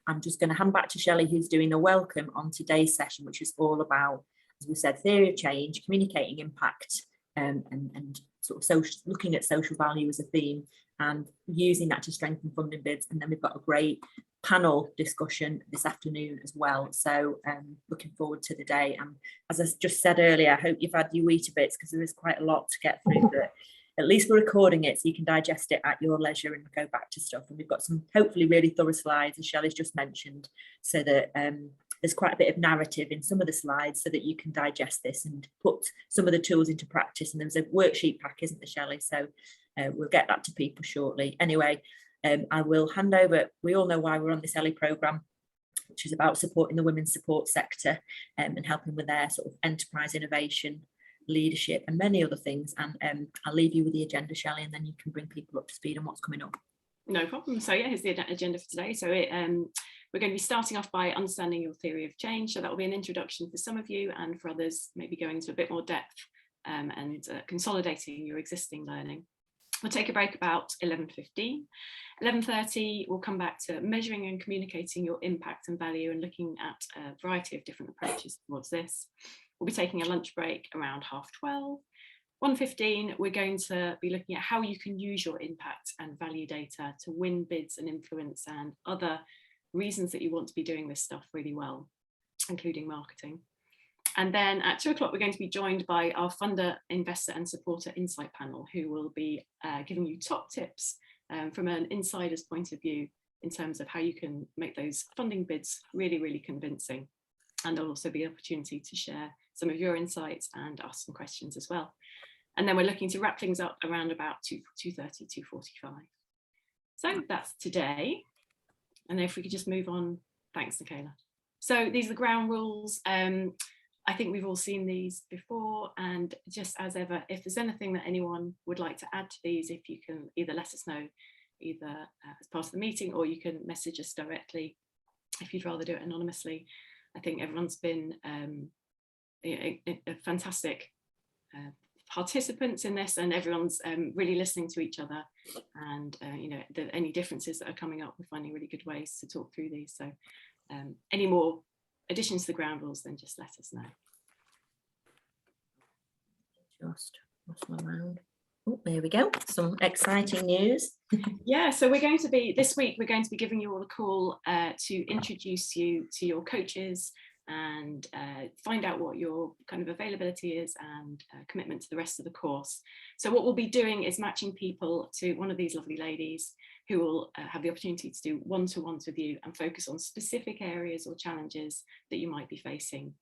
I'm just going to hand back to Shelley, who's doing a welcome on today's session, which is all about, as we said, theory of change, communicating impact, and sort of looking at social value as a theme and using that to strengthen funding bids. And then we've got a great panel discussion this afternoon as well. So looking forward to the day. And as I just said earlier, I hope you've had your Weetabix, because there is quite a lot to get through, but at least we're recording it so you can digest it at your leisure and go back to stuff. And we've got some hopefully really thorough slides, as Shelley's just mentioned, so that there's quite a bit of narrative in some of the slides so that you can digest this and put some of the tools into practice. And there's a worksheet pack, isn't there, Shelley? So we'll get that to people shortly. Anyway, I will hand over. We all know why we're on this Ellii programme, which is about supporting the women's support sector and helping with their sort of enterprise innovation, leadership, and many other things. And I'll leave you with the agenda, Shelley, and then you can bring people up to speed on what's coming up. No problem. So yeah, here's the agenda for today. So we're going to be starting off by understanding your theory of change. So that will be an introduction for some of you, and for others, maybe going into a bit more depth and consolidating your existing learning. We'll take a break about 11:15. 11:30, we'll come back to measuring and communicating your impact and value and looking at a variety of different approaches towards this. We'll be taking a lunch break around 12:30. 1:15, we're going to be looking at how you can use your impact and value data to win bids and influence and other reasons that you want to be doing this stuff really well, including marketing. And then at 2 o'clock, we're going to be joined by our funder, investor and supporter insight panel, who will be giving you top tips from an insider's point of view in terms of how you can make those funding bids really, really convincing. And there'll also be an opportunity to share some of your insights and ask some questions as well. And then we're looking to wrap things up around about 2:30, 2:45. So that's today. And if we could just move on. Thanks, Nicola. So these are the ground rules. I think we've all seen these before, and just as ever, if there's anything that anyone would like to add to these, if you can either let us know either as part of the meeting, or you can message us directly if you'd rather do it anonymously. I think everyone's been a fantastic participants in this, and everyone's really listening to each other, and you know, any differences that are coming up, we're finding really good ways to talk through these. So any more additions to the ground rules, then just let us know. Just rustle around. Oh, there we go. Some exciting news. Yeah, so we're going to be, this week, we're going to be giving you all a call to introduce you to your coaches and find out what your kind of availability is and commitment to the rest of the course. So what we'll be doing is matching people to one of these lovely ladies who will have the opportunity to do one-to-ones with you and focus on specific areas or challenges that you might be facing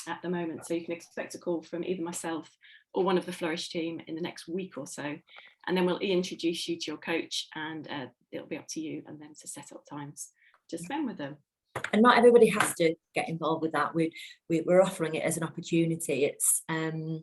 at the moment. So you can expect a call from either myself or one of the Flourish team in the next week or so. And then we'll introduce you to your coach, and it'll be up to you and them to set up times to spend with them. And not everybody has to get involved with that. We're offering it as an opportunity. And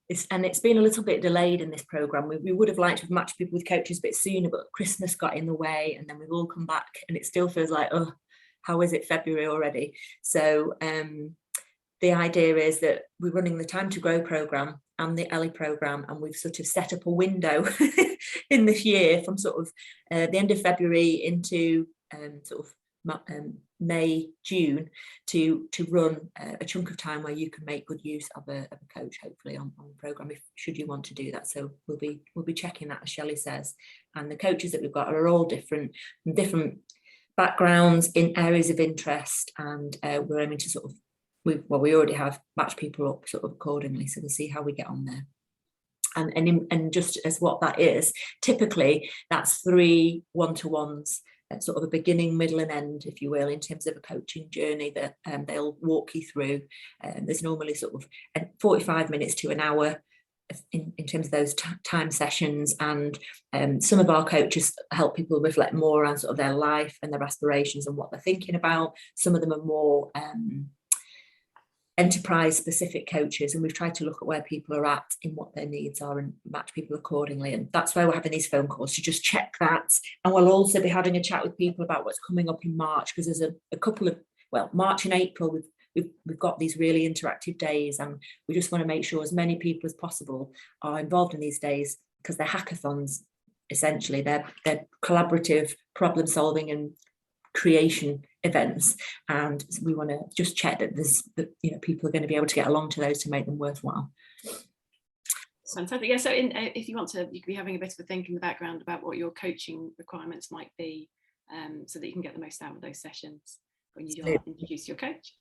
it's been a little bit delayed in this programme. We would have liked to have matched people with coaches a bit sooner, but Christmas got in the way, and then we've all come back and it still feels like, oh, how is it February already? So the idea is that we're running the Time to Grow programme and the Ellii programme, and we've sort of set up a window in this year from sort of the end of February into sort of May, June to run a chunk of time where you can make good use of a coach, hopefully on the programme, should you want to do that. So we'll be checking that, as Shelley says, and the coaches that we've got are all different backgrounds in areas of interest, and we're aiming to sort of, we already have matched people up sort of accordingly, so we'll see how we get on there. And just as what that is, typically that's 3 one-to-ones, sort of a beginning, middle and end, if you will, in terms of a coaching journey that they'll walk you through. There's normally sort of 45 minutes to an hour in terms of those time sessions, and some of our coaches help people reflect more on sort of their life and their aspirations and what they're thinking about. Some of them are more enterprise specific coaches, and we've tried to look at where people are at in what their needs are and match people accordingly, and that's why we're having these phone calls to just check that. And we'll also be having a chat with people about what's coming up in March, because there's a couple of, well, March and April we've got these really interactive days, and we just want to make sure as many people as possible are involved in these days, because they're hackathons. Essentially they're collaborative problem solving and creation events, and we want to just check that people are going to be able to get along to those to make them worthwhile. Fantastic. Yeah, so if you want to, you could be having a bit of a think in the background about what your coaching requirements might be, so that you can get the most out of those sessions when you introduce your coach.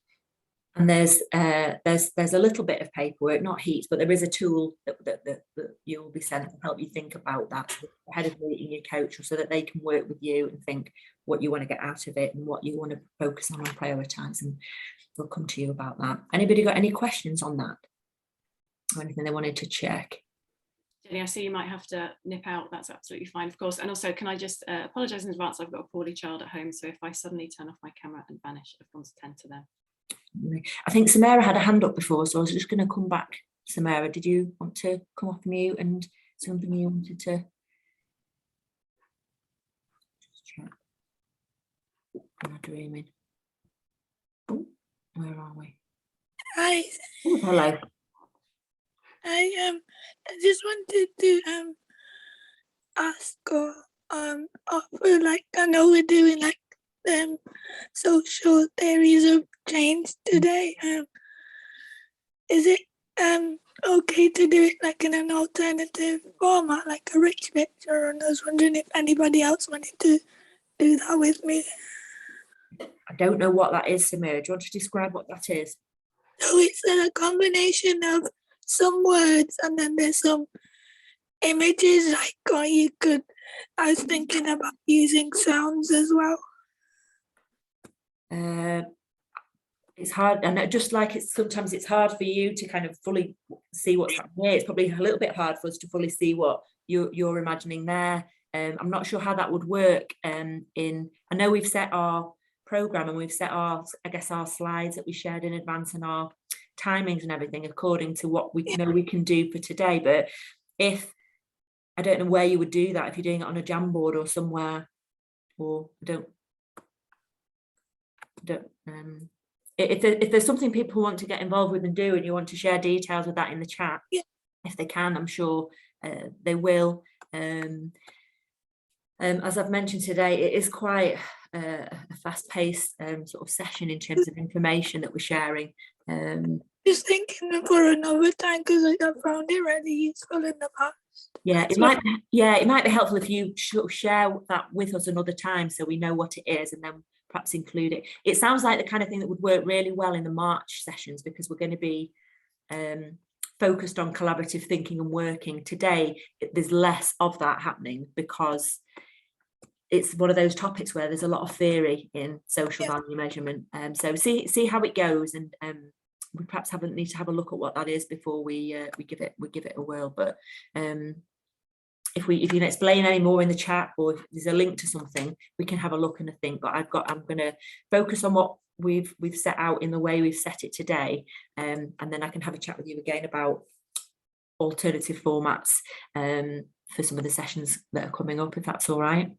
And there's a little bit of paperwork, not heaps, but there is a tool that you'll be sent to help you think about that ahead of meeting your coach, so that they can work with you and think what you want to get out of it and what you want to focus on and prioritise, and we'll come to you about that. Anybody got any questions on that or anything they wanted to check? Jenny, I see you might have to nip out. That's absolutely fine, of course. And also, can I just apologise in advance? I've got a poorly child at home, so if I suddenly turn off my camera and vanish, I've gone to tend to them. I think Samara had a hand up before, so I was just going to come back. Samara, did you want to come off mute and something you wanted to just check? Am I dreaming? Oh, where are we? Hi. Oh, hello. I just wanted to ask or offer, like, I know we're doing like social theories of change today. Is it okay to do it like in an alternative format, like a rich picture? And I was wondering if anybody else wanted to do that with me. I don't know what that is, Samira. Do you want to describe what that is? So it's a combination of some words and then there's some images, like, or I was thinking about using sounds as well. It's hard, and just like sometimes it's hard for you to kind of fully see what's happening here. It's probably a little bit hard for us to fully see what you're imagining there. I'm not sure how that would work. I know we've set our programme and we've set our slides that we shared in advance and our timings and everything according to what we know we can do for today. But I don't know where you would do that, if you're doing it on a Jamboard or somewhere, or if there's something people want to get involved with and do, and you want to share details with that in the chat, if they can, I'm sure they will. As I've mentioned today, it is quite a fast-paced sort of session in terms of information that we're sharing. Just thinking for another time, because I found it really useful in the past. Yeah, it might be helpful if you share that with us another time, so we know what it is, and then perhaps include it. It sounds like the kind of thing that would work really well in the March sessions, because we're going to be focused on collaborative thinking and working. Today, there's less of that happening because it's one of those topics where there's a lot of theory in social value measurement. So see how it goes, and we perhaps need to have a look at what that is before we give it a whirl. But if you can explain any more in the chat, or if there's a link to something, we can have a look and a think. But I'm going to focus on what we've set out in the way we've set it today, and then I can have a chat with you again about alternative formats for some of the sessions that are coming up, if that's all right.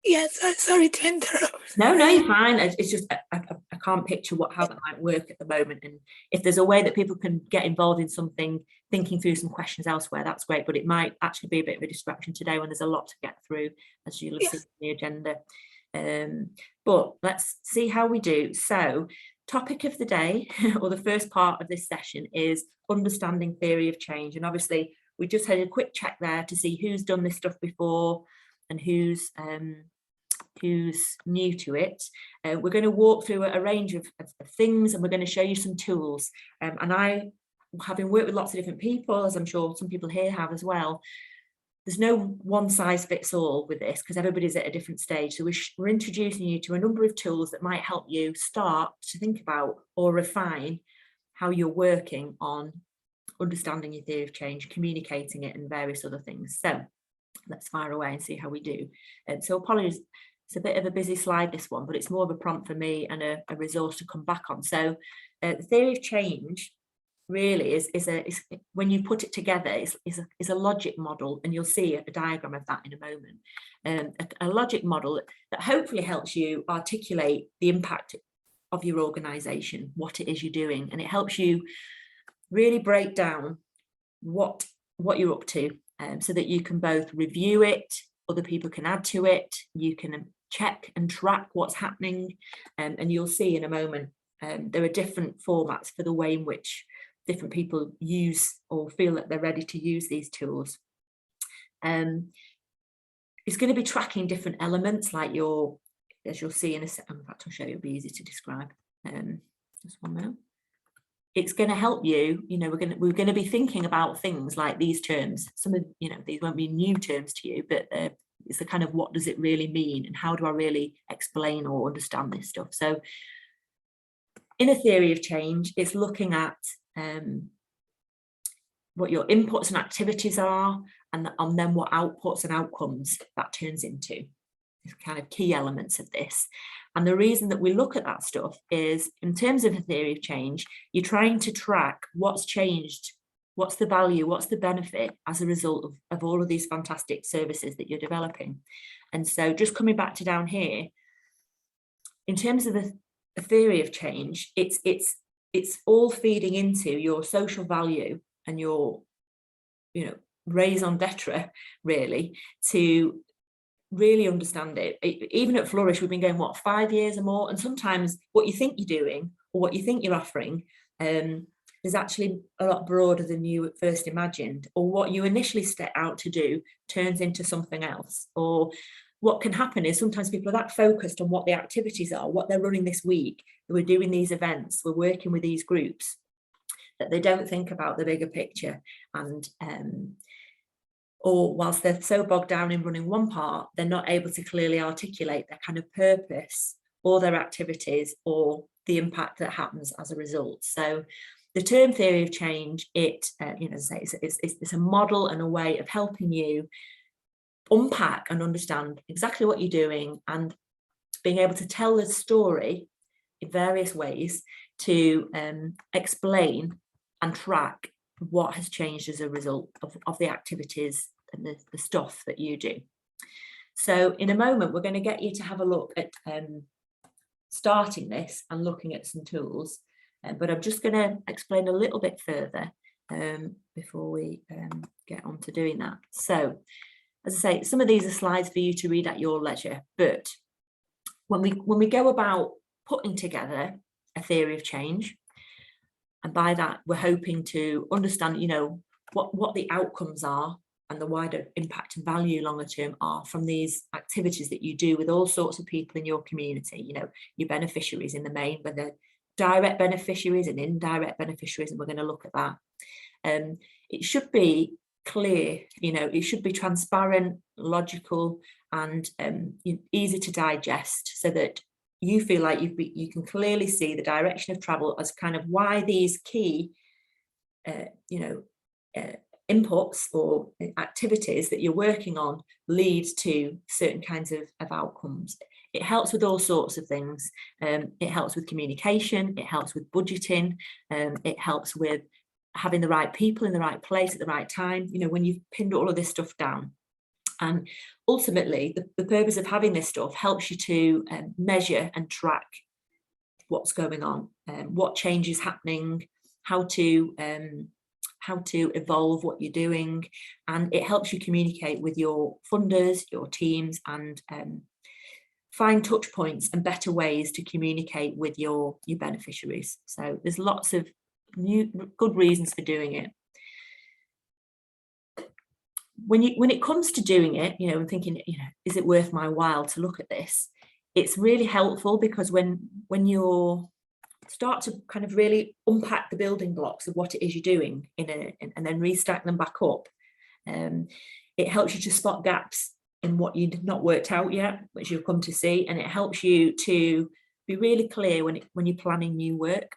Yes, sorry to interrupt. No, you're fine. It's just I can't picture how that might work at the moment, and if there's a way that people can get involved in something, thinking through some questions elsewhere, that's great. But it might actually be a bit of a distraction today when there's a lot to get through, as you'll see in the agenda. But let's see how we do. So, topic of the day, or the first part of this session, is understanding theory of change. And obviously, we just had a quick check there to see who's done this stuff before and who's new to it. We're going to walk through a range of things, and we're going to show you some tools. And I, having worked with lots of different people, as I'm sure some people here have as well, there's no one size fits all with this, because everybody's at a different stage. So we're introducing you to a number of tools that might help you start to think about or refine how you're working on understanding your theory of change, communicating it, and various other things. So let's fire away and see how we do. So apologies, it's a bit of a busy slide, this one, but it's more of a prompt for me and a resource to come back on. So the theory of change really is when you put it together, is a logic model, and you'll see a diagram of that in a moment. A logic model that hopefully helps you articulate the impact of your organisation, what it is you're doing, and it helps you really break down what you're up to, so that you can both review it, other people can add to it, you can check and track what's happening. And you'll see in a moment, there are different formats for the way in which different people use or feel that they're ready to use these tools. It's going to be tracking different elements, like as you'll see in a second. In fact, I'll show you, it'll be easy to describe. Just one moment. It's going to help you, we're going to be thinking about things like these terms. Some of, these won't be new terms to you, but it's the kind of, what does it really mean, and how do I really explain or understand this stuff? So in a theory of change, it's looking at what your inputs and activities are, and then what outputs and outcomes that turns into. It's kind of key elements of this. And the reason that we look at that stuff is, in terms of a theory of change, you're trying to track what's changed, what's the value, what's the benefit as a result of all of these fantastic services that you're developing. And so just coming back to down here, in terms of a theory of change, it's all feeding into your social value and your, raison d'etre, really, to really understand it. Even at Flourish, we've been going, 5 years or more, and sometimes what you think you're doing or what you think you're offering is actually a lot broader than you at first imagined, or what you initially set out to do turns into something else. Or what can happen is sometimes people are that focused on what the activities are, what they're running this week, we're doing these events, we're working with these groups, that they don't think about the bigger picture. And or whilst they're so bogged down in running one part, they're not able to clearly articulate their kind of purpose or their activities or the impact that happens as a result. So the term theory of change, it's a model and a way of helping you unpack and understand exactly what you're doing, and being able to tell the story in various ways to explain and track what has changed as a result of the activities and the stuff that you do. So in a moment, we're going to get you to have a look at starting this and looking at some tools, but I'm just going to explain a little bit further before we get on to doing that. So as I say, some of these are slides for you to read at your leisure, but when we go about putting together a theory of change, and by that we're hoping to understand, what the outcomes are and the wider impact and value longer term are from these activities that you do with all sorts of people in your community, your beneficiaries in the main, whether direct beneficiaries and indirect beneficiaries, and we're going to look at that. It should be clear, it should be transparent, logical, and easy to digest, so that you feel like you can clearly see the direction of travel as kind of why these key inputs or activities that you're working on lead to certain kinds of outcomes. It helps with all sorts of things. It helps with communication, it helps with budgeting, it helps with having the right people in the right place at the right time, when you've pinned all of this stuff down. And ultimately, the purpose of having this stuff helps you to measure and track what's going on, what change is happening, how to evolve what you're doing, and it helps you communicate with your funders, your teams, and find touch points and better ways to communicate with your beneficiaries. So there's lots of good reasons for doing it. When it comes to doing it, and thinking, is it worth my while to look at this? It's really helpful, because when you start to kind of really unpack the building blocks of what it is you're doing and then restack them back up, it helps you to spot gaps in what you've not worked out yet, which you'll come to see, and it helps you to be really clear when you're planning new work.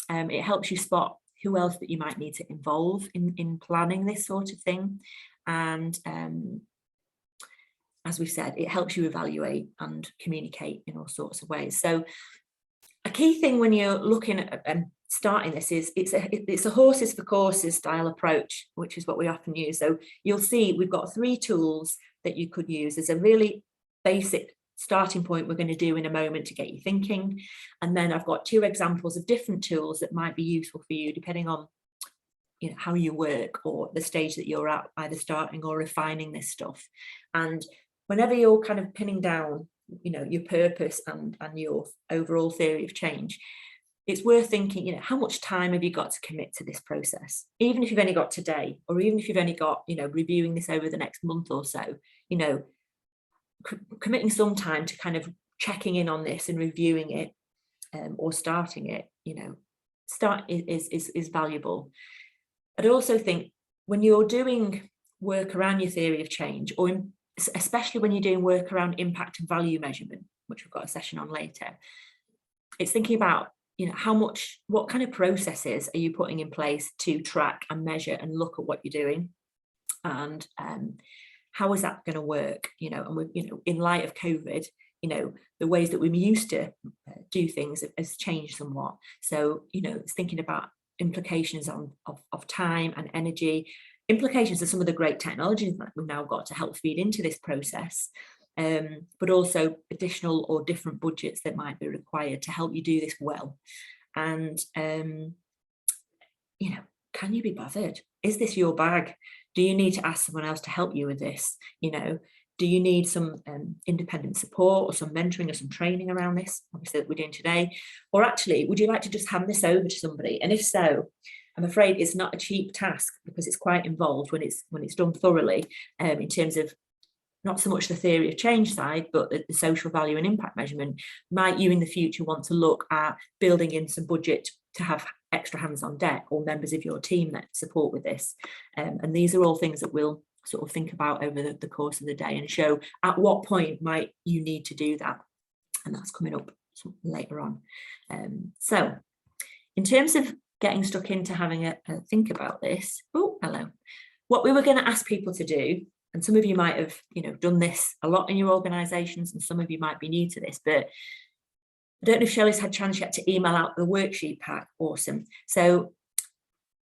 It helps you spot who else that you might need to involve in planning this sort of thing. And as we said, it helps you evaluate and communicate in all sorts of ways. So a key thing when you're looking at starting this is it's a horses for courses style approach, which is what we often use. So you'll see we've got 3 tools that you could use. There's a really basic starting point we're going to do in a moment to get you thinking, and then I've got 2 examples of different tools that might be useful for you depending on how you work or the stage that you're at, either starting or refining this stuff. And whenever you're kind of pinning down you know, your purpose and your overall theory of change, it's worth thinking, you know, how much time have you got to commit to this process? Even if you've only got today, or even if you've only got, you know, reviewing this over the next month or so, you know, committing some time to kind of checking in on this and reviewing it, or starting it, you know, is valuable. I'd also think when you're doing work around your theory of change, or especially when you're doing work around impact and value measurement, which we've got a session on later, it's thinking about, you know, what kind of processes are you putting in place to track and measure and look at what you're doing, and how is that going to work, you know? And you know, in light of COVID, you know, the ways that we used to do things has changed somewhat. So, you know, it's thinking about implications of time and energy, implications of some of the great technologies that we've now got to help feed into this process, but also additional or different budgets that might be required to help you do this well. And, you know, can you be bothered? Is this your bag? Do you need to ask someone else to help you with this? You know, do you need some independent support or some mentoring or some training around this, obviously, that we're doing today? Or actually, would you like to just hand this over to somebody? And if so, I'm afraid it's not a cheap task, because it's quite involved when it's done thoroughly, in terms of not so much the theory of change side, but the social value and impact measurement. Might you in the future want to look at building in some budget to have extra hands on deck, or members of your team that support with this? And these are all things that we'll sort of think about over the course of the day, and show at what point might you need to do that. And that's coming up later on. So in terms of getting stuck into having a think about this, oh, hello. What we were going to ask people to do, and some of you might have, you know, done this a lot in your organisations, and some of you might be new to this, but I don't know if Shelley's had a chance yet to email out the worksheet pack. Awesome. So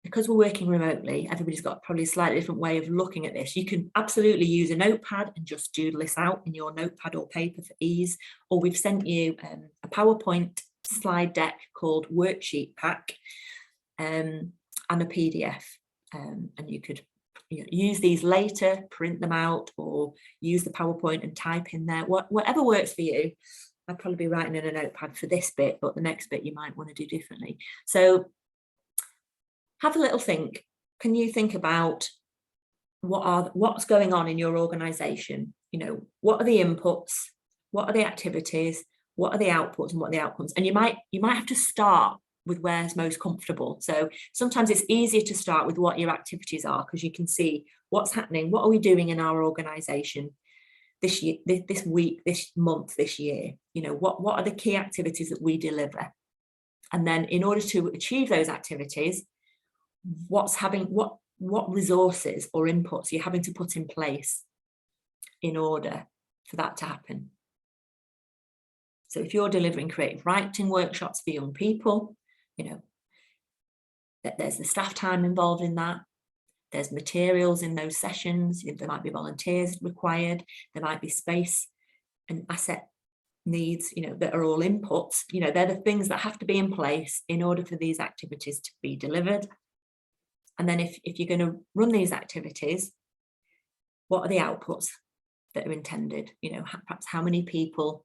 because we're working remotely, everybody's got probably a slightly different way of looking at this. You can absolutely use a notepad and just doodle this out in your notepad or paper for ease, or we've sent you a PowerPoint slide deck called Worksheet Pack, and a PDF, and you could, you know, use these later, print them out, or use the PowerPoint and type in there, whatever works for you. I'd probably be writing in a notepad for this bit, but the next bit you might want to do differently. So have a little think. Can you think about what's going on in your organisation? You know, what are the inputs? What are the activities? What are the outputs and what are the outcomes? And you might have to start with where's most comfortable. So sometimes it's easier to start with what your activities are, because you can see what's happening. What are we doing in our organisation this year, this week, this month, this year? You know, what are the key activities that we deliver? And then in order to achieve those activities, what resources or inputs you're having to put in place in order for that to happen. So if you're delivering creative writing workshops for young people, you know, there's the staff time involved in that. There's materials in those sessions. There might be volunteers required. There might be space and asset needs, you know, that are all inputs. You know, they're the things that have to be in place in order for these activities to be delivered. And then if you're going to run these activities, what are the outputs that are intended? You know, perhaps how many people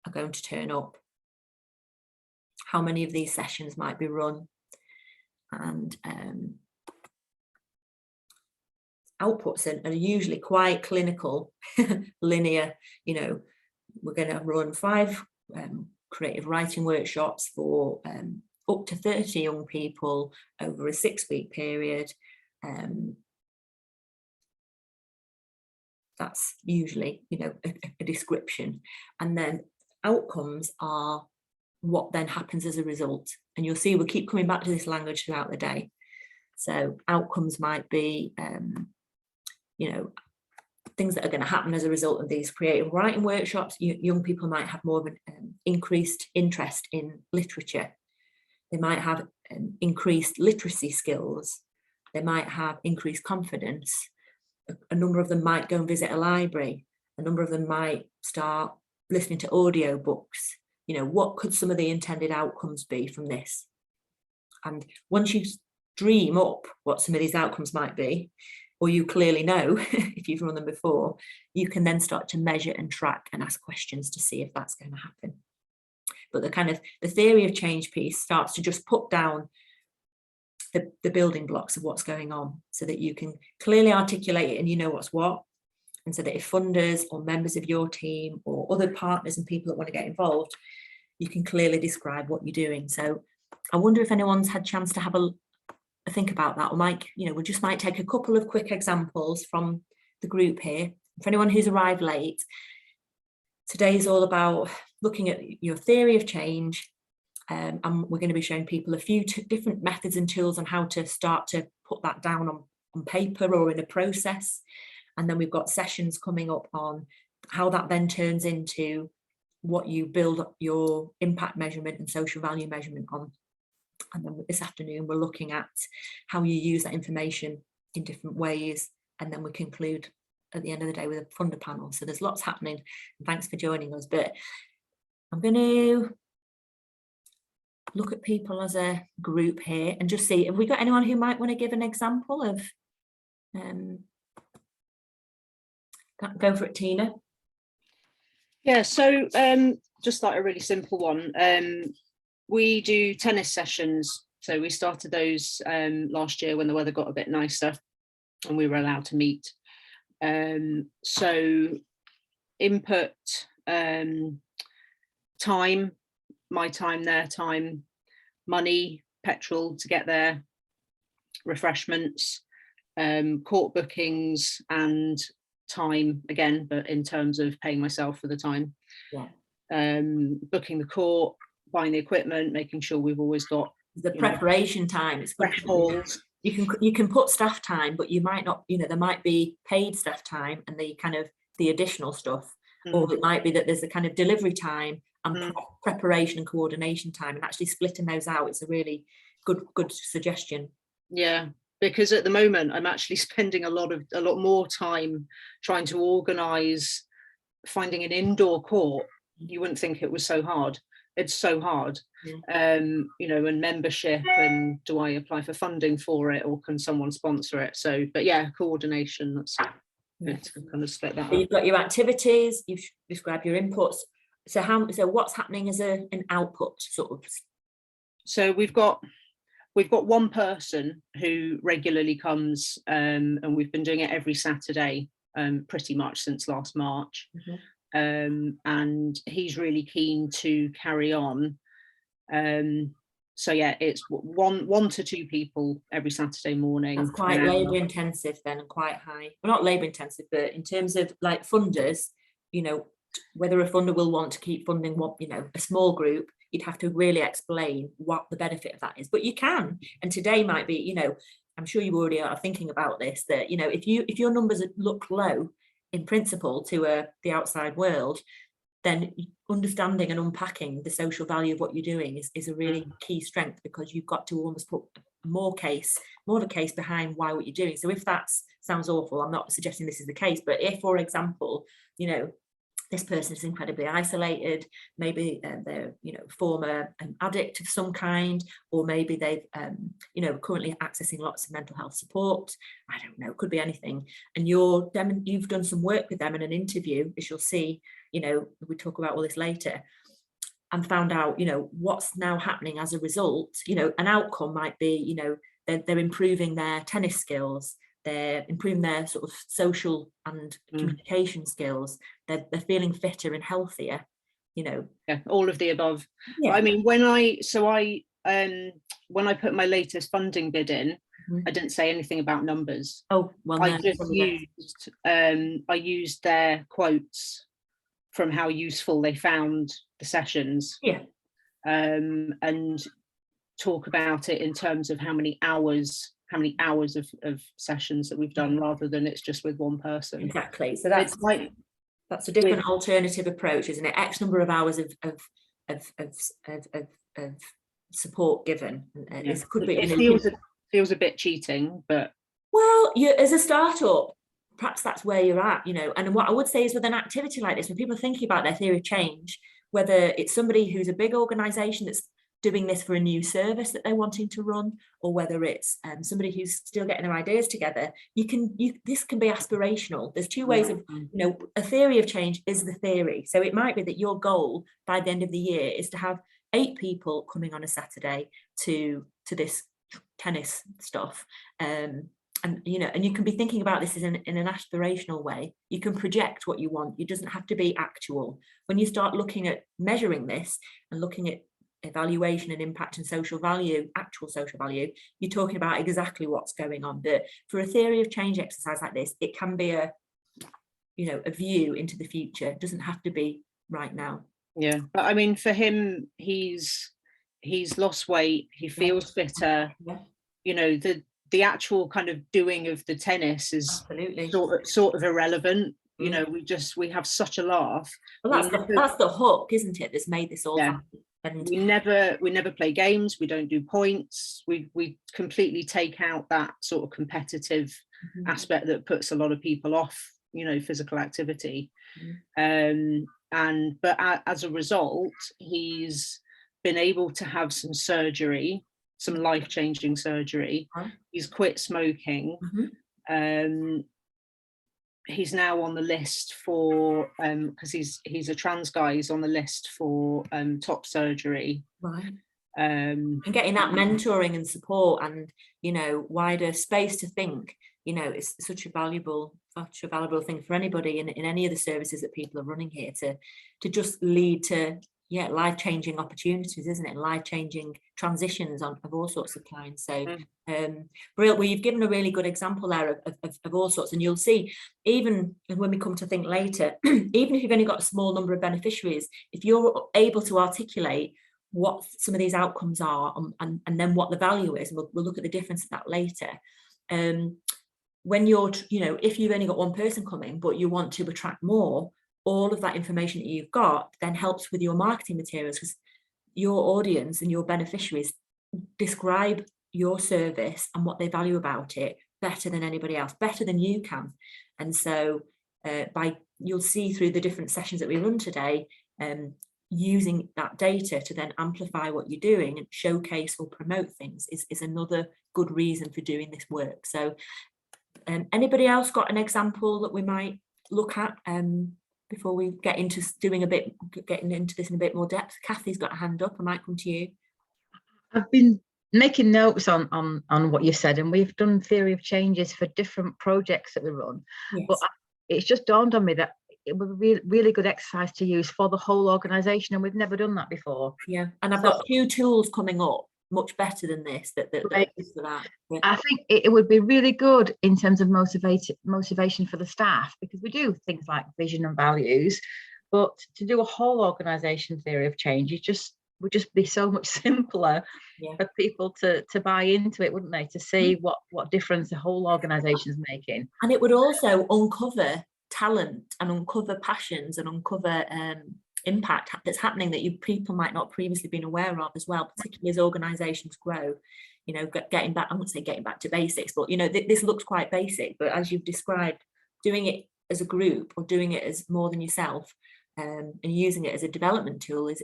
are going to turn up? How many of these sessions might be run? And outputs are usually quite clinical, linear. You know, we're going to run 5 creative writing workshops for up to 30 young people over a 6-week period. That's usually, you know, a description. And then outcomes are what then happens as a result. And you'll see we'll keep coming back to this language throughout the day. So outcomes might be, you know, things that are going to happen as a result of these creative writing workshops. Young people might have more of an increased interest in literature. They might have increased literacy skills. They might have increased confidence. A number of them might go and visit a library. A number of them might start listening to audio books. You know, what could some of the intended outcomes be from this? And once you dream up what some of these outcomes might be, or you clearly know if you've run them before, you can then start to measure and track and ask questions to see if that's going to happen. But the theory of change piece starts to just put down the building blocks of what's going on, so that you can clearly articulate it and you know what's what. And so that if funders or members of your team or other partners and people that want to get involved, you can clearly describe what you're doing. So I wonder if anyone's had a chance to have a think about that, or Mike, we just might take a couple of quick examples from the group here. For anyone who's arrived late, today's all about looking at your theory of change, and we're going to be showing people a few different methods and tools on how to start to put that down on paper or in a process. And then we've got sessions coming up on how that then turns into what you build up your impact measurement and social value measurement on. And then this afternoon, we're looking at how you use that information in different ways. And then we conclude at the end of the day with a funder panel. So there's lots happening. Thanks for joining us. But I'm going to look at people as a group here and just see, have we got anyone who might want to give an example of, go for it, Tina. Yeah, so just like a really simple one. We do tennis sessions. So we started those last year when the weather got a bit nicer and we were allowed to meet. So input, time, my time, their time, money, petrol to get there, refreshments, court bookings, and time again, but in terms of paying myself for the time. Yeah. Booking the court, buying the equipment, making sure we've always got the preparation time. It's fresh balls. You can put staff time, but you might not, there might be paid staff time and the additional stuff, or it might be that there's a kind of delivery time and preparation and coordination time, and actually splitting those out. It's a really good suggestion. Yeah, because at the moment I'm actually spending a lot more time trying to organise finding an indoor court. You wouldn't think it was so hard. It's so hard. And membership, and do I apply for funding for it, or can someone sponsor it? So, but yeah, coordination, that's kind of split that up. You've got your activities, you've described your inputs. So what's happening as an output sort of? So we've got one person who regularly comes, and we've been doing it every Saturday pretty much since last March. And he's really keen to carry on. So yeah, it's one to two people every Saturday morning. That's quite labour intensive then, and quite high. Well, not labour intensive, but in terms of like funders, whether a funder will want to keep funding a small group, you'd have to really explain what the benefit of that is. But you can, and today might be, I'm sure you already are thinking about this, that if your numbers look low in principle to the outside world, then understanding and unpacking the social value of what you're doing is a really key strength, because you've got to almost put more of a case behind why what you're doing. So if that sounds awful, I'm not suggesting this is the case, but if, for example, this person is incredibly isolated, maybe they're former addict of some kind, or maybe they've currently accessing lots of mental health support, I don't know, it could be anything, and you've done some work with them in an interview, as you'll see, we talk about all this later, and found out what's now happening as a result. An outcome might be they're improving their tennis skills, they're improving their sort of social and communication skills, they're feeling fitter and healthier, Yeah, all of the above. Yeah. I mean, when I put my latest funding bid in, I didn't say anything about numbers. Oh, well, I used their quotes from how useful they found the sessions. Yeah. And talk about it in terms of how many hours of sessions that we've done, rather than it's just with one person. Exactly. So that's a different alternative approach, isn't it? X number of hours of support given. This could be. It feels a bit cheating, but well, as a startup, perhaps that's where you're at, And what I would say is, with an activity like this, when people are thinking about their theory of change, whether it's somebody who's a big organisation that's doing this for a new service that they're wanting to run, or whether it's somebody who's still getting their ideas together. This can be aspirational. There's two ways of, a theory of change is the theory. So it might be that your goal by the end of the year is to have 8 people coming on a Saturday to this tennis stuff. And you can be thinking about this in an aspirational way. You can project what you want. It doesn't have to be actual. When you start looking at measuring this and looking at evaluation and impact and social value, actual social value, you're talking about exactly what's going on. But for a theory of change exercise like this, it can be a view into the future. It doesn't have to be right now. Yeah, but I mean, for him, he's lost weight, he feels fitter. Yeah. The actual kind of doing of the tennis is absolutely sort of irrelevant. We have such a laugh. Well, that's the hook, isn't it, that's made this all happen. And we never play games, we don't do points, we completely take out that sort of competitive aspect that puts a lot of people off physical activity. But as a result, he's been able to have some surgery, some life-changing surgery. He's quit smoking. He's now on the list for because he's a trans guy, he's on the list for top surgery. Right. And getting that mentoring and support and wider space to think, it's such a valuable thing for anybody in any of the services that people are running here to just lead to life-changing opportunities, isn't it? Life-changing transitions of all sorts of kinds. So well, you've given a really good example there of all sorts, and you'll see, even when we come to think later, even if you've only got a small number of beneficiaries, if you're able to articulate what some of these outcomes are and then what the value is, and we'll look at the difference of that later. When you're, if you've only got one person coming, but you want to attract more, all of that information that you've got then helps with your marketing materials, because your audience and your beneficiaries describe your service and what they value about it better than anybody else, better than you can. And so you'll see through the different sessions that we run today, using that data to then amplify what you're doing and showcase or promote things is another good reason for doing this work. So anybody else got an example that we might look at before we get into getting into this in a bit more depth? Kathy's got a hand up. I might come to you. I've been making notes on what you said, and we've done theory of changes for different projects that we run. Yes. But it's just dawned on me that it would be really good exercise to use for the whole organisation, and we've never done that before. Yeah, and I've got 2 tools coming up much better than this that right. For that. Yeah. I think it would be really good in terms of motivation for the staff, because we do things like vision and values, but to do a whole organisation theory of change would just be so much simpler for people to buy into it, wouldn't they? To see what difference the whole organisation is making. And it would also uncover talent and uncover passions and uncover impact that's happening that people might not previously been aware of as well, particularly as organisations grow. Getting back, I wouldn't say getting back to basics, but this looks quite basic, but as you've described, doing it as a group or doing it as more than yourself, and using it as a development tool is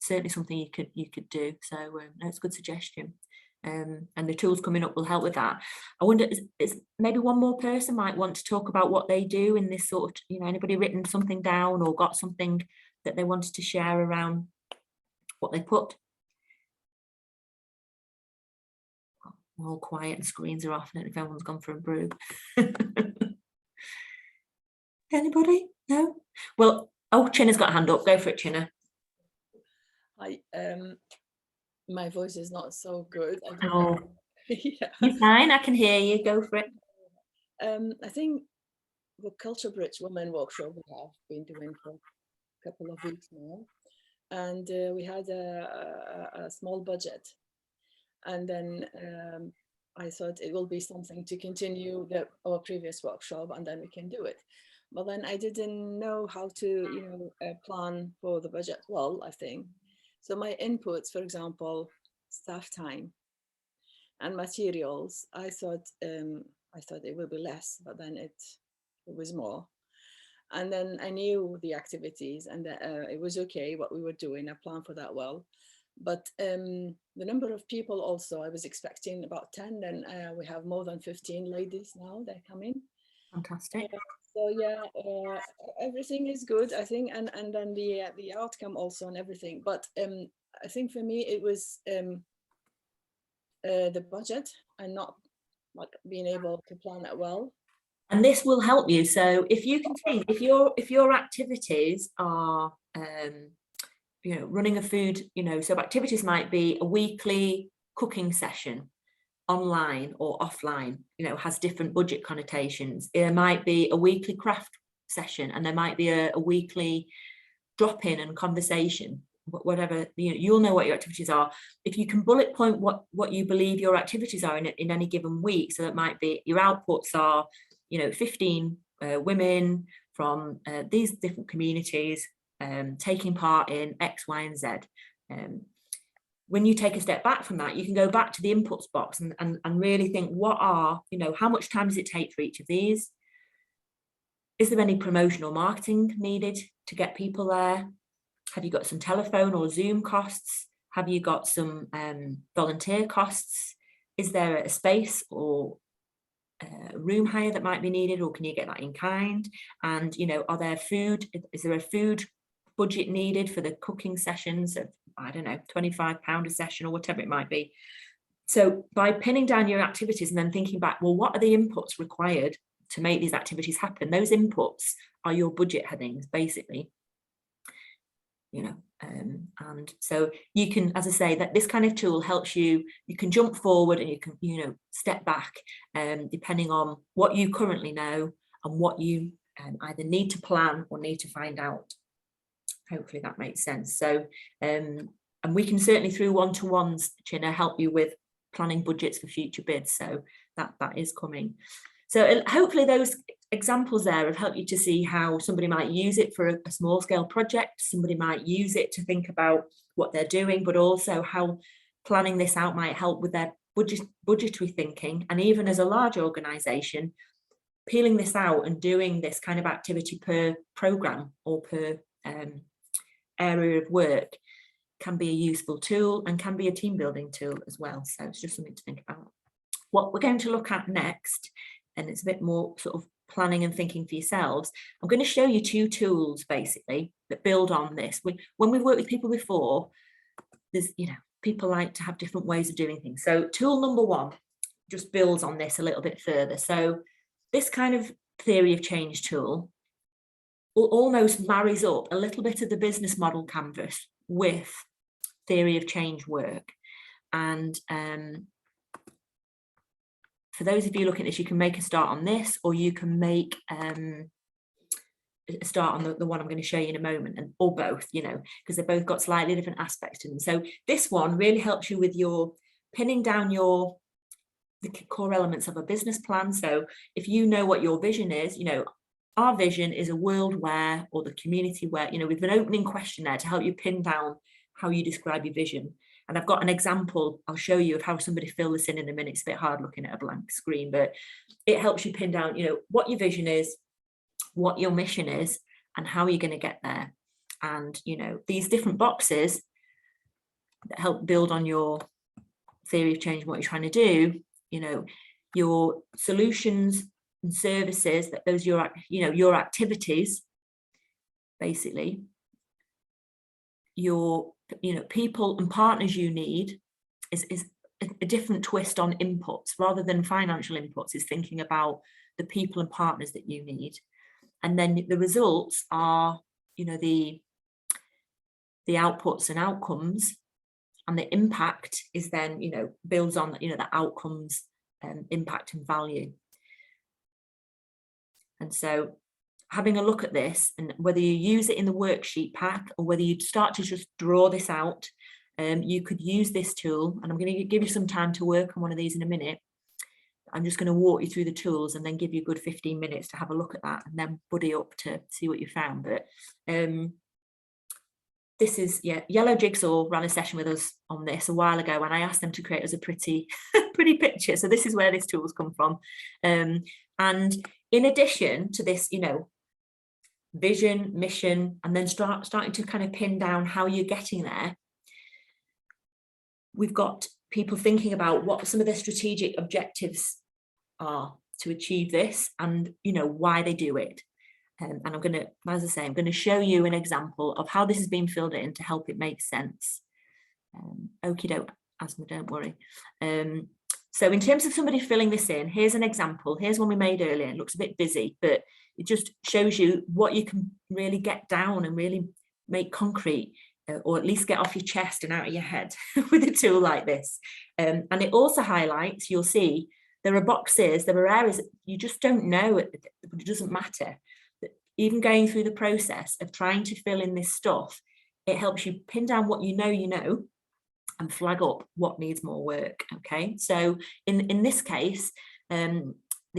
certainly something you could do. So it's a good suggestion. And the tools coming up will help with that. I wonder, is maybe one more person might want to talk about what they do in this sort of, anybody written something down or got something that they wanted to share around what they put? We're all quiet and screens are off. I don't know if everyone's gone for a brew. Anybody? No? Well, China's got a hand up. Go for it, China. Hi. My voice is not so good. Oh, yeah. You're fine. I can hear you. Go for it. I think the Culture Bridge Women Workshop we have been doing for a couple of weeks now, and we had a small budget, and then I thought it will be something to continue our previous workshop, and then we can do it. But then I didn't know how to plan for the budget well, I think. So my inputs, for example, staff time and materials, I thought it would be less, but then it was more. And then I knew the activities, and it was okay what we were doing. I planned for that well. But the number of people also, I was expecting about 10, and we have more than 15 ladies now, they're coming. Fantastic. So yeah, everything is good, I think, and then the outcome also and everything. But I think for me it was the budget and not like being able to plan it well. And this will help you. So if you can think, if your activities are you know, running a food, you know, so activities might be a weekly cooking session online or offline, you know, has different budget connotations. There might be a weekly craft session, and there might be a weekly drop-in and conversation, whatever, you know, you'll know what your activities are. If you can bullet point what you believe your activities are in any given week, so that might be your outputs are, you know, 15 women from these different communities taking part in X, Y, and Z. When you take a step back from that, you can go back to the inputs box and really think, what are, you know, how much time does it take for each of these? Is there any promotion or marketing needed to get people there? Have you got some telephone or Zoom costs? Have you got some volunteer costs? Is there a space or room hire that might be needed, or can you get that in kind? And, you know, are there food, is there a food budget needed for the cooking sessions of, I don't know, £25 a session or whatever it might be? So by pinning down your activities and then thinking back, well, what are the inputs required to make these activities happen? Those inputs are your budget headings, basically. You know, and so you can, as I say, that this kind of tool helps you, you can jump forward and you can, you know, step back, depending on what you currently know and what you either need to plan or need to find out. Hopefully that makes sense. So, and we can certainly through one-to-ones, Chinna, help you with planning budgets for future bids. So that is coming. So hopefully those examples there have helped you to see how somebody might use it for a small scale project. Somebody might use it to think about what they're doing, but also how planning this out might help with their budgetary thinking. And even as a large organization, peeling this out and doing this kind of activity per program or per area of work can be a useful tool and can be a team building tool as well. So it's just something to think about. What we're going to look at next, and it's a bit more sort of planning and thinking for yourselves, I'm going to show you two tools basically that build on this. When we've worked with people before, there's, you know, people like to have different ways of doing things. So tool number one just builds on this a little bit further. So this kind of theory of change tool almost marries up a little bit of the business model canvas with theory of change work. And for those of you looking at this, you can make a start on this, or you can make a start on the one I'm going to show you in a moment, and or both, you know, because they've both got slightly different aspects to them. So this one really helps you with your pinning down the core elements of a business plan. So if you know what your vision is, you know, our vision is a world where, or the community where, you know, with an opening questionnaire to help you pin down how you describe your vision. And I've got an example I'll show you of how somebody filled this in a minute. It's a bit hard looking at a blank screen, but it helps you pin down, you know, what your vision is, what your mission is, and how you're going to get there. And, you know, these different boxes that help build on your theory of change and what you're trying to do, you know, your solutions and services, that those your, you know, your activities, basically, your, you know, people and partners you need is a different twist on inputs. Rather than financial inputs, is thinking about the people and partners that you need. And then the results are, you know, the outputs and outcomes, and the impact is then, you know, builds on, you know, the outcomes and impact and value. And so having a look at this, and whether you use it in the worksheet pack or whether you start to just draw this out, you could use this tool. And I'm going to give you some time to work on one of these in a minute. I'm just going to walk you through the tools and then give you a good 15 minutes to have a look at that, and then buddy up to see what you found. But this is, yeah, Yellow Jigsaw ran a session with us on this a while ago, and I asked them to create us a pretty picture. So this is where this tool's come from. And in addition to this, you know, vision, mission, and then starting to kind of pin down how you're getting there, we've got people thinking about what some of their strategic objectives are to achieve this, and why they do it. And I'm going to, as I say, I'm going to show you an example of how this has been filled in to help it make sense. Okie doke, Asma, don't worry. So in terms of somebody filling this in, here's an example. Here's one we made earlier. It looks a bit busy, but it just shows you what you can really get down and really make concrete, or at least get off your chest and out of your head with a tool like this. And it also highlights, you'll see, there are boxes, there are areas that you just don't know, but it doesn't matter. Even going through the process of trying to fill in this stuff, it helps you pin down what you know, and flag up what needs more work. Okay, so in this case, the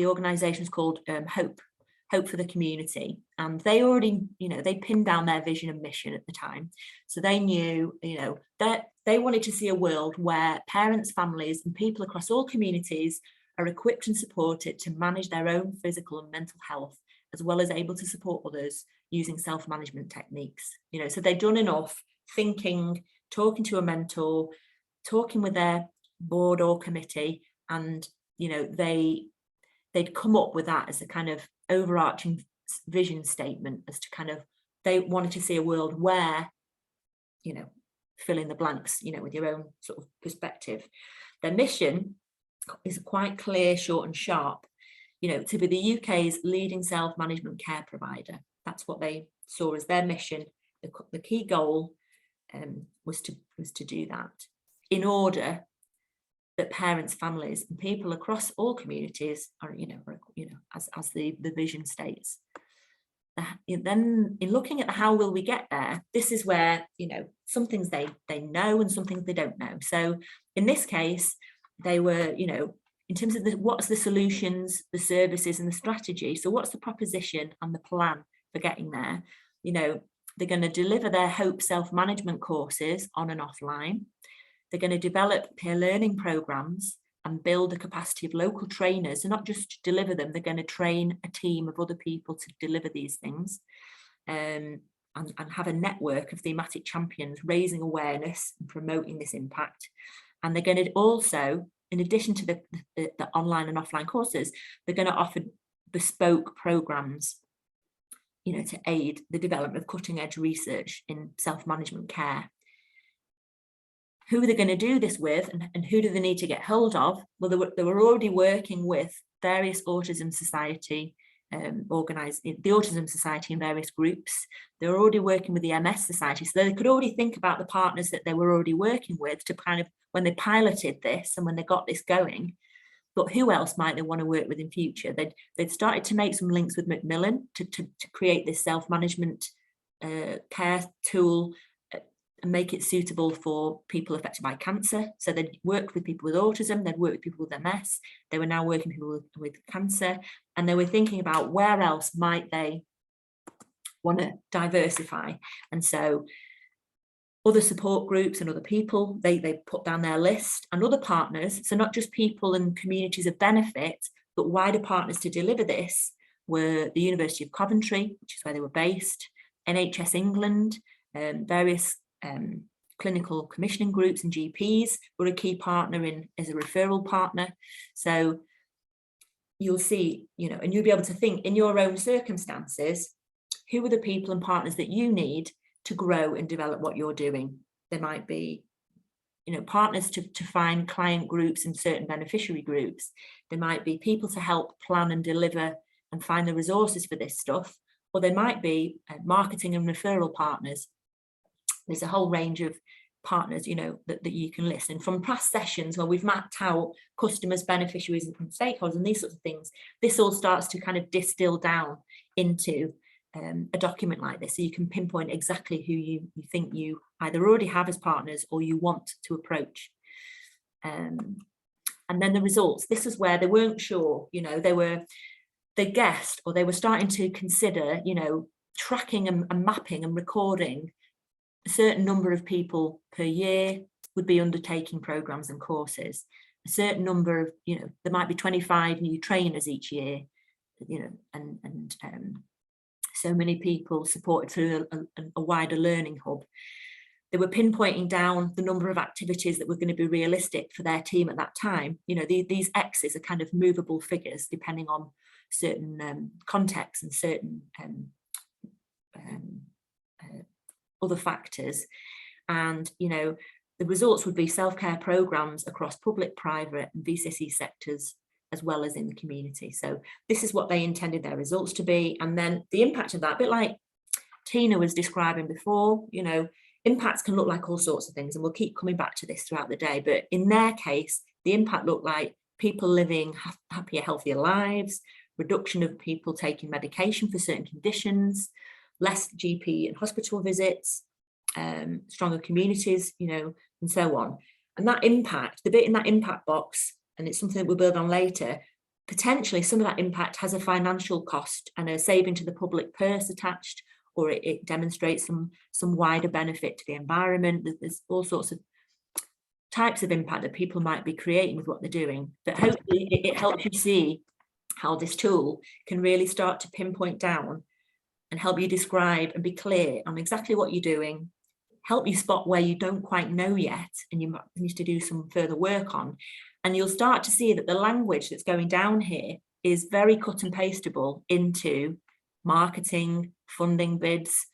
organisation is called Hope for the Community, and they already, they pinned down their vision and mission at the time. So they knew, that they wanted to see a world where parents, families, and people across all communities are equipped and supported to manage their own physical and mental health, as well as able to support others using self-management techniques. So they'd done enough thinking, talking to a mentor, talking with their board or committee, and they'd come up with that as a kind of overarching vision statement as to kind of, they wanted to see a world where, fill in the blanks, with your own sort of perspective. Their mission is quite clear, short and sharp, to be the UK's leading self-management care provider. That's what they saw as their mission. The key goal was to do that in order that parents, families, and people across all communities are, as the vision states. Then in looking at how will we get there, this is where, some things they know and some things they don't know. So in this case, they were, in terms of what's the solutions, the services and the strategy. So what's the proposition and the plan for getting there? They're going to deliver their Hope self-management courses on and offline. They're going to develop peer learning programs and build the capacity of local trainers, and not just deliver them, they're going to train a team of other people to deliver these things, and have a network of thematic champions raising awareness and promoting this impact. And they're going to also, in addition to the online and offline courses, they're going to offer bespoke programs, to aid the development of cutting edge research in self-management care. Who are they going to do this with, and who do they need to get hold of? Well, they were already working with various Autism Society, the Autism Society in various groups. They were already working with the MS Society, so they could already think about the partners that they were already working with to kind of, when they piloted this and when they got this going, but who else might they want to work with in future? They'd started to make some links with Macmillan to create this self-management care tool, and make it suitable for people affected by cancer. So they'd worked with people with autism, they'd worked with people with MS, they were now working with people with cancer, and they were thinking about where else might they want to diversify. And so other support groups and other people, they put down their list, and other partners, so not just people and communities of benefit, but wider partners to deliver this were the University of Coventry, which is where they were based, NHS England, various clinical commissioning groups and GPs were a key partner as a referral partner. So you'll see, and you'll be able to think in your own circumstances, who are the people and partners that you need to grow and develop what you're doing. There might be, partners to find client groups and certain beneficiary groups. There might be people to help plan and deliver and find the resources for this stuff, or there might be marketing and referral partners. There's a whole range of partners, that you can list. And from past sessions where we've mapped out customers, beneficiaries and stakeholders and these sorts of things, this all starts to kind of distill down into a document like this, so you can pinpoint exactly who you think you either already have as partners or you want to approach. And then the results, this is where they weren't sure, they guessed, or they were starting to consider, tracking and mapping and recording a certain number of people per year would be undertaking programs and courses. A certain number of, there might be 25 new trainers each year, and so many people supported through a wider learning hub. They were pinpointing down the number of activities that were going to be realistic for their team at that time. You know, these X's are kind of movable figures depending on certain contexts and certain other factors. And, you know, the results would be self-care programs across public, private and VCSE sectors, as well as in the community. So this is what they intended their results to be. And then the impact of that, a bit like Tina was describing before, you know, impacts can look like all sorts of things, and we'll keep coming back to this throughout the day. But in their case, the impact looked like people living happier, healthier lives, reduction of people taking medication for certain conditions, less GP and hospital visits, stronger communities, you know, and so on. And that impact, the bit in that impact box, and it's something that we'll build on later, potentially some of that impact has a financial cost and a saving to the public purse attached, or it demonstrates some wider benefit to the environment. There's all sorts of types of impact that people might be creating with what they're doing. But hopefully it helps you see how this tool can really start to pinpoint down and help you describe and be clear on exactly what you're doing, help you spot where you don't quite know yet and you might need to do some further work on. And you'll start to see that the language that's going down here is very cut and pastable into marketing, funding bids,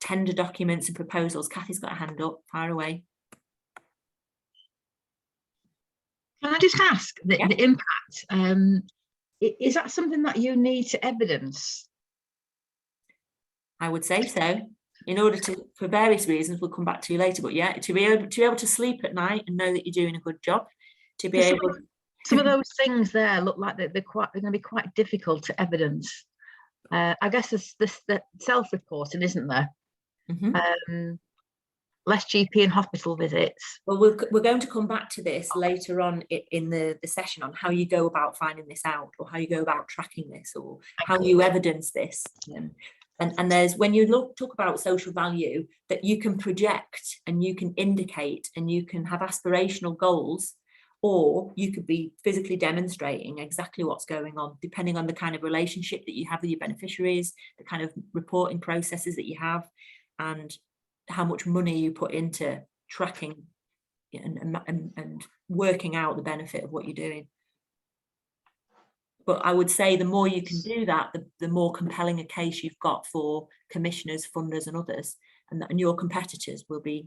tender documents and proposals. Kathy's got a hand up, fire away. Can I just ask, the impact, is that something that you need to evidence? I would say so, in order to, for various reasons, we'll come back to you later, but yeah, to be able to sleep at night and know that you're doing a good job, to be able. Some of those things there look like they're going to be quite difficult to evidence. I guess there's the self-reporting, isn't there? Mm-hmm. Less GP and hospital visits. Well, we're going to come back to this later on in the session on how you go about finding this out, or how you go about tracking this, or how you evidence this. And there's, when you talk about social value, that you can project and you can indicate and you can have aspirational goals, or you could be physically demonstrating exactly what's going on, depending on the kind of relationship that you have with your beneficiaries, the kind of reporting processes that you have, and how much money you put into tracking and working out the benefit of what you're doing. But I would say the more you can do that, the more compelling a case you've got for commissioners, funders and others, and your competitors will be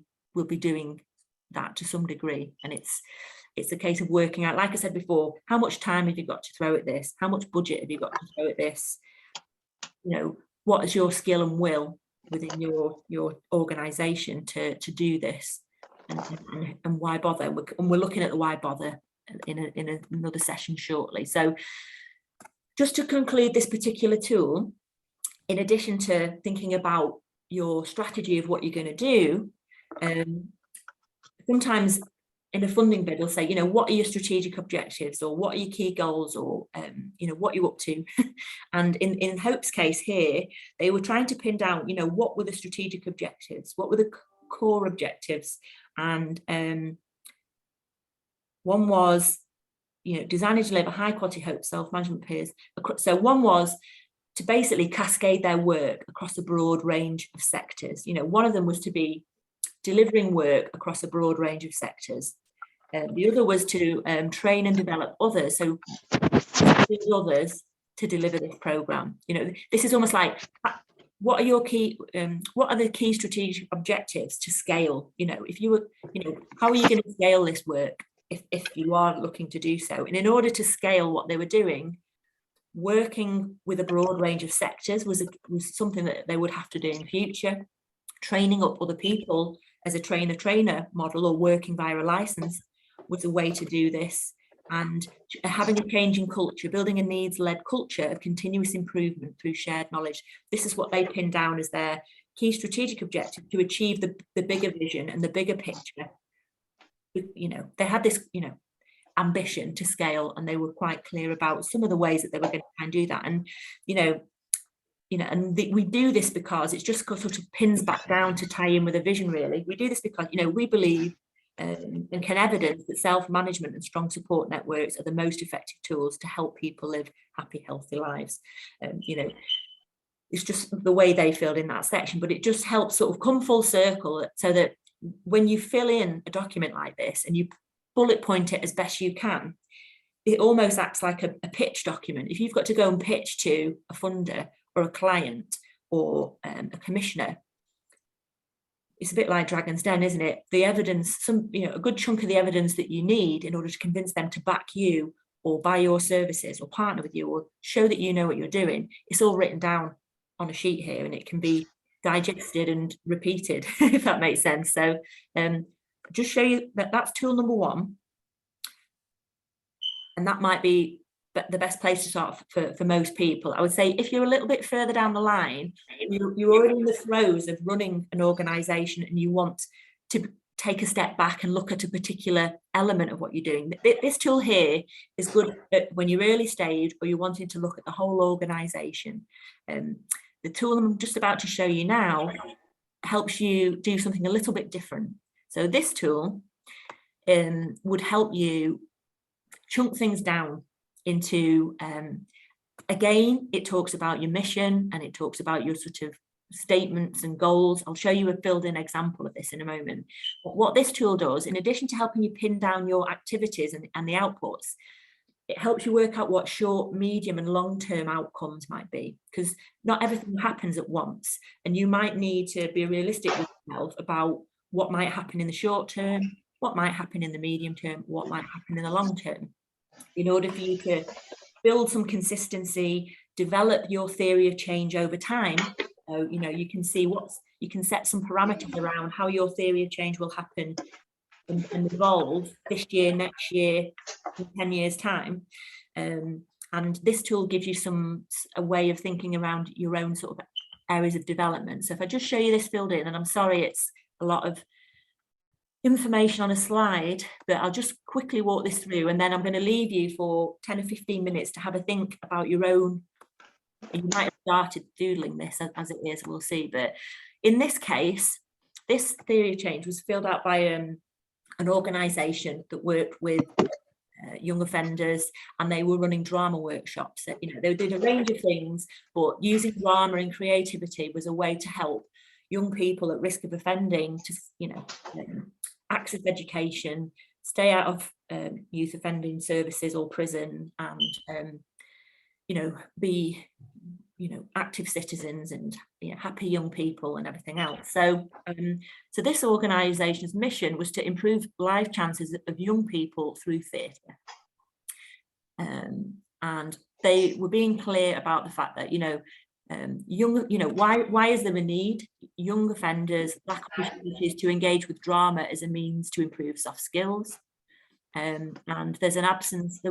doing that to some degree. And it's a case of working out, like I said before, how much time have you got to throw at this? How much budget have you got to throw at this? You know, what is your skill and will within your organization to do this, and why bother? And we're looking at the why bother in another session shortly. So just to conclude this particular tool, in addition to thinking about your strategy of what you're going to do, sometimes in a funding bid, we'll say, you know, what are your strategic objectives, or what are your key goals, or, you know, what you're up to. And in Hope's case here, they were trying to pin down, you know, what were the strategic objectives, what were the core objectives. And one was, you know, designing to deliver high quality Hope self-management peers. So one was to basically cascade their work across a broad range of sectors. You know, one of them was to be delivering work across a broad range of sectors. The other was to train and develop others, so others to deliver this program. You know, this is almost like, what are your key, what are the key strategic objectives to scale? You know, if you were, you know, how are you going to scale this work if you are looking to do so? And in order to scale what they were doing, working with a broad range of sectors was something that they would have to do in the future. Training up other people as a trainer model, or working via a license, was a way to do this. And having a changing culture, building a needs-led culture of continuous improvement through shared knowledge. This is what they pinned down as their key strategic objective, to achieve the bigger vision and the bigger picture. You know, they had this, you know, ambition to scale, and they were quite clear about some of the ways that they were going to try and do that. And we do this because it's just sort of pins back down to tie in with a vision, really. We do this because, you know, we believe and can evidence that self-management and strong support networks are the most effective tools to help people live happy, healthy lives. You know, it's just the way they filled in that section, but it just helps sort of come full circle, so that when you fill in a document like this and you bullet point it as best you can, it almost acts like a pitch document. If you've got to go and pitch to a funder or a client or a commissioner, it's a bit like Dragon's Den, isn't it? The evidence, a good chunk of the evidence that you need in order to convince them to back you or buy your services or partner with you or show that you know what you're doing, it's all written down on a sheet here, and it can be digested and repeated, if that makes sense. So just show you that that's tool number 1. And that might be the best place to start for most people. I would say if you're a little bit further down the line, you're already in the throes of running an organisation and you want to take a step back and look at a particular element of what you're doing. This tool here is good when you're early stage or you're wanting to look at the whole organisation. The tool I'm just about to show you now helps you do something a little bit different. So this tool would help you chunk things down into, again, it talks about your mission and it talks about your sort of statements and goals. I'll show you a filled in example of this in a moment. But what this tool does, in addition to helping you pin down your activities and the outputs, it helps you work out what short, medium and long-term outcomes might be, because not everything happens at once. And you might need to be realistic with yourself about what might happen in the short term, what might happen in the medium term, what might happen in the long term, in order for you to build some consistency, develop your theory of change over time. So, you can see you can set some parameters around how your theory of change will happen and evolve this year, next year, in 10 years time. And this tool gives you a way of thinking around your own sort of areas of development. So if I just show you this filled in, and I'm sorry, it's a lot of information on a slide, but I'll just quickly walk this through, and then I'm going to leave you for 10 or 15 minutes to have a think about your own. You might have started doodling this as it is, we'll see. But in this case, this theory of change was filled out by an organisation that worked with young offenders, and they were running drama workshops. They did a range of things, but using drama and creativity was a way to help young people at risk of offending to, access education, stay out of youth offending services or prison, and be active citizens and happy young people and everything else. So this organisation's mission was to improve life chances of young people through theatre, and they were being clear about the fact that why is there a need? Young offenders lack opportunities to engage with drama as a means to improve soft skills, and there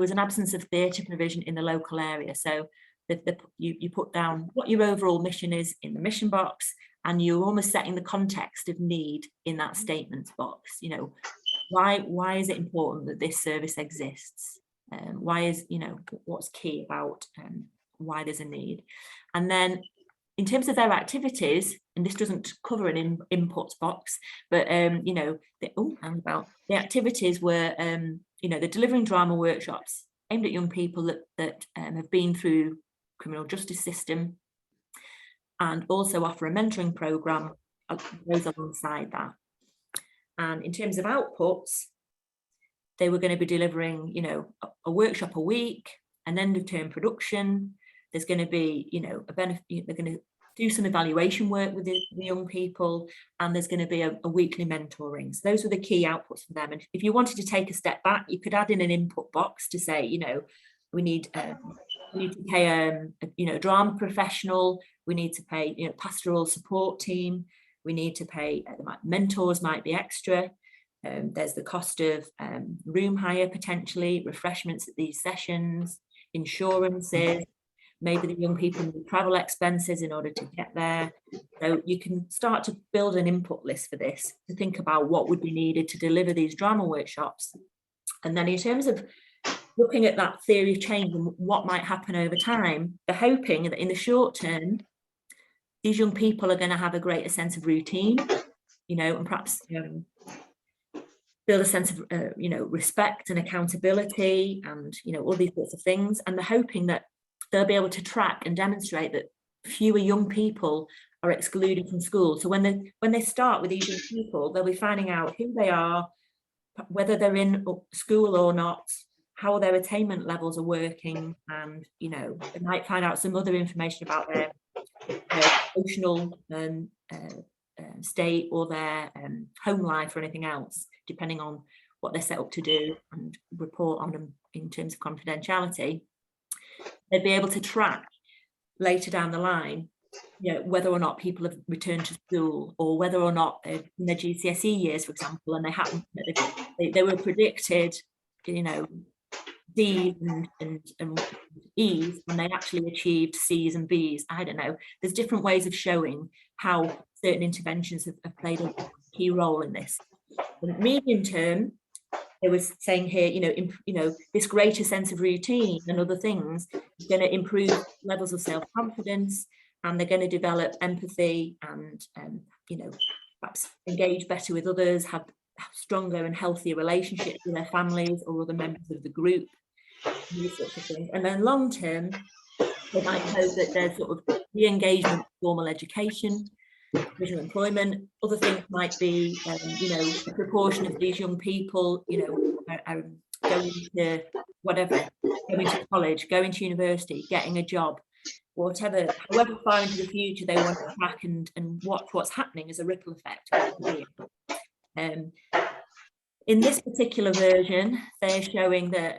was an absence of theatre provision in the local area. So you put down what your overall mission is in the mission box, and you're almost setting the context of need in that statements box. Why is it important that this service exists? Why is what's key about why there's a need? And then in terms of their activities, and this doesn't cover an inputs box, but the activities were they're delivering drama workshops aimed at young people that have been through criminal justice system, and also offer a mentoring program that goes alongside that. And in terms of outputs, they were going to be delivering a workshop a week, an end of term production. There's going to be a benefit. They're going to do some evaluation work with the young people, and there's going to be a weekly mentoring. So those were the key outputs for them. And if you wanted to take a step back, you could add in an input box to say, we need to pay a drama professional, we need to pay pastoral support team, we need to pay mentors might be extra. There's the cost of room hire, potentially refreshments at these sessions, insurances, maybe the young people need travel expenses in order to get there. So you can start to build an input list for this, to think about what would be needed to deliver these drama workshops. And then in terms of looking at that theory of change and what might happen over time, they're hoping that in the short term, these young people are going to have a greater sense of routine, and perhaps build a sense of, respect and accountability and, all these sorts of things. And they're hoping that they'll be able to track and demonstrate that fewer young people are excluded from school. So when they start with these young people, they'll be finding out who they are, whether they're in school or not, how their attainment levels are working, and they might find out some other information about their emotional state or their home life or anything else, depending on what they're set up to do and report on them in terms of confidentiality. They'd be able to track later down the line, whether or not people have returned to school, or whether or not in their GCSE years, for example, and they were predicted, D's and E's, when they actually achieved C's and B's. I don't know. There's different ways of showing how certain interventions have played a key role in this. The medium term, it was saying here, this greater sense of routine and other things is going to improve levels of self-confidence, and they're going to develop empathy and, perhaps engage better with others, have stronger and healthier relationships with their families or other members of the group, these sorts of things. And then long term, they might hope that there's sort of re-engagement with formal education, visual employment. Other things might be, a proportion of these young people, going to whatever, going to college, going to university, getting a job, whatever, however far into the future they want to track and watch what's happening as a ripple effect. In this particular version, they're showing that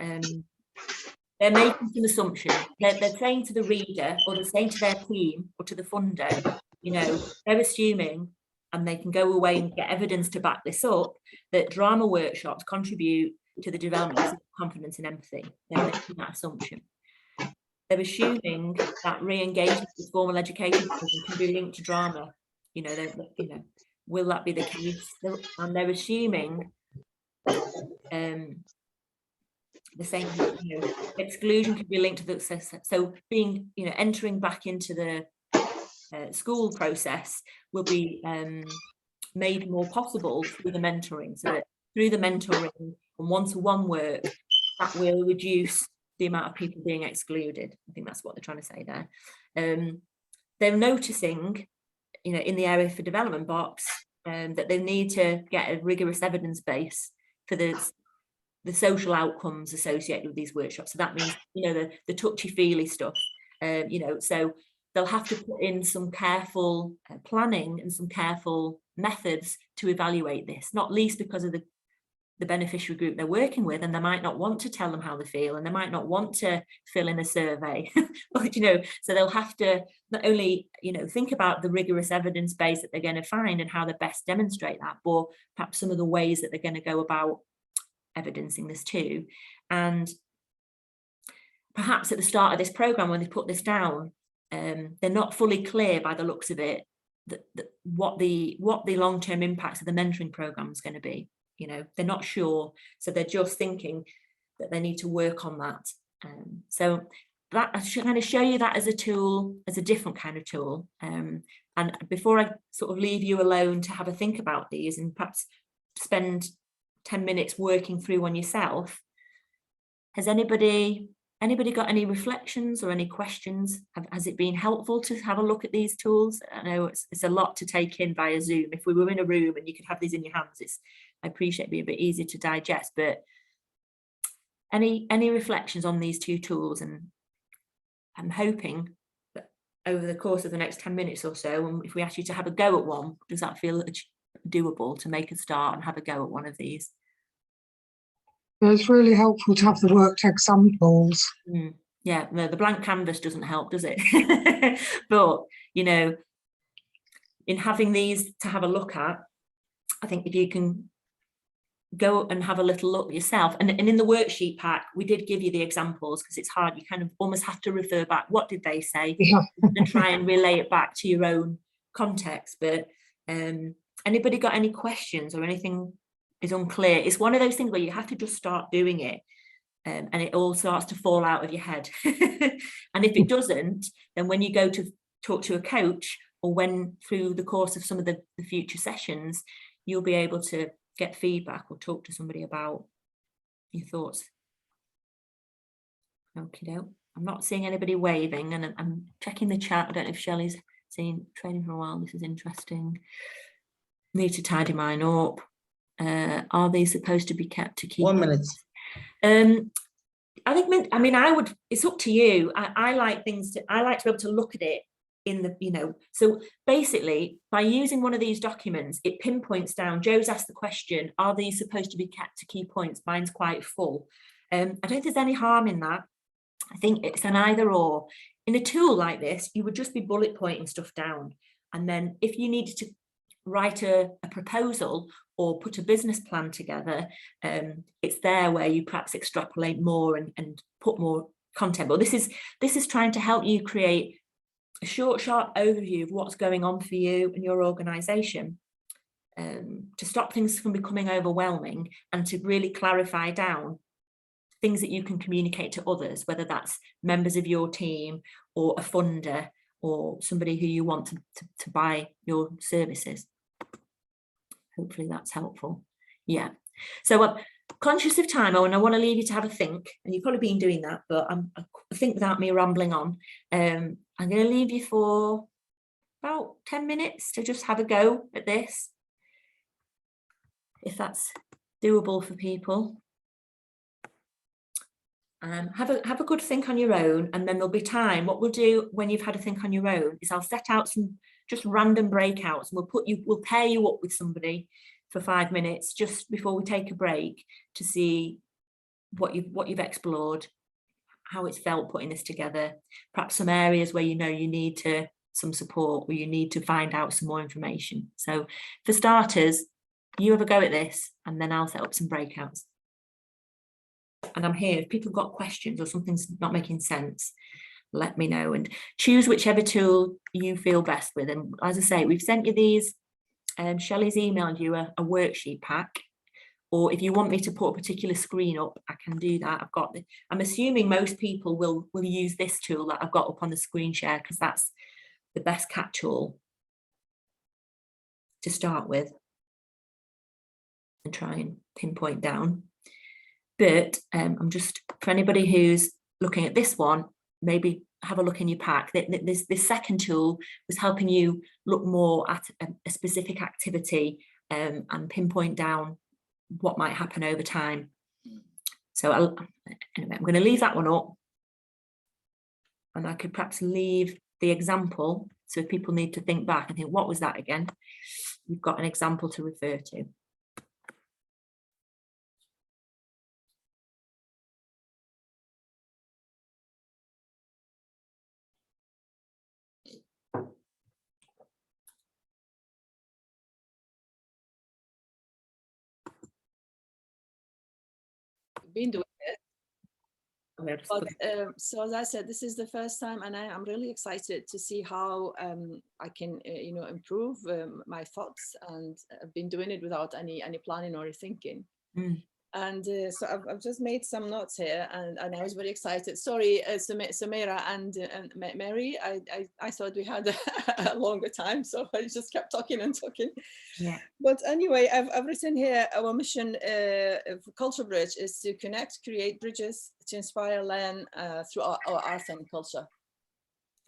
they're making some assumptions. They're saying to the reader, or they're saying to their team or to the funder, they're assuming, and they can go away and get evidence to back this up, that drama workshops contribute to the development of confidence and empathy. They're making that assumption. They're assuming that re-engagement with formal education can be linked to drama. Will that be the case? And they're assuming the same, exclusion could be linked to the success. So being, entering back into the school process will be made more possible through the mentoring. So that through the mentoring and one-to-one work, that will reduce the amount of people being excluded. I think that's what they're trying to say there. They're noticing, in the area for development box, that they need to get a rigorous evidence base for the social outcomes associated with these workshops. So that means, the touchy-feely stuff, so they'll have to put in some careful planning and some careful methods to evaluate this, not least because of the beneficiary group they're working with, and they might not want to tell them how they feel, and they might not want to fill in a survey. But, so they'll have to not only, think about the rigorous evidence base that they're going to find and how they best demonstrate that, but perhaps some of the ways that they're going to go about evidencing this too. And perhaps at the start of this program, when they put this down, they're not fully clear by the looks of it that what the long-term impacts of the mentoring program is going to be. They're not sure, so they're just thinking that they need to work on that. So that I should kind of show you that as a tool, as a different kind of tool. And before I sort of leave you alone to have a think about these and perhaps spend 10 minutes working through one yourself, has anybody got any reflections or any questions? Has it been helpful to have a look at these tools? I know it's a lot to take in via Zoom. If we were in a room and you could have these in your hands, I appreciate it being a bit easier to digest, but any reflections on these two tools? And I'm hoping that over the course of the next 10 minutes or so, and if we ask you to have a go at one, does that feel doable to make a start and have a go at one of these? It's really helpful to have the worked examples. Yeah, no, the blank canvas doesn't help, does it? But, in having these to have a look at, I think if you can go and have a little look yourself, and in the worksheet pack, we did give you the examples, because it's hard, you kind of almost have to refer back, what did they say? Yeah. And try and relay it back to your own context. But anybody got any questions or anything is unclear? It's one of those things where you have to just start doing it, and it all starts to fall out of your head. And if it doesn't, then when you go to talk to a coach, or when through the course of some of the future sessions, you'll be able to get feedback or talk to somebody about your thoughts. Okay, I'm not seeing anybody waving, and I'm checking the chat. I don't know if Shelley's seen training for a while. This is interesting. Need to tidy mine up. Are these supposed to be kept to keep? 1 minute. I think, I mean, I would, it's up to you. I like things to, I like to be able to look at it in the, you know, so basically by using one of these documents, it pinpoints down. Joe's asked the question, are these supposed to be kept to key points? Mine's quite full. I don't think there's any harm in that. I think it's an either or. In a tool like this, you would just be bullet pointing stuff down. And then if you needed to write a proposal or put a business plan together, it's there where you perhaps extrapolate more and put more content. But this is trying to help you create a short, sharp overview of what's going on for you and your organisation, to stop things from becoming overwhelming and to really clarify down things that you can communicate to others, whether that's members of your team or a funder or somebody who you want to buy your services. Hopefully that's helpful. Yeah. So I'm conscious of time, and I want to leave you to have a think, and you've probably been doing that, but I think without me rambling on. I'm going to leave you for about 10 minutes to just have a go at this, if that's doable for people. Have a good think on your own, and then there'll be time. What we'll do when you've had a think on your own is I'll set out some just random breakouts, and we'll pair you up with somebody for 5 minutes just before we take a break to see what you've explored, how it's felt putting this together, perhaps some areas where you know you need some support, or you need to find out some more information. So for starters, you have a go at this, and then I'll set up some breakouts. And I'm here if people have got questions or something's not making sense, let me know, and choose whichever tool you feel best with. And as I say, we've sent you these, Shelley's emailed you a worksheet pack, or if you want me to put a particular screen up, I can do that. I'm assuming most people will use this tool that I've got up on the screen share, because that's the best catch-all to start with and try and pinpoint down. But I'm just, for anybody who's looking at this one, maybe have a look in your pack. This second tool was helping you look more at a specific activity and pinpoint down what might happen over time. So anyway, I'm going to leave that one up, and I could perhaps leave the example. So if people need to think back and think, what was that again? You've got an example to refer to. Been doing it. But, so as I said, this is the first time, and I'm really excited to see how I can, you know, improve my thoughts, and I've been doing it without any planning or thinking. And so I've just made some notes here, and I was very excited. Sorry, Samira and Mary, I thought we had a longer time, so I just kept talking and talking. Yeah. But anyway, I've written here, our mission for Culture Bridge is to connect, create bridges to inspire, learn through our art and culture.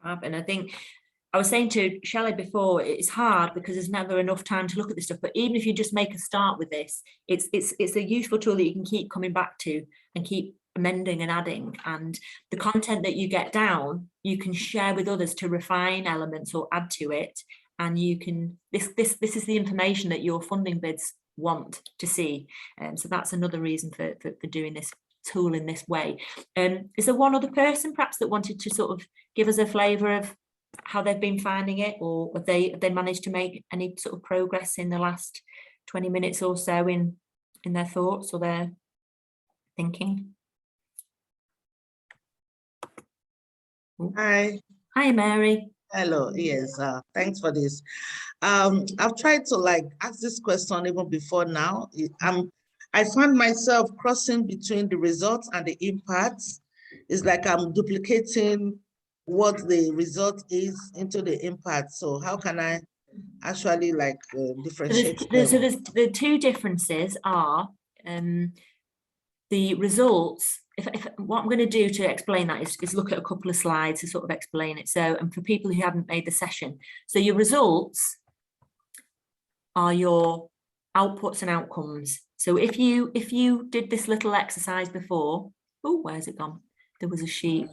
And I think I was saying to Shelley before, it's hard because there's never enough time to look at this stuff. But even if you just make a start with this, it's a useful tool that you can keep coming back to and keep amending and adding. And the content that you get down, you can share with others to refine elements or add to it. And you can, this is the information that your funding bids want to see. So that's another reason for doing this tool in this way. Is there one other person perhaps that wanted to sort of give us a flavour of how they've been finding it, or have they managed to make any sort of progress in the last 20 minutes or so in their thoughts or their thinking? Hi. Hi, Mary. Hello. Yes. Thanks for this. I've tried to ask this question even before now. I found myself crossing between the results and the impacts. It's like I'm duplicating what the result is into the impact. So how can I actually differentiate? So the two differences are the results what I'm going to do to explain that is look at a couple of slides to sort of explain it. So, and for people who haven't made the session, so your results are your outputs and outcomes. So if you did this little exercise before, oh, where's it gone? There was a sheet.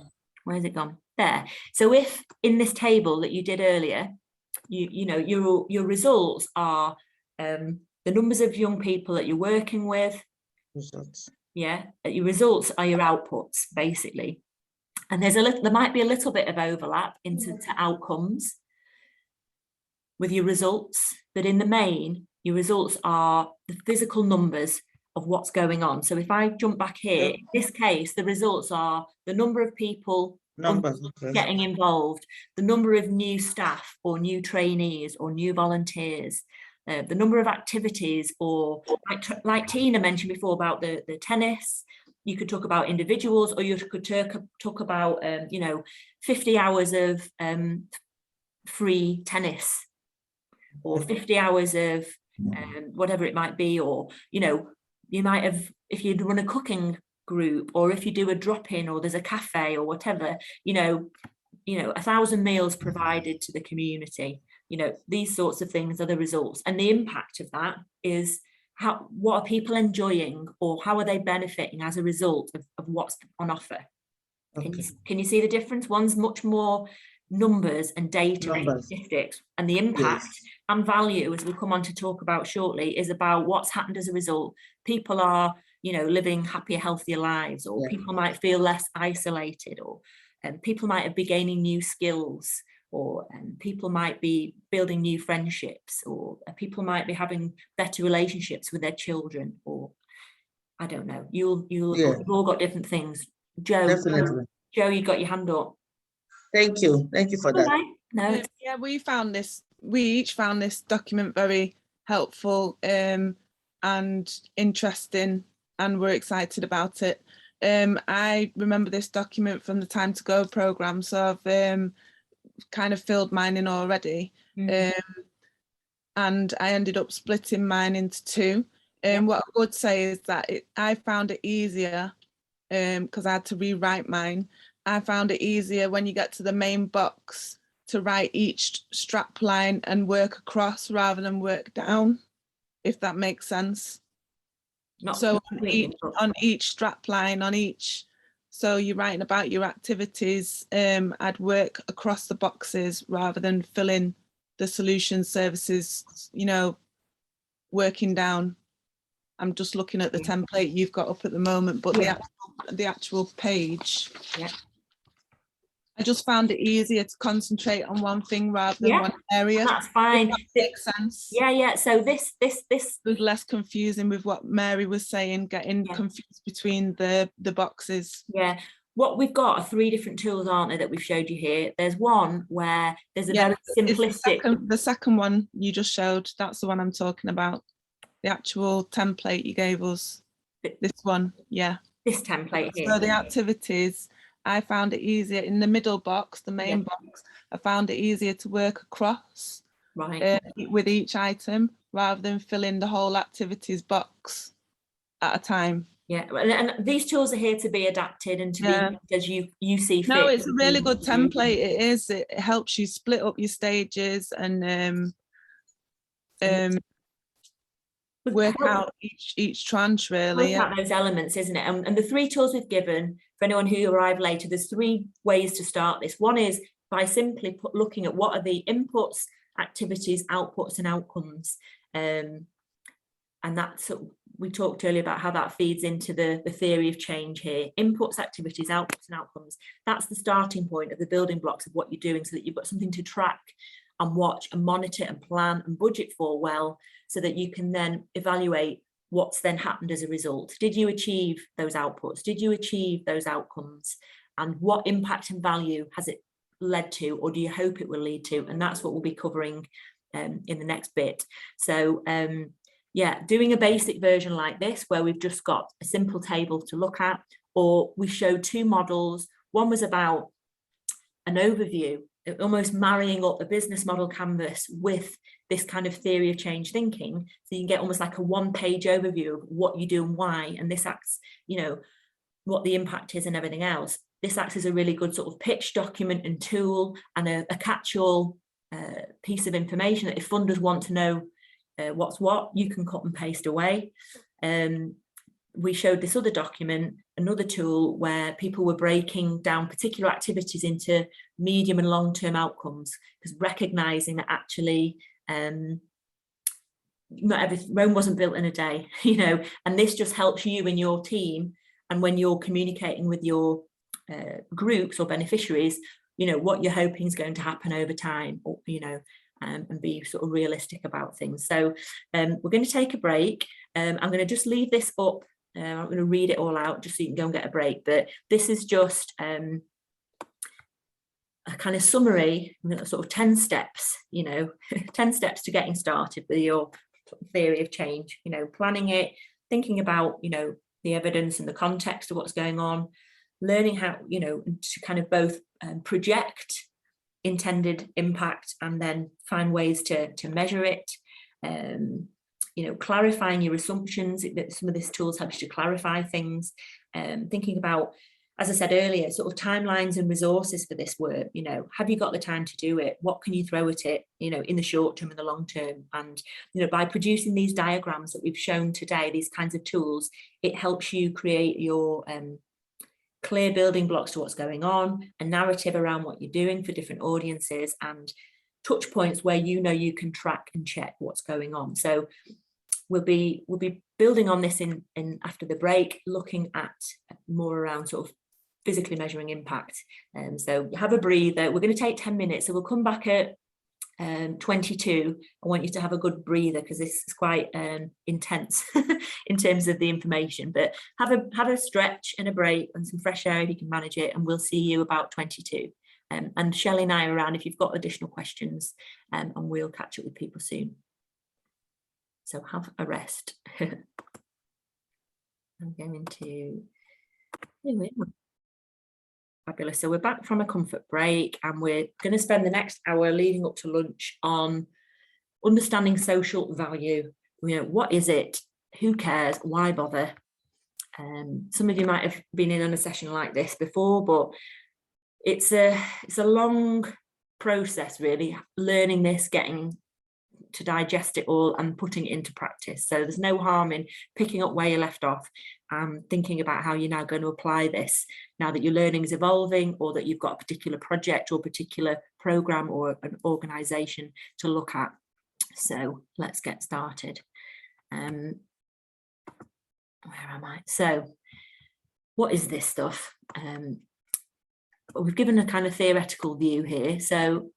Where's it gone? There. So if in this table that you did earlier, you know your results are the numbers of young people that you're working with. Results. Yeah, your results are your outputs basically, and there might be a little bit of overlap into outcomes with your results, but in the main, your results are the physical numbers of what's going on. So if I jump back here, in this case, the results are the number of people getting involved, the number of new staff or new trainees or new volunteers, the number of activities, or like Tina mentioned before about the tennis. You could talk about individuals, or you could talk about 50 hours of free tennis, or 50 hours of whatever it might be, or you might have, if you'd run a cooking group, or if you do a drop-in, or there's a cafe or whatever, 1,000 meals provided to the community. These sorts of things are the results, and the impact of that is what are people enjoying, or how are they benefiting as a result of what's on offer. Okay. Can you see the difference? One's much more numbers and data and statistics, and the impact and value, as we'll come on to talk about shortly, is about what's happened as a result. People are living happier, healthier lives, or people might feel less isolated, or people might be gaining new skills, or people might be building new friendships, or people might be having better relationships with their children, or I don't know, you've all got different things. Joe, you got your hand up. Thank you for that. Right. No, yeah, we each found this document very helpful and interesting, and we're excited about it. I remember this document from the Time to Go programme, so I've kind of filled mine in already. And I ended up splitting mine into two. What I would say is that I found it easier because I had to rewrite mine. I found it easier when you get to the main box to write each strap line and work across rather than work down, if that makes sense. So on each strap line, so you're writing about your activities, I'd work across the boxes rather than fill in the solution services, working down. I'm just looking at the template you've got up at the moment, but the actual page. Yeah. I just found it easier to concentrate on one thing rather than one area. That's fine. That makes sense. Yeah. So this was less confusing with what Mary was saying, getting confused between the boxes. Yeah. What we've got are 3 different tools, aren't there, that we've showed you here. There's one where there's a very simplistic. The second one you just showed, that's the one I'm talking about. The actual template you gave us. This one, This template here. So the activities, I found it easier in the middle box, the main box. I found it easier to work across with each item rather than fill in the whole activities box at a time. Yeah, and these tools are here to be adapted and to be as you see fit. No, it's a really good template. It is. It helps you split up your stages and work out each tranche, really. Work out those elements, isn't it? And the 3 tools we've given for anyone who arrived later, there's 3 ways to start this. One is by simply looking at what are the inputs, activities, outputs, and outcomes. And that's, we talked earlier about how that feeds into the theory of change here. Inputs, activities, outputs, and outcomes. That's the starting point of the building blocks of what you're doing, so that you've got something to track and watch and monitor and plan and budget for well, so that you can then evaluate what's then happened as a result. Did you achieve those outputs? Did you achieve those outcomes? And what impact and value has it led to, or do you hope it will lead to? And that's what we'll be covering in the next bit. So doing a basic version like this, where we've just got a simple table to look at, or we showed 2 models. One was about an overview, almost marrying up a business model canvas with this kind of theory of change thinking, so you can get almost like a 1-page overview of what you do and why. And this acts, what the impact is and everything else, this acts as a really good sort of pitch document and tool and a catch-all piece of information that if funders want to know what's what, you can cut and paste away. We showed this other document, another tool where people were breaking down particular activities into medium and long-term outcomes, because recognizing that actually not everything, Rome wasn't built in a day, you know, and this just helps you and your team, and when you're communicating with your groups or beneficiaries, you know, what you're hoping is going to happen over time, or, you know, and be sort of realistic about things. So we're going to take a break. I'm going to just leave this up. I'm going to read it all out just so you can go and get a break. But this is just a kind of summary, sort of 10 steps, you know, 10 steps to getting started with your theory of change, you know, planning it, thinking about, you know, the evidence and the context of what's going on, learning how, you know, to kind of both project intended impact and then find ways to measure it, you know, clarifying your assumptions. Some of these tools help you to clarify things, thinking about, as I said earlier, sort of timelines and resources for this work. You know, have you got the time to do it? What can you throw at it, you know, in the short term and the long term? And, you know, by producing these diagrams that we've shown today, these kinds of tools, it helps you create your clear building blocks to what's going on, a narrative around what you're doing for different audiences, and touch points where you know you can track and check what's going on. So we'll be building on this in after the break, looking at more around sort of physically measuring impact. So have a breather. We're going to take 10 minutes, so we'll come back at 22. I want you to have a good breather because this is quite intense in terms of the information, but have a stretch and a break and some fresh air if you can manage it, and we'll see you about 22. And Shelley and I are around if you've got additional questions, and we'll catch up with people soon. So have a rest. I'm going to, fabulous. So we're back from a comfort break, and we're going to spend the next hour leading up to lunch on understanding social value. You know, what is it? Who cares? Why bother? Some of you might have been in on a session like this before, but it's a long process, really, learning this, getting to digest it all and putting it into practice. So there's no harm in picking up where you left off and thinking about how you're now going to apply this now that your learning is evolving, or that you've got a particular project or particular program or an organization to look at. So let's get started. Where am I? So what is this stuff? We've given a kind of theoretical view here. So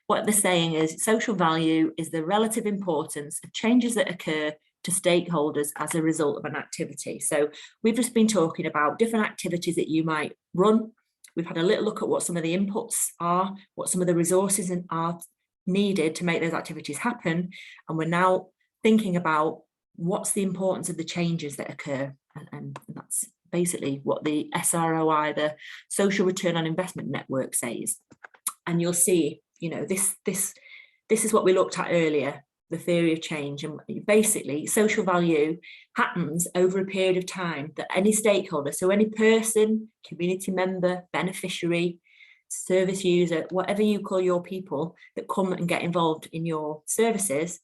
what they're saying is social value is the relative importance of changes that occur to stakeholders as a result of an activity. So we've just been talking about different activities that you might run. We've had a little look at what some of the inputs are, what some of the resources are needed to make those activities happen. And we're now thinking about what's the importance of the changes that occur. And that's basically what the SROI, the Social Return on Investment Network, says. And you'll see, you know, this is what we looked at earlier, the theory of change. And basically social value happens over a period of time that any stakeholder, so any person, community member, beneficiary, service user, whatever you call your people that come and get involved in your services,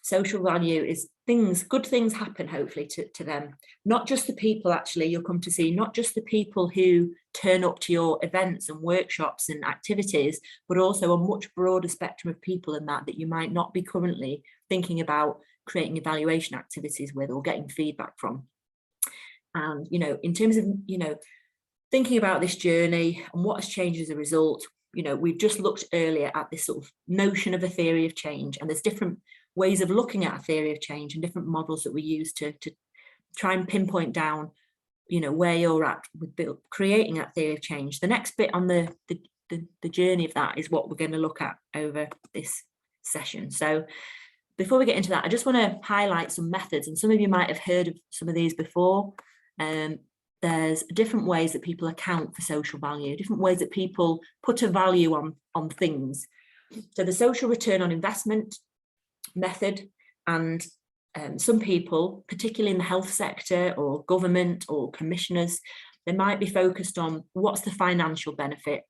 social value is things, good things happen hopefully to them. Not just the people, actually, you'll come to see, not just the people who turn up to your events and workshops and activities, but also a much broader spectrum of people than that you might not be currently thinking about creating evaluation activities with or getting feedback from. And, you know, in terms of, you know, thinking about this journey and what has changed as a result, you know, we've just looked earlier at this sort of notion of a theory of change, and there's different ways of looking at a theory of change and different models that we use to try and pinpoint down, you know, where you're at with creating that theory of change. The next bit on the journey of that is what we're going to look at over this session. So before we get into that, I just want to highlight some methods, and some of you might have heard of some of these before. There's different ways that people account for social value, different ways that people put a value on things. So the social return on investment method, and some people, particularly in the health sector or government or commissioners, they might be focused on what's the financial benefit.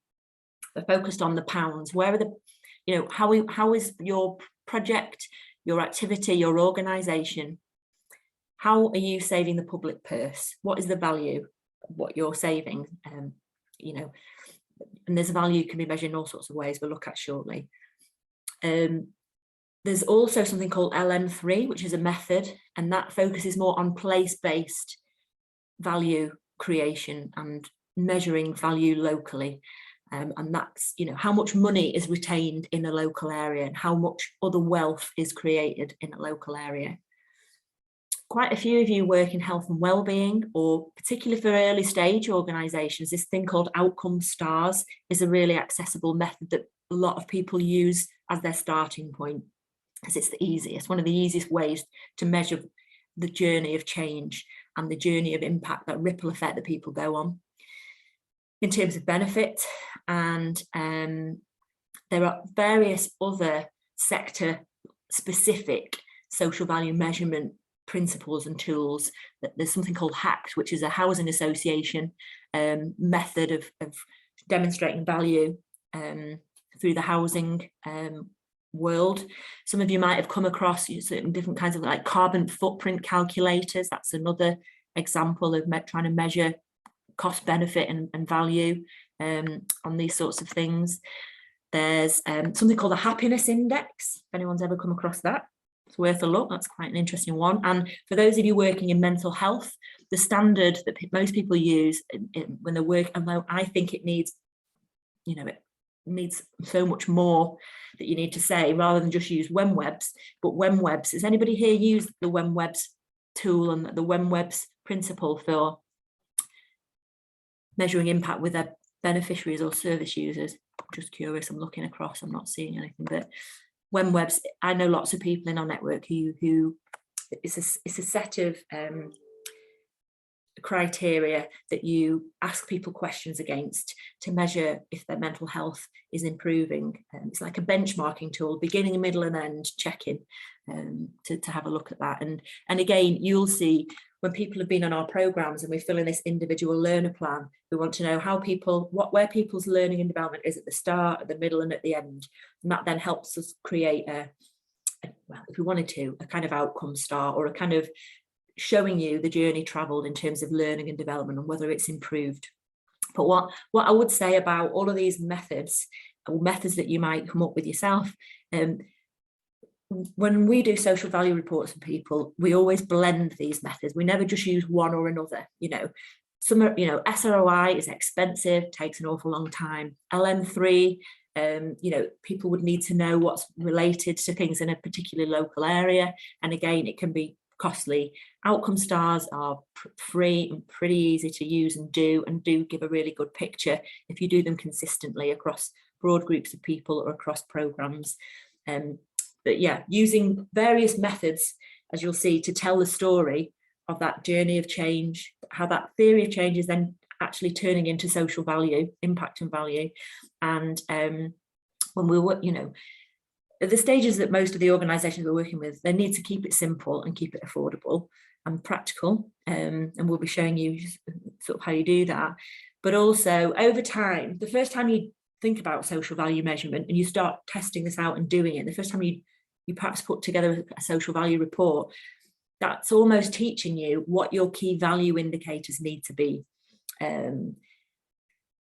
They're focused on the pounds. Where are the, you know, how is your project, your activity, your organisation? How are you saving the public purse? What is the value of what you're saving? You know, and there's value can be measured in all sorts of ways we'll look at shortly. There's also something called LM3, which is a method, and that focuses more on place-based value creation and measuring value locally. And that's, you know, how much money is retained in a local area and how much other wealth is created in a local area. Quite a few of you work in health and wellbeing, or particularly for early stage organisations, this thing called outcome stars is a really accessible method that a lot of people use as their starting point, because it's the easiest, one of the easiest ways to measure the journey of change and the journey of impact, that ripple effect that people go on in terms of benefit. And there are various other sector specific social value measurement principles and tools. There's something called HACT, which is a housing association method of demonstrating value through the housing world. Some of you might have come across certain different kinds of like carbon footprint calculators. That's another example of trying to measure cost benefit and value on these sorts of things. There's something called the happiness index, if anyone's ever come across that. It's worth a look. That's quite an interesting one. And for those of you working in mental health, the standard that most people use when they work, although I think it needs, you know, it needs so much more that you need to say rather than just use WEMWebs. But WEMWebs, has anybody here used the WEMWebs tool and the WEMWebs principle for measuring impact with their beneficiaries or service users? I'm just curious, I'm looking across, I'm not seeing anything, but WEMWebs, I know lots of people in our network who it's a set of criteria that you ask people questions against to measure if their mental health is improving. It's like a benchmarking tool, beginning, middle and end checking, to have a look at that. And again, you'll see when people have been on our programs and we fill in this individual learner plan, we want to know how people, where people's learning and development is at the start, at the middle and at the end. And that then helps us create well, if we wanted to, a kind of outcome star, or a kind of showing you the journey traveled in terms of learning and development and whether it's improved. But what I would say about all of these methods, or methods that you might come up with yourself, when we do social value reports for people, we always blend these methods. We never just use one or another. You know, some are, you know, SROI is expensive, takes an awful long time. LM3, you know, people would need to know what's related to things in a particular local area, and again, it can be costly. Outcome stars are free and pretty easy to use and do give a really good picture if you do them consistently across broad groups of people or across programs. But yeah, using various methods, as you'll see, to tell the story of that journey of change, how that theory of change is then actually turning into social value, impact and value. And when we work, you know, at the stages that most of the organisations we're working with, they need to keep it simple and keep it affordable and practical. And we'll be showing you sort of how you do that. But also over time, the first time you think about social value measurement and you start testing this out and doing it, the first time you perhaps put together a social value report, that's almost teaching you what your key value indicators need to be.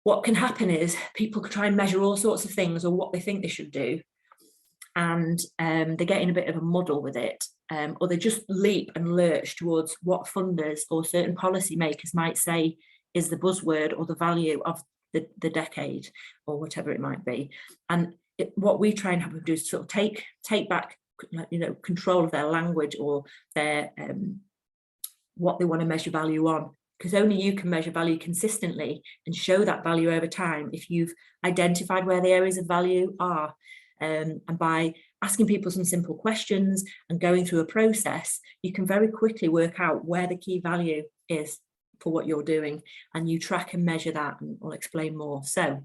What can happen is people could try and measure all sorts of things or what they think they should do, and they get in a bit of a muddle with it, or they just leap and lurch towards what funders or certain policymakers might say is the buzzword or the value of the decade or whatever it might be. And what we try and have them do is sort of take back, you know, control of their language or their what they want to measure value on, because only you can measure value consistently and show that value over time if you've identified where the areas of value are. And by asking people some simple questions and going through a process, you can very quickly work out where the key value is for what you're doing, and you track and measure that, and I'll explain more. So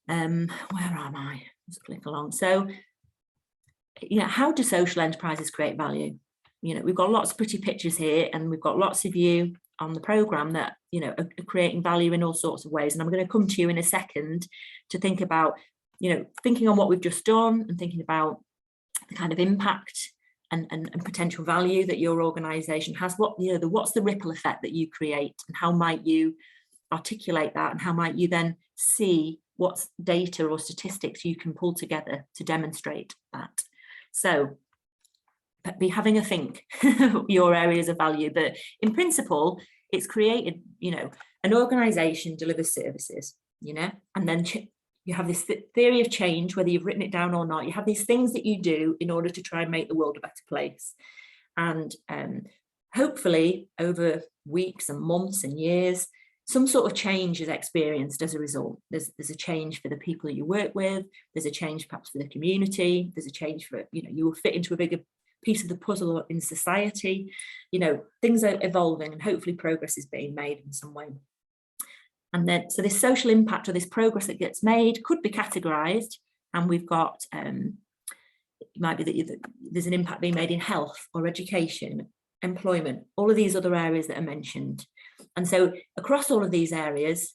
where am I? Let's click along. So you know, how do social enterprises create value? You know, we've got lots of pretty pictures here, and we've got lots of you on the programme that, you know, are creating value in all sorts of ways. And I'm going to come to you in a second to think about, you know, thinking on what we've just done and thinking about the kind of impact and potential value that your organisation has. What, you know, what's the ripple effect that you create, and how might you articulate that, and how might you then see what data or statistics you can pull together to demonstrate that. So be having a think your areas of value, but in principle it's created, you know, an organisation delivers services, you know, and then you have this theory of change, whether you've written it down or not. You have these things that you do in order to try and make the world a better place, and hopefully over weeks and months and years some sort of change is experienced as a result. There's a change for the people you work with, there's a change perhaps for the community, there's a change for, you know, you will fit into a bigger piece of the puzzle in society. You know, things are evolving and hopefully progress is being made in some way. And then, so this social impact or this progress that gets made could be categorized, and we've got, it might be that there's an impact being made in health or education, employment, all of these other areas that are mentioned. And so across all of these areas,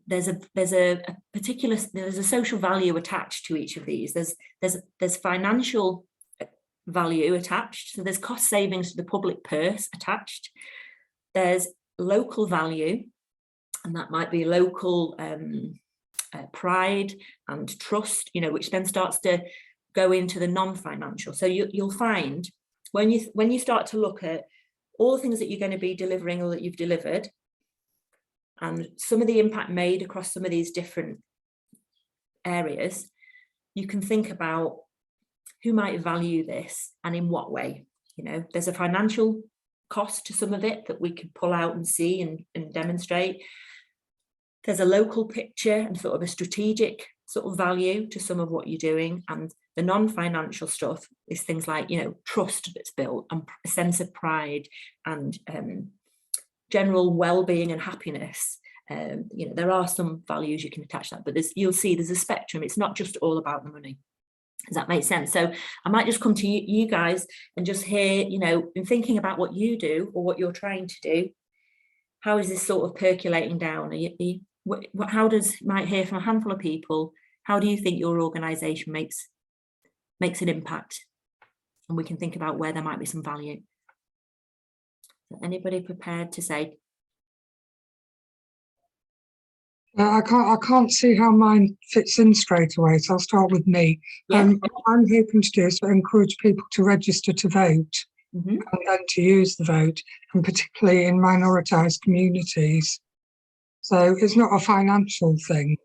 there's a social value attached to each of these. There's financial value attached, so there's cost savings to the public purse attached. There's local value, and that might be local pride and trust, you know, which then starts to go into the non-financial. So you'll find when you start to look at all the things that you're going to be delivering or that you've delivered, and some of the impact made across some of these different areas, you can think about who might value this and in what way. You know, there's a financial cost to some of it that we can pull out and see and demonstrate. There's a local picture and sort of a strategic sort of value to some of what you're doing, and the non-financial stuff is things like, you know, trust that's built and a sense of pride and general well-being and happiness. You know, there are some values you can attach that, but you'll see there's a spectrum. It's not just all about the money. Does that make sense? So I might just come to you guys and just hear, you know, in thinking about what you do or what you're trying to do, how is this sort of percolating down? How does, might hear from a handful of people, how do you think your organisation makes an impact? And we can think about where there might be some value. Anybody prepared to say? I can't see how mine fits in straight away, so I'll start with me. Yeah. What I'm hoping to do is to encourage people to register to vote and then to use the vote, and particularly in minoritised communities. So it's not a financial thing,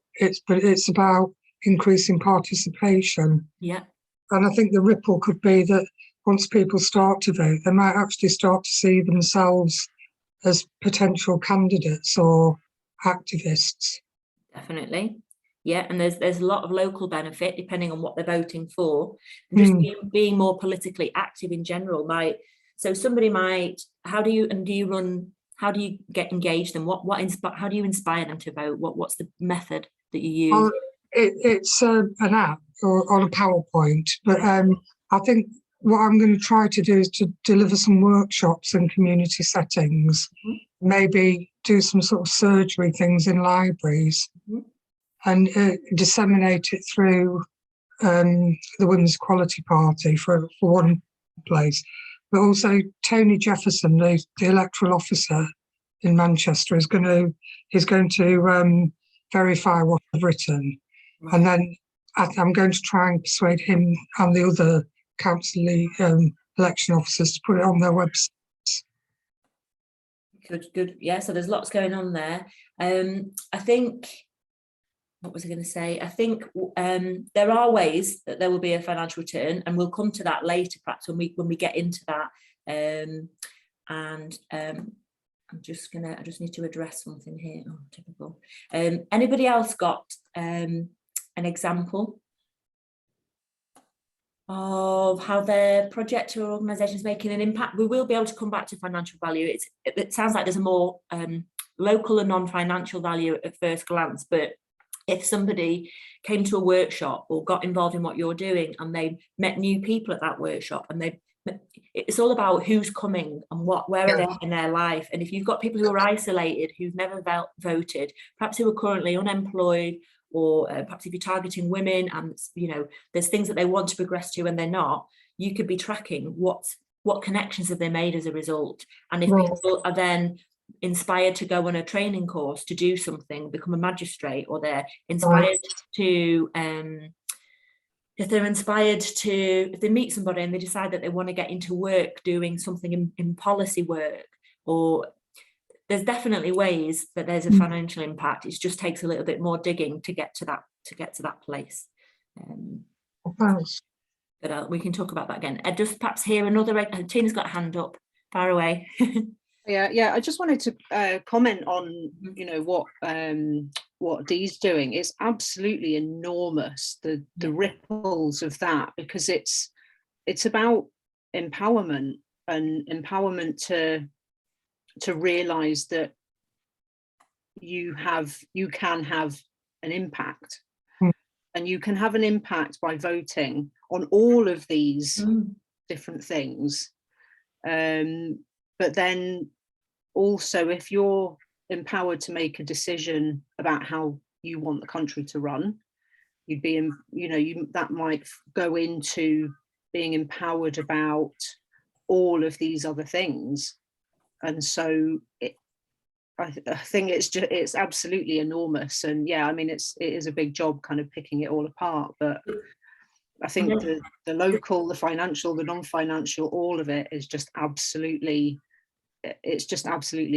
but it's about increasing participation. Yeah. And I think the ripple could be that once people start to vote, they might actually start to see themselves as potential candidates or activists. Definitely. Yeah, and there's a lot of local benefit depending on what they're voting for. And just being more politically active in general might, so somebody might, how do you get engaged them? How do you inspire them to vote? What's the method that you use? Well, it's an app or on a PowerPoint, but I think what I'm going to try to do is to deliver some workshops in community settings, maybe do some sort of surgery things in libraries, and disseminate it through the Women's Equality Party for one place. But also Tony Jefferson, the electoral officer in Manchester, is going to verify what I've written. And then I'm going to try and persuade him and the other council election officers to put it on their websites. Good. Yeah, so there's lots going on there. I think, what was I going to say? I think there are ways that there will be a financial return, and we'll come to that later, perhaps when we get into that. I just need to address something here. Oh, typical. Anybody else got an example of how their project or organisation is making an impact? We will be able to come back to financial value. It sounds like there's a more local and non-financial value at first glance, but if somebody came to a workshop or got involved in what you're doing and they met new people at that workshop, and it's all about who's coming and where are they in their life. And if you've got people who are isolated, who've never voted, perhaps who are currently unemployed, or perhaps if you're targeting women and there's things that they want to progress to and they're not, you could be tracking what connections have they made as a result. And if people are then inspired to go on a training course to do something, become a magistrate, or they're inspired to if they meet somebody and they decide that they want to get into work doing something in policy work, or there's definitely ways that there's a financial impact. It just takes a little bit more digging to get to that place. But we can talk about that again. Just perhaps hear another. Tina's got a hand up. Far away. Yeah. I just wanted to comment on what Dee's doing. It's absolutely enormous, the ripples of that, because it's about empowerment, and empowerment to realize that you can have an impact, and you can have an impact by voting on all of these different things. But then also, if you're empowered to make a decision about how you want the country to run, you'd be that might go into being empowered about all of these other things. And so I think it's absolutely enormous. And it is a big job kind of picking it all apart, but I think the local, the financial, the non-financial, all of it is just absolutely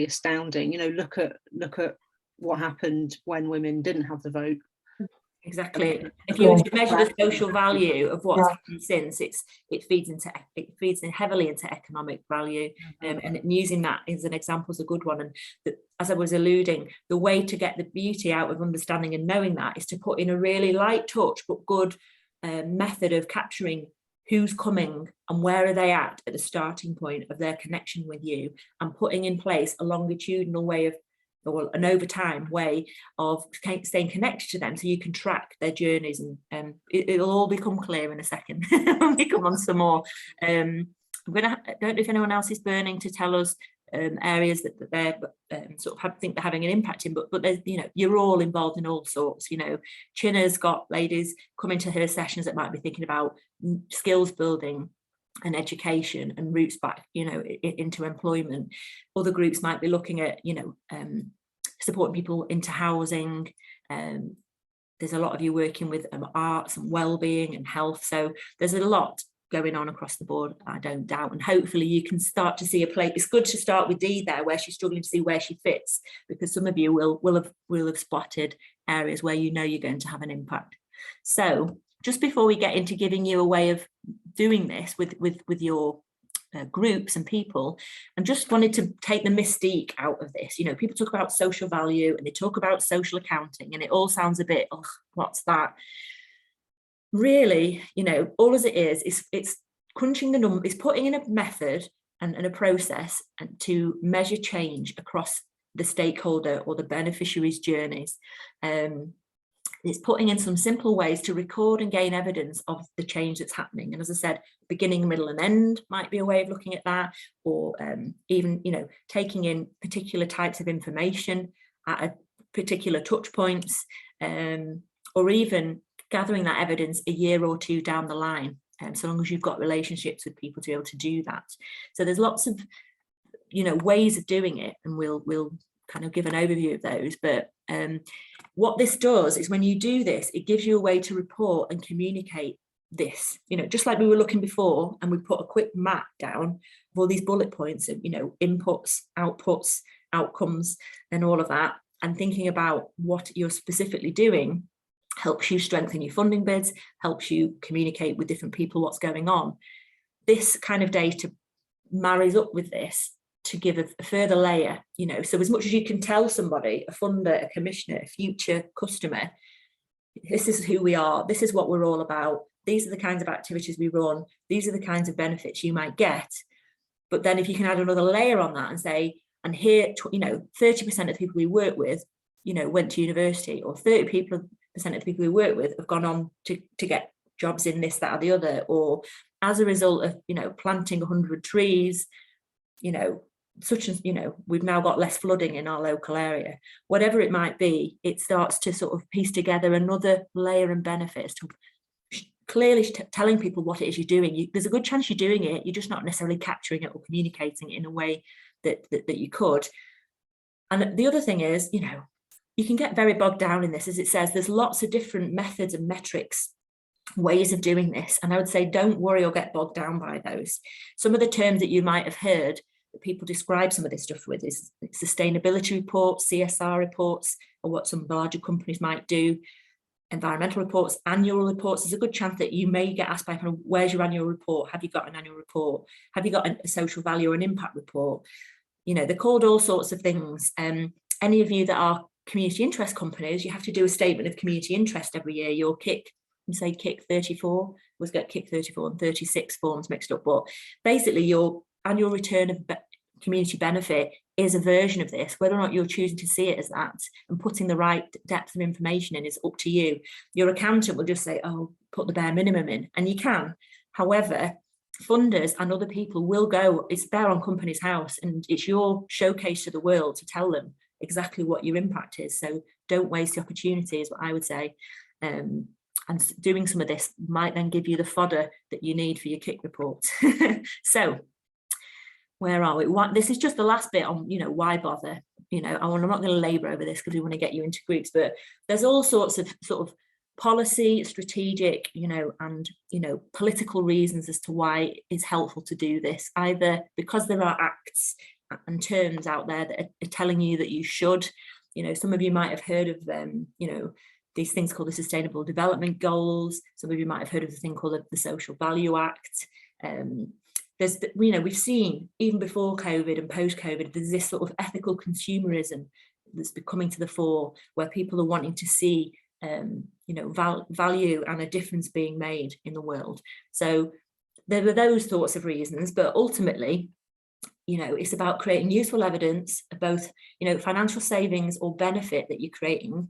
astounding. Look at what happened when women didn't have the vote. Exactly. If you measure the social value of what's happened since, it feeds in heavily into economic value, and using that as an example is a good one. And as I was alluding, the way to get the beauty out of understanding and knowing that is to put in a really light touch but good method of capturing who's coming and where are they at the starting point of their connection with you, and putting in place a longitudinal way of, or an over time way of staying connected to them, so you can track their journeys. And it'll all become clear in a second when we come on some more. I don't know if anyone else is burning to tell us areas that they're think they're having an impact in, but there's, you're all involved in all sorts. China's got ladies coming to her sessions that might be thinking about skills building and education and routes back, into employment. Other groups might be looking at, supporting people into housing. There's a lot of you working with arts and well-being and health. So there's a lot going on across the board, I don't doubt. And hopefully you can start to see a place. It's good to start with Dee there, where she's struggling to see where she fits, because some of you will have spotted areas where you're going to have an impact. So just before we get into giving you a way of doing this with your groups and people, and just wanted to take the mystique out of this. People talk about social value and they talk about social accounting, and it all sounds a bit, what's that? Really, all as it is it's crunching the numbers, it's putting in a method and a process and to measure change across the stakeholder or the beneficiary's journeys. It's putting in some simple ways to record and gain evidence of the change that's happening. And as I said, beginning, middle and end might be a way of looking at that, or even, taking in particular types of information at a particular touch points, or even gathering that evidence a year or two down the line, so long as you've got relationships with people to be able to do that. So there's lots of, ways of doing it, and we'll kind of give an overview of those. But what this does is, when you do this, it gives you a way to report and communicate this, just like we were looking before, and we put a quick map down of all these bullet points of, inputs, outputs, outcomes, and all of that, and thinking about what you're specifically doing helps you strengthen your funding bids, helps you communicate with different people what's going on. This kind of data marries up with this to give a further layer, so as much as you can tell somebody, a funder, a commissioner, a future customer, this is who we are, this is what we're all about, these are the kinds of activities we run, these are the kinds of benefits you might get. But then if you can add another layer on that and say, and here, 30% of the people we work with, went to university, or 30% of the people we work with have gone on to get jobs in this, that or the other, or as a result of, you know, planting 100 trees, you know, such as, you know, we've now got less flooding in our local area. Whatever it might be, it starts to sort of piece together another layer and benefits to clearly telling people what it is you're doing. There's a good chance you're doing it, you're just not necessarily capturing it or communicating it in a way that you could. And the other thing is, you know, you can get very bogged down in this. As it says, there's lots of different methods and metrics, ways of doing this, and I would say don't worry or get bogged down by those. Some of the terms that you might have heard that people describe some of this stuff with is sustainability reports, CSR reports, or what some larger companies might do, environmental reports, annual reports. There's a good chance that you may get asked by, where's your annual report? Have you got an annual report? Have you got a social value or an impact report? You know, they're called all sorts of things. Any of you that are community interest companies, you have to do a statement of community interest every year. Your KIC, you say KIC 34, was get KIC 34 and 36 forms mixed up, but basically your annual return of community benefit is a version of this. Whether or not you're choosing to see it as that and putting the right depth of information in is up to you. Your accountant will just say, oh, put the bare minimum in, and you can. However, funders and other people will go, it's there on Companies House, and it's your showcase to the world to tell them exactly what your impact is. So don't waste the opportunity, is what I would say. And doing some of this might then give you the fodder that you need for your KIC report. So where are we? This is just the last bit on, you know, why bother? You know, I'm not going to labour over this because we want to get you into groups, but there's all sorts of sort of policy, strategic, you know, and, you know, political reasons as to why it's helpful to do this, either because there are acts and terms out there that are telling you that you should. You know, some of you might have heard of them, you know, these things called the Sustainable Development Goals. Some of you might have heard of the thing called the Social Value Act. There's, you know, we've seen even before COVID and post-COVID, there's this sort of ethical consumerism that's coming to the fore, where people are wanting to see, you know, value and a difference being made in the world. So there were those sorts of reasons, but ultimately, you know, it's about creating useful evidence of both, you know, financial savings or benefit that you're creating.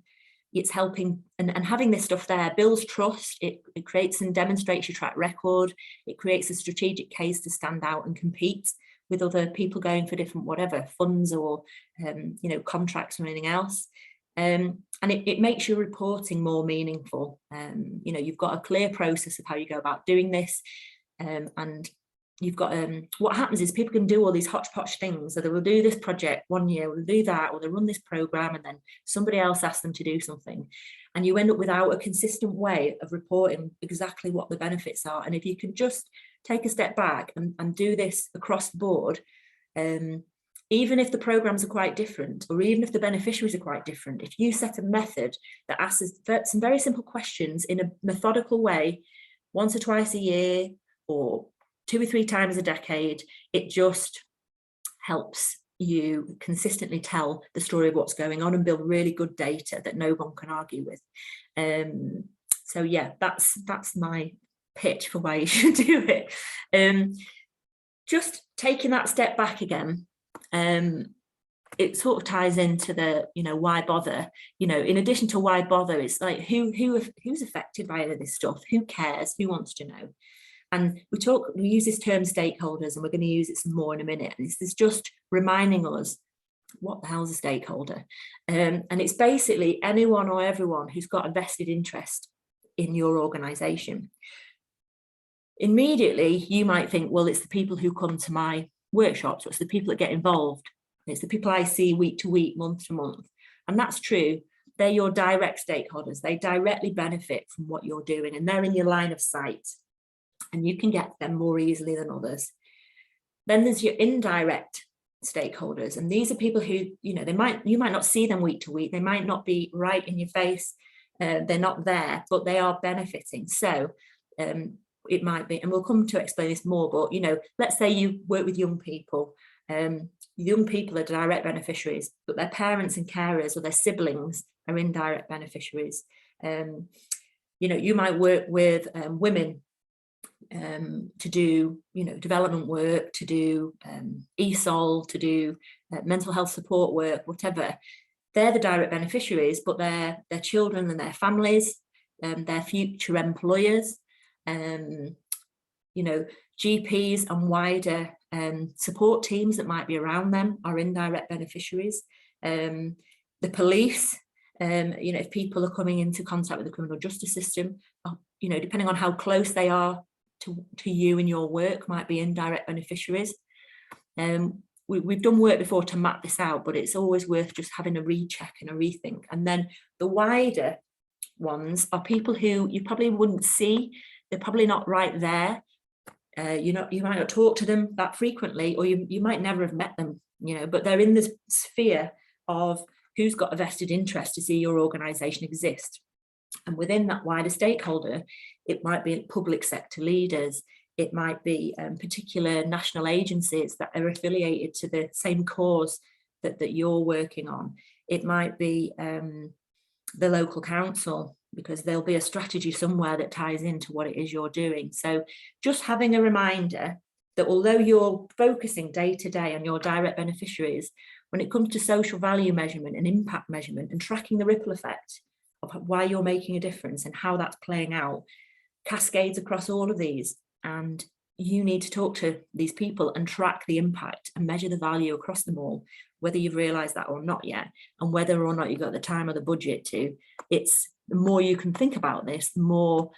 It's helping, and having this stuff there builds trust. It creates and demonstrates your track record. It creates a strategic case to stand out and compete with other people going for different whatever funds or you know, contracts or anything else. And it makes your reporting more meaningful. You know, you've got a clear process of how you go about doing this, and you've got what happens is people can do all these hodgepodge things. So they will do this project one year, we'll do that, or they run this program, and then somebody else asks them to do something, and you end up without a consistent way of reporting exactly what the benefits are. And if you can just take a step back and do this across the board, even if the programs are quite different, or even if the beneficiaries are quite different, if you set a method that asks some very simple questions in a methodical way, once or twice a year, or 2 or 3 times a decade, it just helps you consistently tell the story of what's going on and build really good data that no one can argue with. So yeah, that's my pitch for why you should do it. Just taking that step back again, it sort of ties into the, you know, why bother? You know, in addition to why bother, it's like who's affected by any of this stuff? Who cares? Who wants to know? And we use this term stakeholders, and we're going to use it some more in a minute. And this is just reminding us, what the hell's a stakeholder? And it's basically anyone or everyone who's got a vested interest in your organisation. Immediately, you might think, well, it's the people who come to my workshops, or it's the people that get involved. It's the people I see week to week, month to month. And that's true. They're your direct stakeholders. They directly benefit from what you're doing, and they're in your line of sight. And you can get them more easily than others. Then there's your indirect stakeholders, and these are people who, you know, you might not see them week to week, they might not be right in your face, they're not there, but they are benefiting. So it might be, and we'll come to explain this more, but, you know, let's say you work with young people. Young people are direct beneficiaries, but their parents and carers or their siblings are indirect beneficiaries. You know, you might work with women to do, you know, development work, to do ESOL, to do mental health support work, whatever. they're the direct beneficiaries, but their children and their families, their future employers, you know, GPs and wider support teams that might be around them are indirect beneficiaries. The police, you know, if people are coming into contact with the criminal justice system, you know, depending on how close they are to you and your work, might be indirect beneficiaries. We've done work before to map this out, but it's always worth just having a recheck and a rethink. And then the wider ones are people who you probably wouldn't see. They're probably not right there. You might not talk to them that frequently, or you might never have met them, you know, but they're in the sphere of who's got a vested interest to see your organisation exist. And within that wider stakeholder, it might be public sector leaders, it might be particular national agencies that are affiliated to the same cause that you're working on. It might be the local council, because there'll be a strategy somewhere that ties into what it is you're doing. So just having a reminder that although you're focusing day to day on your direct beneficiaries, when it comes to social value measurement and impact measurement and tracking the ripple effect of why you're making a difference and how that's playing out, cascades across all of these. And you need to talk to these people and track the impact and measure the value across them all, whether you've realised that or not yet, and whether or not you've got the time or the budget to. It's the more you can think about this, the more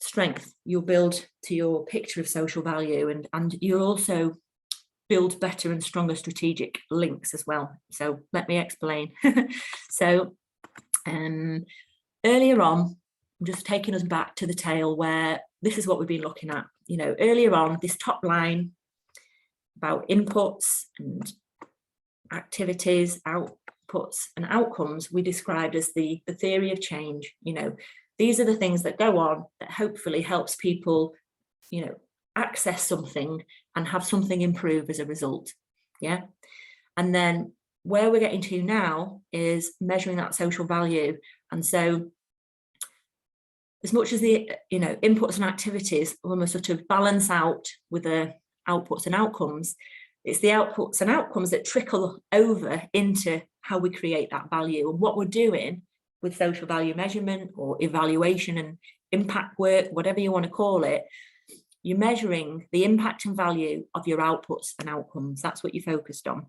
strength you'll build to your picture of social value, and you'll also build better and stronger strategic links as well. So let me explain. So earlier on, I'm just taking us back to the tale where this is what we've been looking at. You know, earlier on, this top line about inputs and activities, outputs and outcomes, we described as the theory of change. You know, these are the things that go on that hopefully helps people, you know, access something and have something improve as a result. Yeah. And then where we're getting to now is measuring that social value. And so as much as the, you know, inputs and activities almost sort of balance out with the outputs and outcomes, it's the outputs and outcomes that trickle over into how we create that value. And what we're doing with social value measurement or evaluation and impact work, whatever you want to call it, you're measuring the impact and value of your outputs and outcomes. That's what you're focused on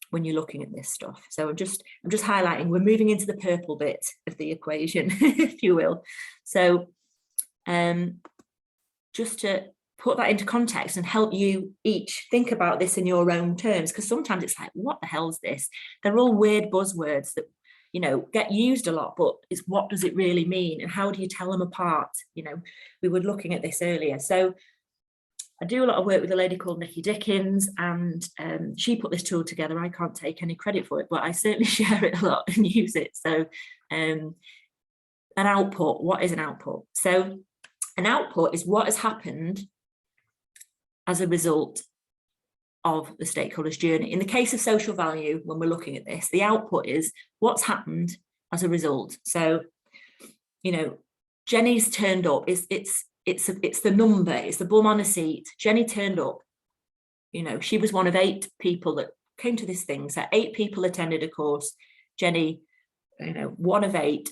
when you're looking at this stuff. So I'm just highlighting, we're moving into the purple bit of the equation, if you will. So just to put that into context and help you each think about this in your own terms, because sometimes it's like, what the hell is this? They're all weird buzzwords that, you know, get used a lot, but it's what does it really mean? And how do you tell them apart? You know, we were looking at this earlier. So I do a lot of work with a lady called Nikki Dickens, and she put this tool together. I can't take any credit for it, but I certainly share it a lot and use it. So an output, what is an output? So an output is what has happened as a result of the stakeholder's journey. In the case of social value, when we're looking at this, the output is what's happened as a result. So, you know, Jenny's turned up, it's the number, it's the bum on a seat. Jenny turned up, you know, she was one of 8 people that came to this thing. So 8 people attended a course. Jenny, you know, one of 8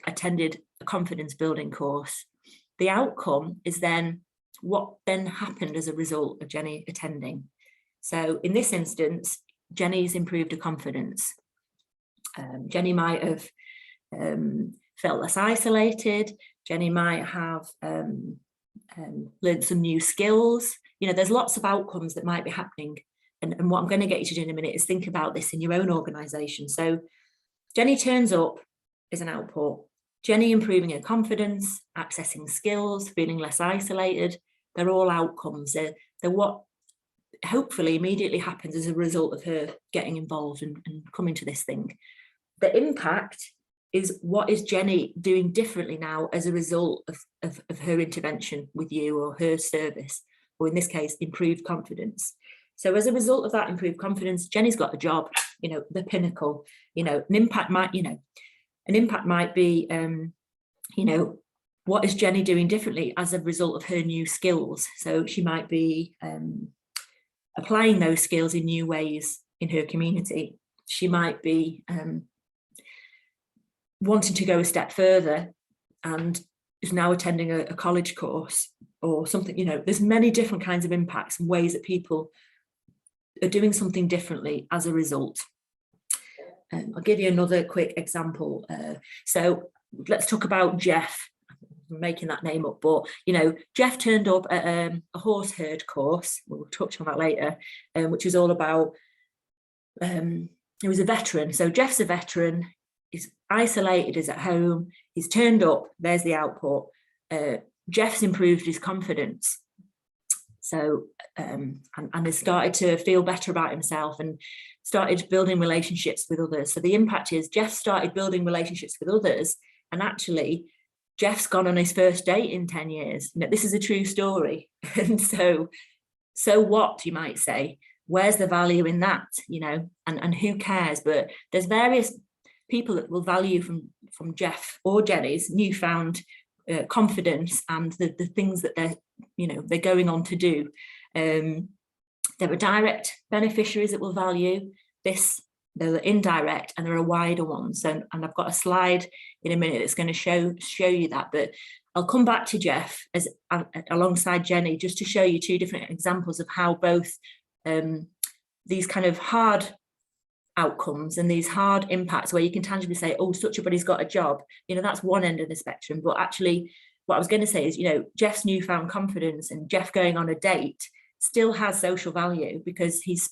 attended a confidence building course. The outcome is then what then happened as a result of Jenny attending. So in this instance, Jenny's improved her confidence. Jenny might have felt less isolated. Jenny might have learned some new skills. You know, there's lots of outcomes that might be happening. And what I'm going to get you to do in a minute is think about this in your own organisation. So Jenny turns up is an output. Jenny improving her confidence, accessing skills, feeling less isolated. They're all outcomes. They're what hopefully immediately happens as a result of her getting involved and coming to this thing. The impact is what is Jenny doing differently now as a result of her intervention with you or her service, or in this case, improved confidence. So as a result of that improved confidence, Jenny's got a job, you know, the pinnacle. You know, an impact might be, you know, what is Jenny doing differently as a result of her new skills? So she might be applying those skills in new ways in her community. She might be wanting to go a step further and is now attending a college course or something. You know, there's many different kinds of impacts and ways that people are doing something differently as a result. I'll give you another quick example. So let's talk about Jeff. I'm making that name up, but you know, Jeff turned up at a horse herd course. We'll touch on that later, which is all about. He was a veteran, so Jeff's a veteran. He's isolated, is at home. He's turned up. There's the output. Jeff's improved his confidence. So and has started to feel better about himself and started building relationships with others. So the impact is Jeff started building relationships with others, and actually Jeff's gone on his first date in 10 years. You know, this is a true story. And so what, you might say, where's the value in that, you know, and who cares? But there's various people that will value from Jeff or Jenny's newfound confidence and the things that they're going on to do. There are direct beneficiaries that will value this. There are indirect, and there are wider ones. And I've got a slide in a minute that's going to show you that. But I'll come back to Jeff as alongside Jenny, just to show you two different examples of how both these kind of hard outcomes and these hard impacts, where you can tangibly say, oh, such a body's got a job, you know, that's one end of the spectrum. But actually what I was going to say is, you know, Jeff's newfound confidence and Jeff going on a date still has social value, because he's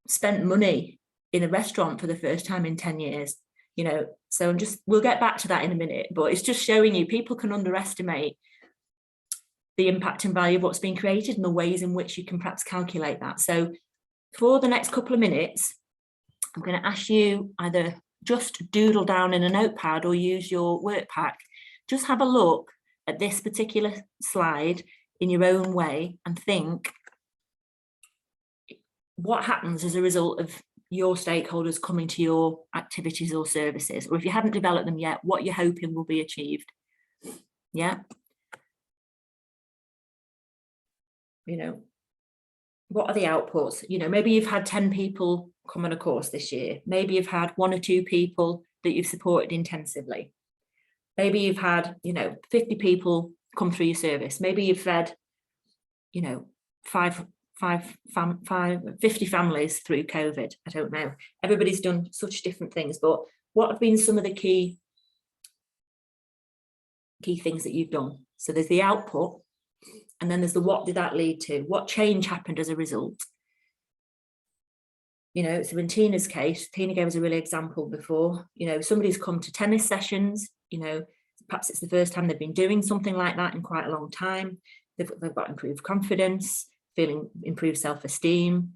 spent money in a restaurant for the first time in 10 years, you know. So we'll get back to that in a minute, but it's just showing you people can underestimate the impact and value of what's been created and the ways in which you can perhaps calculate that. So for the next couple of minutes, I'm going to ask you either just doodle down in a notepad or use your work pack. Just have a look at this particular slide in your own way and think what happens as a result of your stakeholders coming to your activities or services, or if you haven't developed them yet, what you're hoping will be achieved. Yeah. You know, what are the outputs? You know, maybe you've had 10 people come on a course this year. Maybe you've had 1 or 2 people that you've supported intensively. Maybe you've had, you know, 50 people come through your service. Maybe you've fed, you know, 50 families through COVID. I don't know. Everybody's done such different things, but what have been some of the key things that you've done? So there's the output, and then there's the what did that lead to? What change happened as a result? You know, so in Tina's case, Tina gave us a really example before, you know, somebody's come to tennis sessions, you know, perhaps it's the first time they've been doing something like that in quite a long time. They've got improved confidence, feeling improved self-esteem.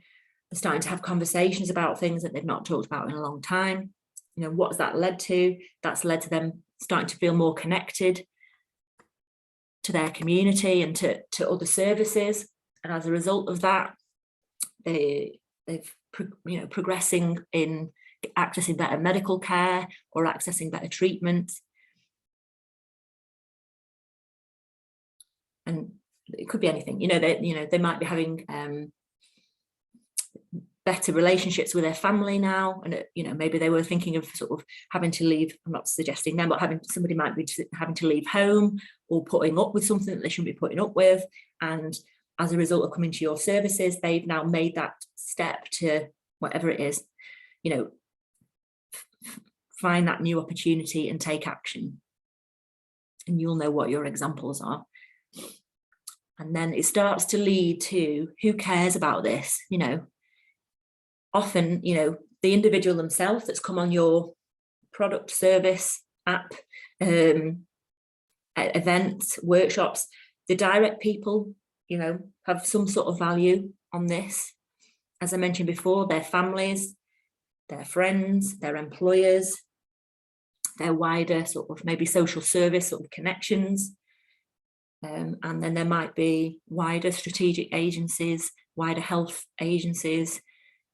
They're starting to have conversations about things that they've not talked about in a long time. You know, what has that led to? That's led to them starting to feel more connected to their community and to other services. And as a result of that, they've progressing in accessing better medical care or accessing better treatment. And it could be anything, they might be having better relationships with their family now, and maybe they were thinking of sort of having to leave. I'm not suggesting them, but somebody might be having to leave home or putting up with something that they shouldn't be putting up with, and as a result of coming to your services, they've now made that step to whatever it is, find that new opportunity and take action. And you'll know what your examples are. And then it starts to lead to who cares about this, often, the individual themselves that's come on your product, service, app, events, workshops, the direct people, have some sort of value on this. As I mentioned before, their families, their friends, their employers, their wider sort of maybe social service sort of connections. And then there might be wider strategic agencies, wider health agencies,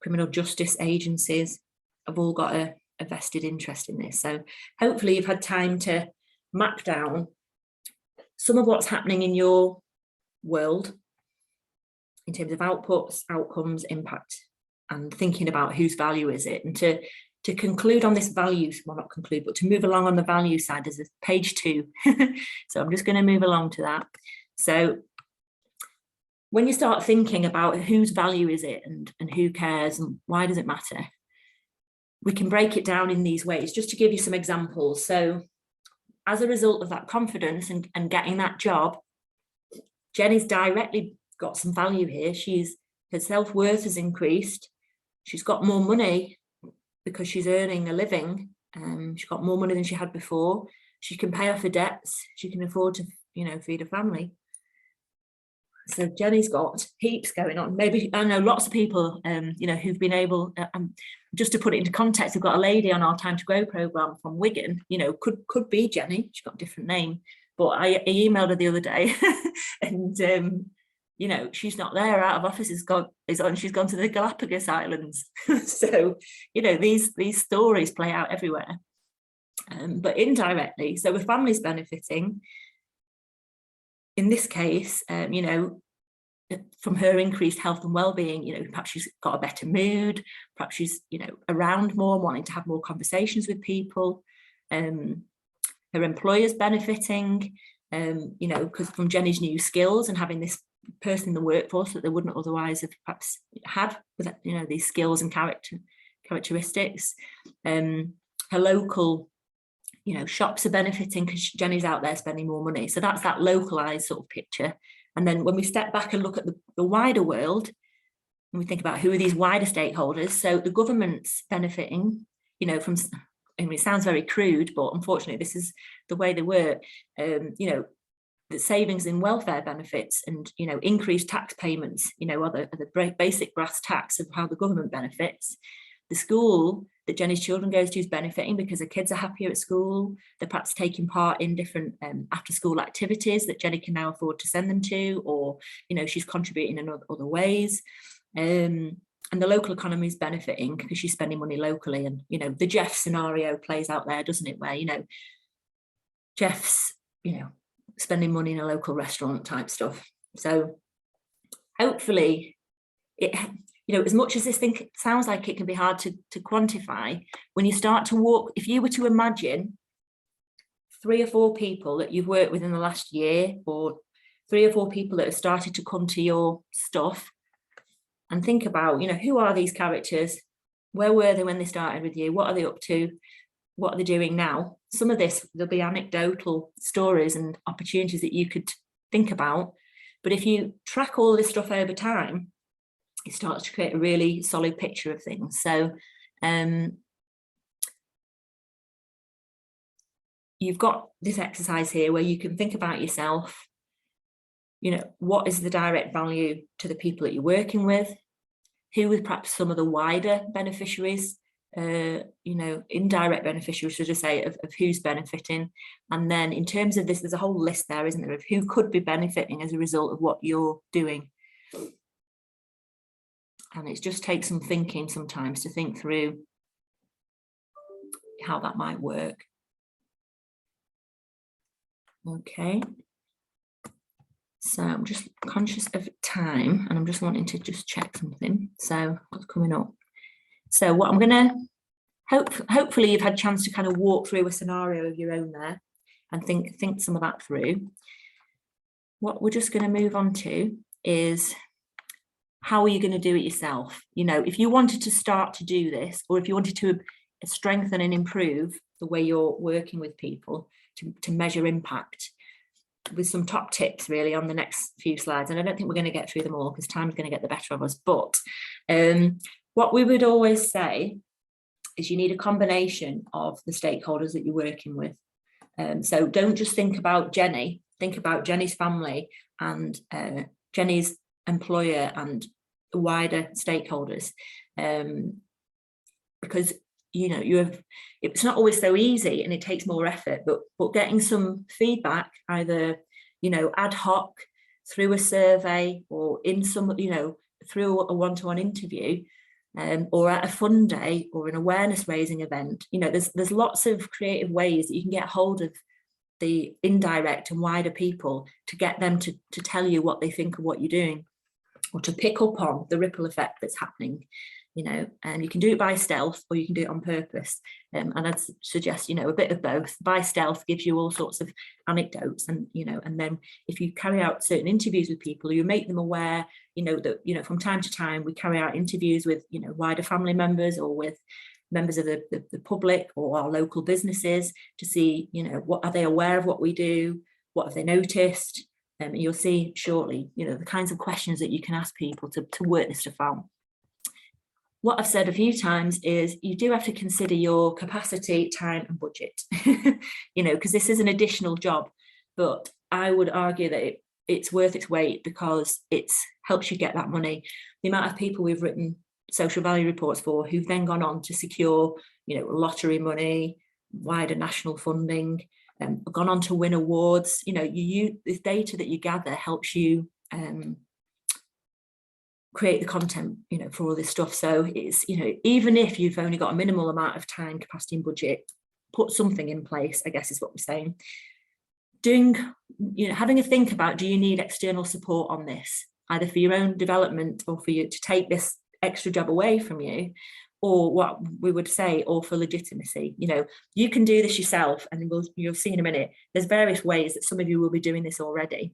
criminal justice agencies have all got a vested interest in this. So hopefully you've had time to map down some of what's happening in your world in terms of outputs, outcomes, impact, and thinking about whose value is it, and to to conclude on this value, well, not conclude, but to move along on the value side, there's page 2. So I'm just going to move along to that. So when you start thinking about whose value is it and who cares and why does it matter, we can break it down in these ways, just to give you some examples. So as a result of that confidence and getting that job, Jenny's directly got some value here. Her self-worth has increased. She's got more money because she's earning a living. She's got more money than she had before. She can pay off her debts. She can afford to, feed her family. So Jenny's got heaps going on. Maybe I know lots of people, who've been able. Just to put it into context, we've got a lady on our Time to Grow programme from Wigan. Could be Jenny. She's got a different name, but I emailed her the other day, and she's not there. Out of office she's gone to the Galapagos Islands. So these stories play out everywhere, but indirectly. So the family's benefiting. In this case, from her increased health and well-being, perhaps she's got a better mood, perhaps she's, around more, wanting to have more conversations with people. Her employer's benefiting, because from Jenny's new skills and having this person in the workforce that they wouldn't otherwise have perhaps had, with these skills and characteristics. Her local shops are benefiting because Jenny's out there spending more money. So that's that localized sort of picture. And then when we step back and look at the wider world, and we think about who are these wider stakeholders, so the government's benefiting, from, it sounds very crude, but unfortunately this is the way they work, the savings in welfare benefits and, increased tax payments, are the basic brass tacks of how the government benefits. The school that Jenny's children goes to is benefiting because the kids are happier at school. They're perhaps taking part in different after-school activities that Jenny can now afford to send them to, or she's contributing in other ways. And the local economy is benefiting because she's spending money locally. And the Jeff scenario plays out there, doesn't it? Where Jeff's spending money in a local restaurant type stuff. So hopefully it. As much as this thing sounds like it can be hard to quantify, when you start to walk, if you were to imagine 3 or 4 people that you've worked with in the last year, or 3 or 4 people that have started to come to your stuff, and think about, who are these characters? Where were they when they started with you? What are they up to? What are they doing now? Some of this, there'll be anecdotal stories and opportunities that you could think about. But if you track all this stuff over time, it starts to create a really solid picture of things. So you've got this exercise here where you can think about yourself, what is the direct value to the people that you're working with? Who is perhaps some of the wider beneficiaries, indirect beneficiaries, should I say, of who's benefiting? And then in terms of this, there's a whole list there, isn't there, of who could be benefiting as a result of what you're doing. And it just takes some thinking sometimes to think through how that might work. Okay. So I'm just conscious of time and I'm just wanting to just check something. So what's coming up? So what I'm going to, hopefully you've had a chance to kind of walk through a scenario of your own there and think some of that through. What we're just going to move on to is, how are you going to do it yourself? If you wanted to start to do this, or if you wanted to strengthen and improve the way you're working with people to measure impact, with some top tips really on the next few slides. And I don't think we're going to get through them all because time's going to get the better of us. But what we would always say is you need a combination of the stakeholders that you're working with. So don't just think about Jenny, think about Jenny's family and Jenny's employer and wider stakeholders, because it's not always so easy and it takes more effort, but getting some feedback either ad hoc through a survey or in some through a one-to-one interview, or at a fun day or an awareness raising event. There's lots of creative ways that you can get hold of the indirect and wider people to get them to tell you what they think of what you're doing, or to pick up on the ripple effect that's happening. you know, and you can do it by stealth or you can do it on purpose. And I'd suggest, you know, a bit of both. By stealth gives you all sorts of anecdotes, and, you know, and then if you carry out certain interviews with people, you make them aware, you know, that, you know, from time to time we carry out interviews with, you know, wider family members or with members of the public or our local businesses to see, you know, what are they aware of what we do, what have they noticed. And you'll see shortly, you know, the kinds of questions that you can ask people to work this stuff out. What I've said a few times is you do have to consider your capacity, time and budget, you know, because this is an additional job, but I would argue that it's worth its weight because it helps you get that money. The amount of people we've written social value reports for who've then gone on to secure, you know, lottery money, wider national funding, gone on to win awards. You know, this data that you gather helps you create the content, you know, for all this stuff. So it's, you know, even if you've only got a minimal amount of time, capacity and budget, put something in place, I guess is what we're saying. Doing, you know, having a think about, do you need external support on this, either for your own development or for you to take this extra job away from you, or what we would say, or for legitimacy. You know, you can do this yourself, and you'll see in a minute, there's various ways that some of you will be doing this already.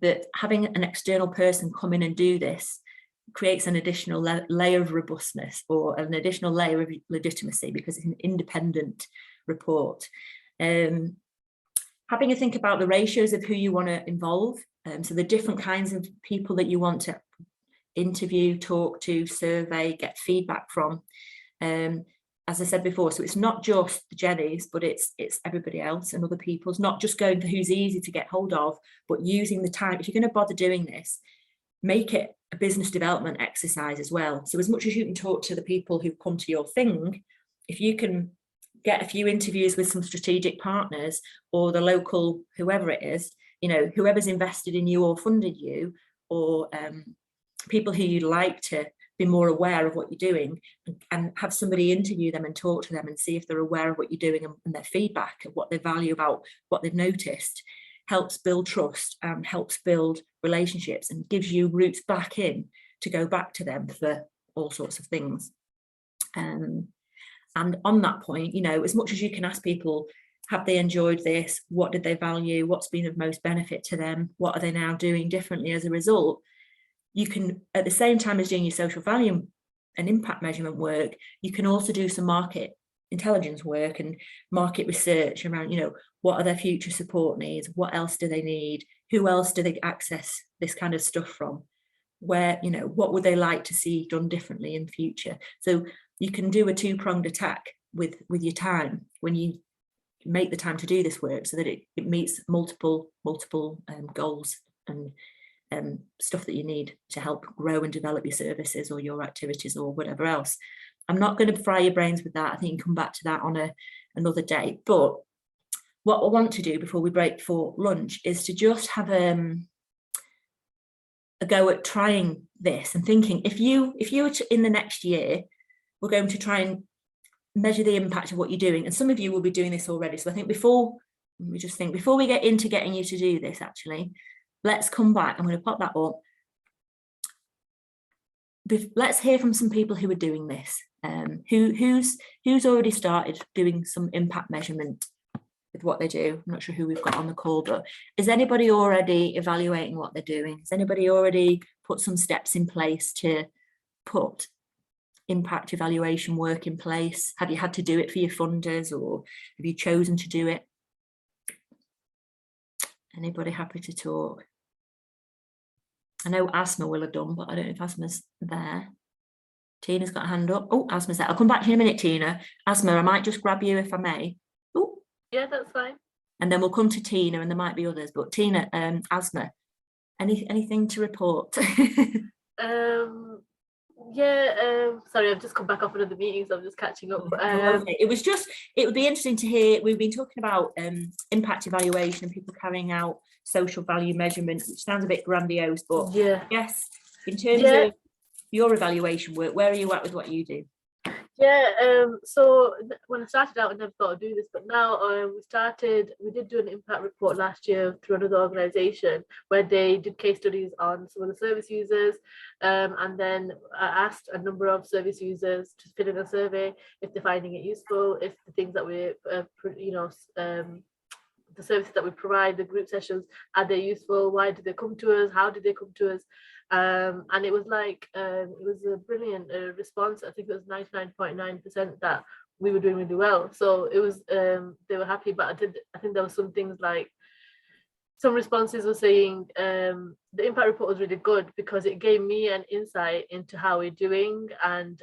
That having an external person come in and do this creates an additional layer of robustness or an additional layer of legitimacy because it's an independent report. Having a think about the ratios of who you want to involve, so the different kinds of people that you want to interview, talk to, survey, get feedback from. As I said before, so it's not just the Jennies, but it's everybody else and other people. It's not just going for who's easy to get hold of, but using the time. If you're going to bother doing this, make it a business development exercise as well. So as much as you can talk to the people who come to your thing, if you can get a few interviews with some strategic partners or the local, whoever it is, you know, whoever's invested in you or funded you, or people who you'd like to be more aware of what you're doing, and have somebody interview them and talk to them and see if they're aware of what you're doing and their feedback of what they value about what they've noticed, helps build trust and helps build relationships and gives you routes back in to go back to them for all sorts of things. And on that point, you know, as much as you can ask people, have they enjoyed this? What did they value? What's been of most benefit to them? What are they now doing differently as a result? You can, at the same time as doing your social value and impact measurement work, you can also do some market intelligence work and market research around, you know, what are their future support needs? What else do they need? Who else do they access this kind of stuff from? Where, you know, what would they like to see done differently in the future? So you can do a two-pronged attack with your time when you make the time to do this work, so that it meets multiple goals and stuff that you need to help grow and develop your services or your activities or whatever else. I'm not going to fry your brains with that. I think you can come back to that on another day. But what I want to do before we break for lunch is to just have a go at trying this and thinking, if you were to, in the next year, we're going to try and measure the impact of what you're doing. And some of you will be doing this already. So I think before we get into getting you to do this, actually, let's come back. I'm going to pop that up. Let's hear from some people who are doing this. Who's already started doing some impact measurement with what they do. I'm not sure who we've got on the call, but is anybody already evaluating what they're doing? Has anybody already put some steps in place to put impact evaluation work in place? Have you had to do it for your funders, or have you chosen to do it? Anybody happy to talk? I know Asma will have done, but I don't know if Asma's there. Tina's got a hand up. Oh, Asma's there. I'll come back to you in a minute, Tina. Asma, I might just grab you if I may. Oh, yeah, that's fine. And then we'll come to Tina, and there might be others. But Tina, Asma, anything to report? Sorry, I've just come back off another meeting, so I'm just catching up. Okay. It would be interesting to hear. We've been talking about impact evaluation and people carrying out social value measurement, which sounds a bit grandiose, but yeah, yes, in terms of your evaluation work, where are you at with what you do? So when I started out, I never thought I'd do this, but now we did do an impact report last year through another organisation where they did case studies on some of the service users, and then I asked a number of service users to fill in a survey if they're finding it useful, if the things that we, the services that we provide, the group sessions, are they useful? Why did they come to us? How did they come to us? And it was like, it was a brilliant response. I think it was 99.9% that we were doing really well. So it was, they were happy, but I think there were some things like, some responses were saying the impact report was really good because it gave me an insight into how we're doing and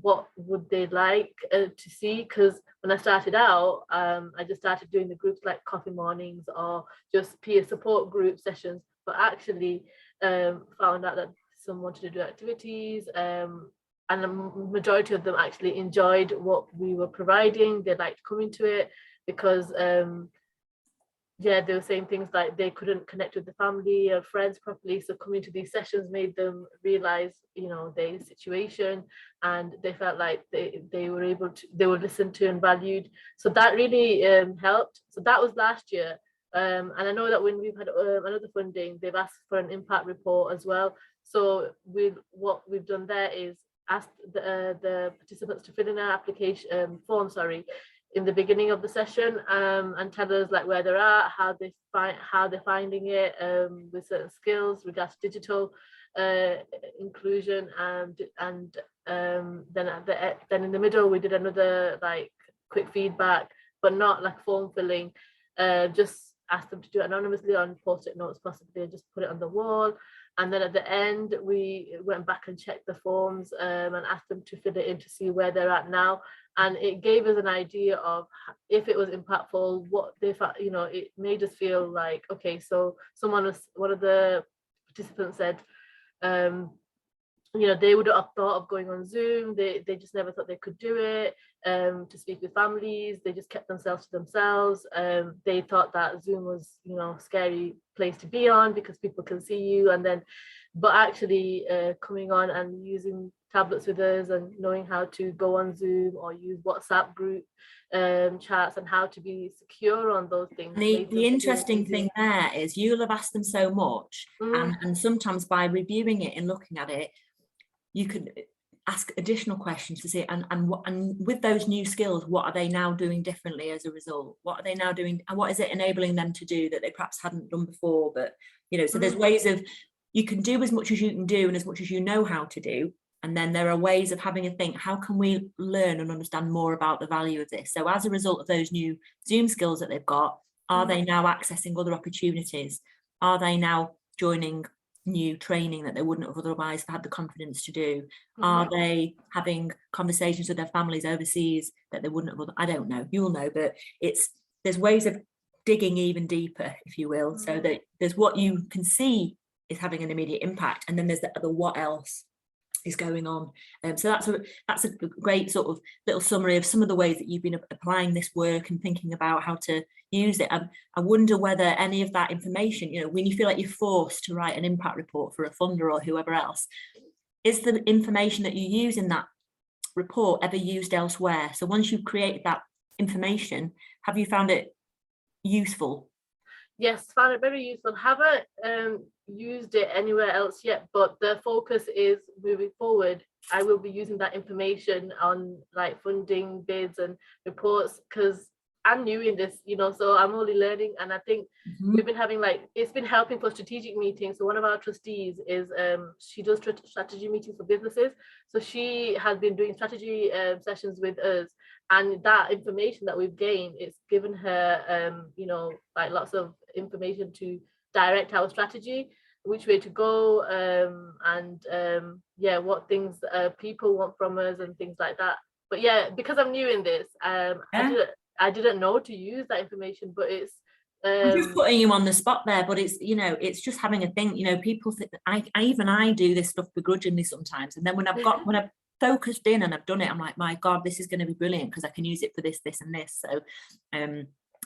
what would they like to see, because when I started out, I just started doing the groups like coffee mornings or just peer support group sessions, but actually found out that some wanted to do activities, and the majority of them actually enjoyed what we were providing. They liked coming to it because they were saying things like they couldn't connect with the family or friends properly, so coming to these sessions made them realize their situation, and they felt like they were listened to and valued. So that really helped. So that was last year. And I know that when we've had another funding, they've asked for an impact report as well. So what we've done there is asked the participants to fill in an application form, in the beginning of the session, and tell us like where they're at, how they're finding it with certain skills regards to digital inclusion, and then in the middle we did another like quick feedback, but not like form filling. Just asked them to do it anonymously on post-it notes possibly, and just put it on the wall. And then at the end we went back and checked the forms and asked them to fill it in to see where they're at now. And it gave us an idea of if it was impactful, what they thought, it made us feel like, okay, so one of the participants said, they would have thought of going on Zoom. They just never thought they could do it to speak with families. They just kept themselves to themselves. They thought that Zoom was, scary place to be on because people can see you. But actually coming on and using tablets with us and knowing how to go on Zoom or use WhatsApp group chats and how to be secure on those things. The interesting thing there is you'll have asked them so much, and sometimes by reviewing it and looking at it, you could ask additional questions to see and with those new skills, what are they now doing differently as a result? What are they now doing, and what is it enabling them to do that they perhaps hadn't done before? But so there's ways of, you can do as much as you can do and as much as you know how to do, and then there are ways of having a think, how can we learn and understand more about the value of this? So as a result of those new Zoom skills that they've got, are they now accessing other opportunities? Are they now joining new training that they wouldn't have otherwise had the confidence to do? Are they having conversations with their families overseas that they wouldn't have? I don't know, you'll know, but there's ways of digging even deeper, if you will. So that there's what you can see is having an immediate impact, and then there's the what else is going on. So that's a great sort of little summary of some of the ways that you've been applying this work and thinking about how to use it. I wonder whether any of that information, when you feel like you're forced to write an impact report for a funder or whoever else, is the information that you use in that report ever used elsewhere? So once you've created that information, have you found it useful? Yes, found it very useful. Haven't used it anywhere else yet, but the focus is moving forward. I will be using that information on like funding bids and reports, because I'm new in this, so I'm only learning. And I think we've been having it's been helping for strategic meetings. So one of our trustees is she does strategy meetings for businesses, so she has been doing strategy sessions with us, and that information that we've gained, it's given her lots of information to direct our strategy, which way to go, and what things people want from us and things like that. But because I'm new in this, I didn't know to use that information, but it's I'm just putting you on the spot there, but it's it's just having a think. People think I do this stuff begrudgingly sometimes, and then when I've focused in and I've done it, I'm like, my God, this is going to be brilliant because I can use it for this, this, and this. So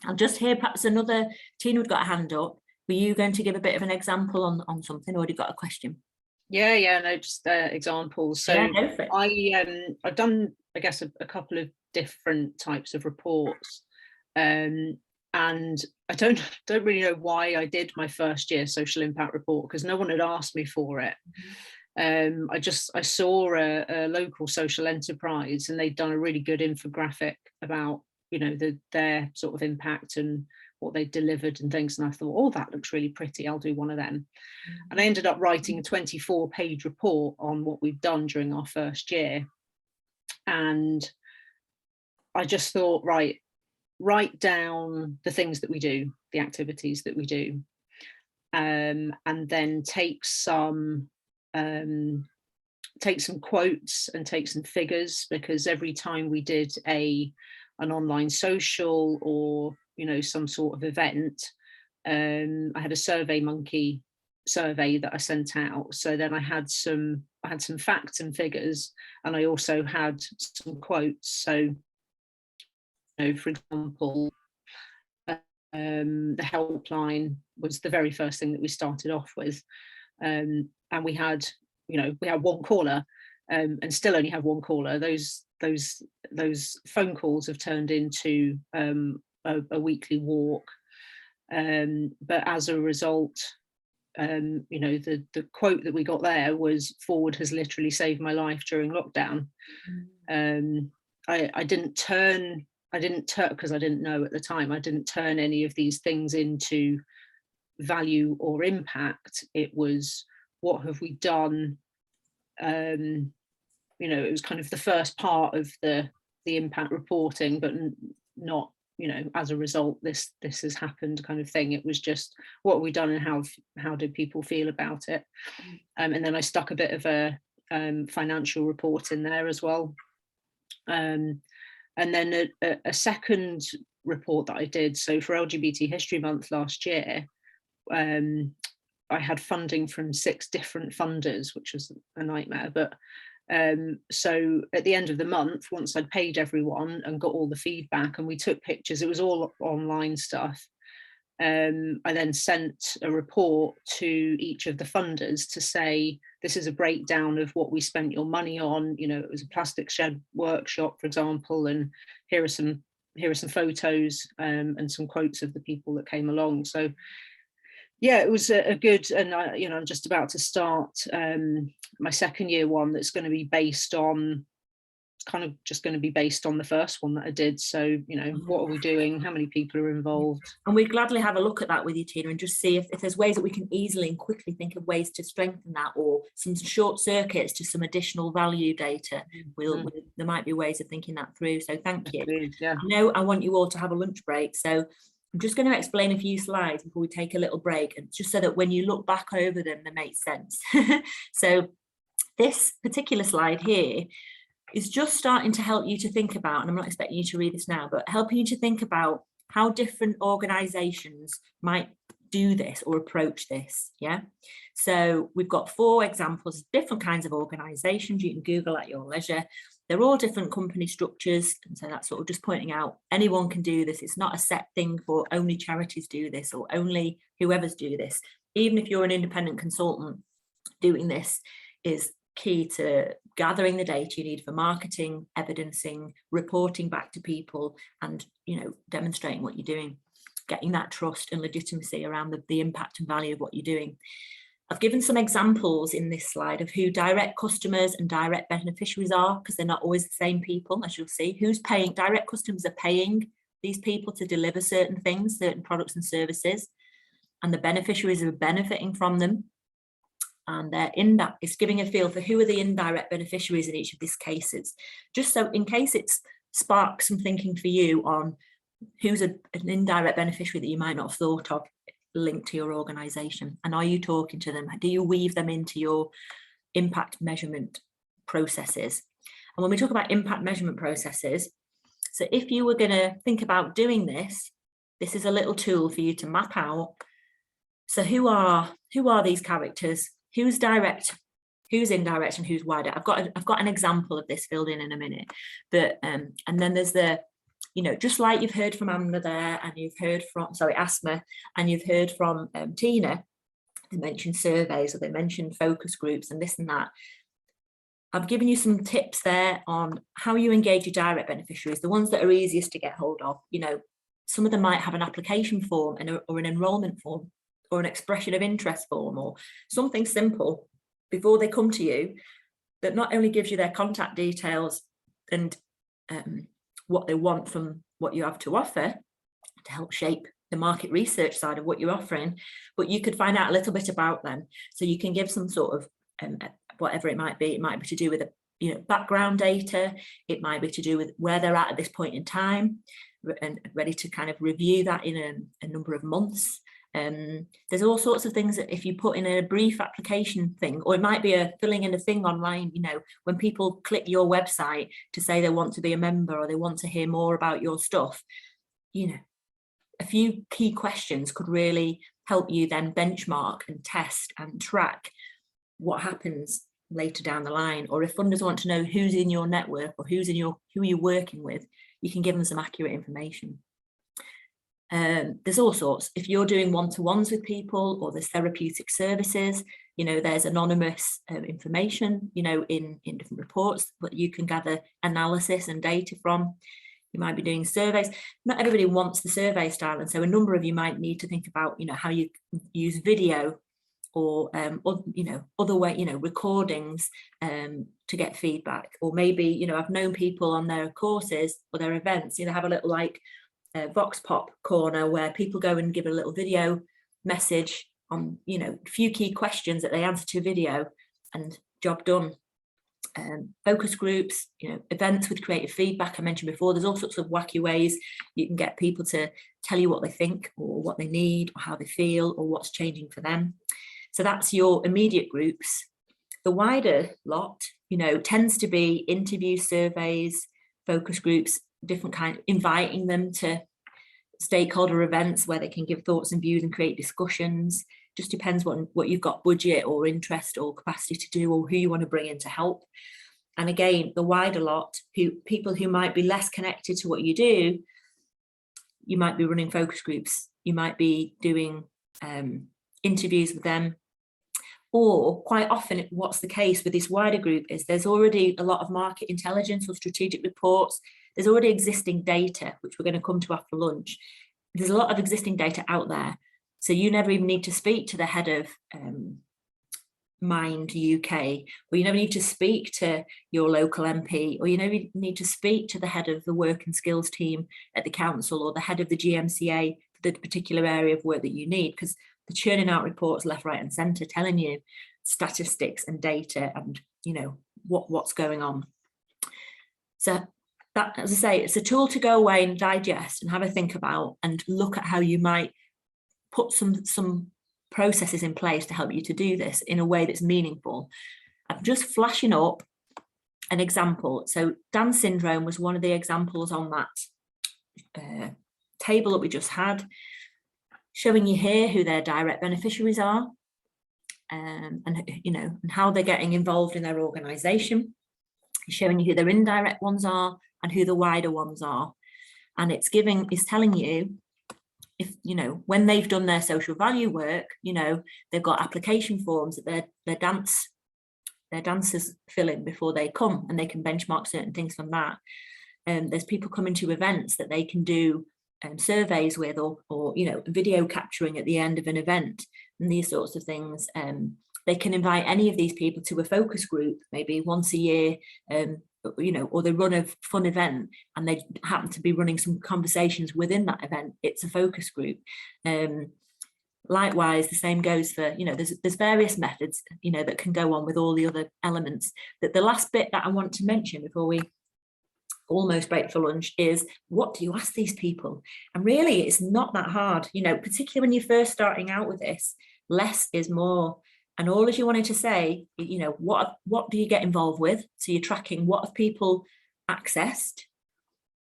I'll just hear perhaps another. Tina had got a hand up. Were you going to give a bit of an example on something, or have you got a question? Yeah, no, just examples. So Yeah, go for it. I've done, I guess, a couple of different types of reports, and I don't really know why I did my first year social impact report, because no one had asked me for it. I saw a local social enterprise, and they'd done a really good infographic about, you know, their sort of impact and what they delivered and things, and I thought, oh, that looks really pretty, I'll do one of them. And I ended up writing a 24-page report on what we've done during our first year, and I just thought, right, write down the things that we do, the activities that we do, and then take some quotes and take some figures, because every time we did an online social or, you know, some sort of event, I had a SurveyMonkey survey that I sent out. So then I had some facts and figures, and I also had some quotes. So, you know, for example, the helpline was the very first thing that we started off with, and we had one caller, and still only have one caller. Those phone calls have turned into a weekly walk, but as a result, you know, the quote that we got there was, "Forward has literally saved my life during lockdown." I didn't turn, because I didn't know at the time, I didn't turn any of these things into value or impact. It was, what have we done? You know, it was kind of the first part of the impact reporting, but not, you know, as a result, this has happened kind of thing. It was just, what have we done, and how did people feel about it? And then I stuck a bit of a financial report in there as well. And then a second report that I did, so for LGBT History Month last year, I had funding from 6 different funders, which was a nightmare. But so at the end of the month, once I'd paid everyone and got all the feedback, and we took pictures, it was all online stuff. I then sent a report to each of the funders to say, this is a breakdown of what we spent your money on. You know, it was a plastic shed workshop, for example, and here are some photos and some quotes of the people that came along. So yeah, it was a good, and you know, I'm just about to start my second year one that's going to be based on, kind of just going to be based on the first one that I did. So, you know, what are we doing? How many people are involved? And we'd gladly have a look at that with you, Tina, and just see if there's ways that we can easily and quickly think of ways to strengthen that, or some short circuits to some additional value data. There might be ways of thinking that through. So thank you. Yeah. I know I want you all to have a lunch break, so I'm just going to explain a few slides before we take a little break, and just so that when you look back over them, they make sense. So this particular slide here is just starting to help you to think about, and I'm not expecting you to read this now, but helping you to think about how different organisations might do this or approach this. Yeah. So we've got 4 examples of different kinds of organisations. You can Google at your leisure. They're all different company structures, and so that's sort of just pointing out anyone can do this. It's not a set thing for only charities do this or only whoever's do this. Even if you're an independent consultant, doing this is key to gathering the data you need for marketing, evidencing, reporting back to people, and, you know, demonstrating what you're doing, getting that trust and legitimacy around the impact and value of what you're doing. I've given some examples in this slide of who direct customers and direct beneficiaries are, because they're not always the same people, as you'll see. Who's paying? Direct customers are paying these people to deliver certain things, certain products and services, and the beneficiaries are benefiting from them. And they're in that, it's giving a feel for who are the indirect beneficiaries in each of these cases, just so in case it sparks some thinking for you on who's an indirect beneficiary that you might not have thought of linked to your organisation, and are you talking to them? Do you weave them into your impact measurement processes? And when we talk about impact measurement processes, so if you were going to think about doing this, this is a little tool for you to map out. So who are these characters? Who's direct, who's indirect, and who's wider? I've got an example of this filled in a minute, but and then there's the, you know, just like you've heard from Amna there, and you've heard from, Asma, and you've heard from Tina, they mentioned surveys, or they mentioned focus groups and this and that. I've given you some tips there on how you engage your direct beneficiaries, the ones that are easiest to get hold of. You know, some of them might have an application form or an enrolment form or an expression of interest form or something simple before they come to you that not only gives you their contact details and what they want from what you have to offer to help shape the market research side of what you're offering, but you could find out a little bit about them. So you can give some sort of whatever it might be to do with background data, it might be to do with where they're at this point in time, and ready to kind of review that in a number of months. There's all sorts of things that if you put in a brief application thing, or it might be a filling in a thing online, you know, when people click your website to say they want to be a member or they want to hear more about your stuff, you know, a few key questions could really help you then benchmark and test and track what happens later down the line. Or if funders want to know who's in your network or who you're working with, you can give them some accurate information. There's all sorts. If you're doing one-to-ones with people, or there's therapeutic services, you know, there's anonymous information, you know, in different reports that you can gather analysis and data from. You might be doing surveys. Not everybody wants the survey style, and so a number of you might need to think about, you know, how you use video or you know, other way, you know, recordings to get feedback. Or maybe, you know, I've known people on their courses or their events, you know, have a little like Vox Pop corner where people go and give a little video message on, you know, a few key questions that they answer to video, and job done. Focus groups, you know, events with creative feedback I mentioned before. There's all sorts of wacky ways you can get people to tell you what they think or what they need or how they feel or what's changing for them. So that's your immediate groups. The wider lot, you know, tends to be interview surveys, focus groups, different kind, inviting them to stakeholder events where they can give thoughts and views and create discussions. Just depends what you've got budget or interest or capacity to do, or who you want to bring in to help. And again, the wider lot, people who might be less connected to what you do, you might be running focus groups, you might be doing interviews with them. Or quite often what's the case with this wider group is there's already a lot of market intelligence or strategic reports. There's already existing data, which we're going to come to after lunch. There's a lot of existing data out there. So you never even need to speak to the head of Mind UK, or you never need to speak to your local MP, or you never need to speak to the head of the work and skills team at the council, or the head of the GMCA for the particular area of work that you need, because they're churning out reports left, right and centre telling you statistics and data and, you know, what's going on. So that, as I say, it's a tool to go away and digest and have a think about and look at how you might put some processes in place to help you to do this in a way that's meaningful. I'm just flashing up an example. So Down syndrome was one of the examples on that table that we just had, showing you here who their direct beneficiaries are, and you know, and how they're getting involved in their organisation, showing you who their indirect ones are and who the wider ones are. And it's telling you, if, you know, when they've done their social value work, you know, they've got application forms that their dancers fill in before they come, and they can benchmark certain things from that. And there's people coming to events that they can do surveys with, or you know, video capturing at the end of an event and these sorts of things. They can invite any of these people to a focus group maybe once a year, you know, or they run a fun event and they happen to be running some conversations within that event. It's a focus group. Likewise, the same goes for, you know, there's various methods, you know, that can go on with all the other elements. That the last bit that I want to mention before we almost break for lunch is, what do you ask these people? And really, it's not that hard, you know, particularly when you're first starting out with this. Less is more. And all as you wanted to say, you know, what do you get involved with? So you're tracking what have people accessed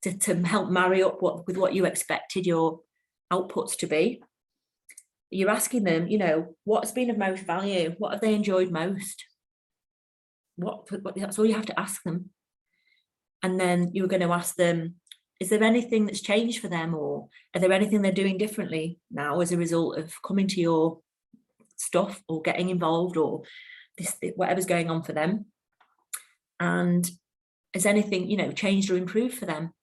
to help marry up with what you expected your outputs to be. You're asking them, you know, what's been of most value? What have they enjoyed most? That's all you have to ask them. And then you're going to ask them, is there anything that's changed for them, or are there anything they're doing differently now as a result of coming to your stuff or getting involved or whatever's going on for them. And has anything, you know, changed or improved for them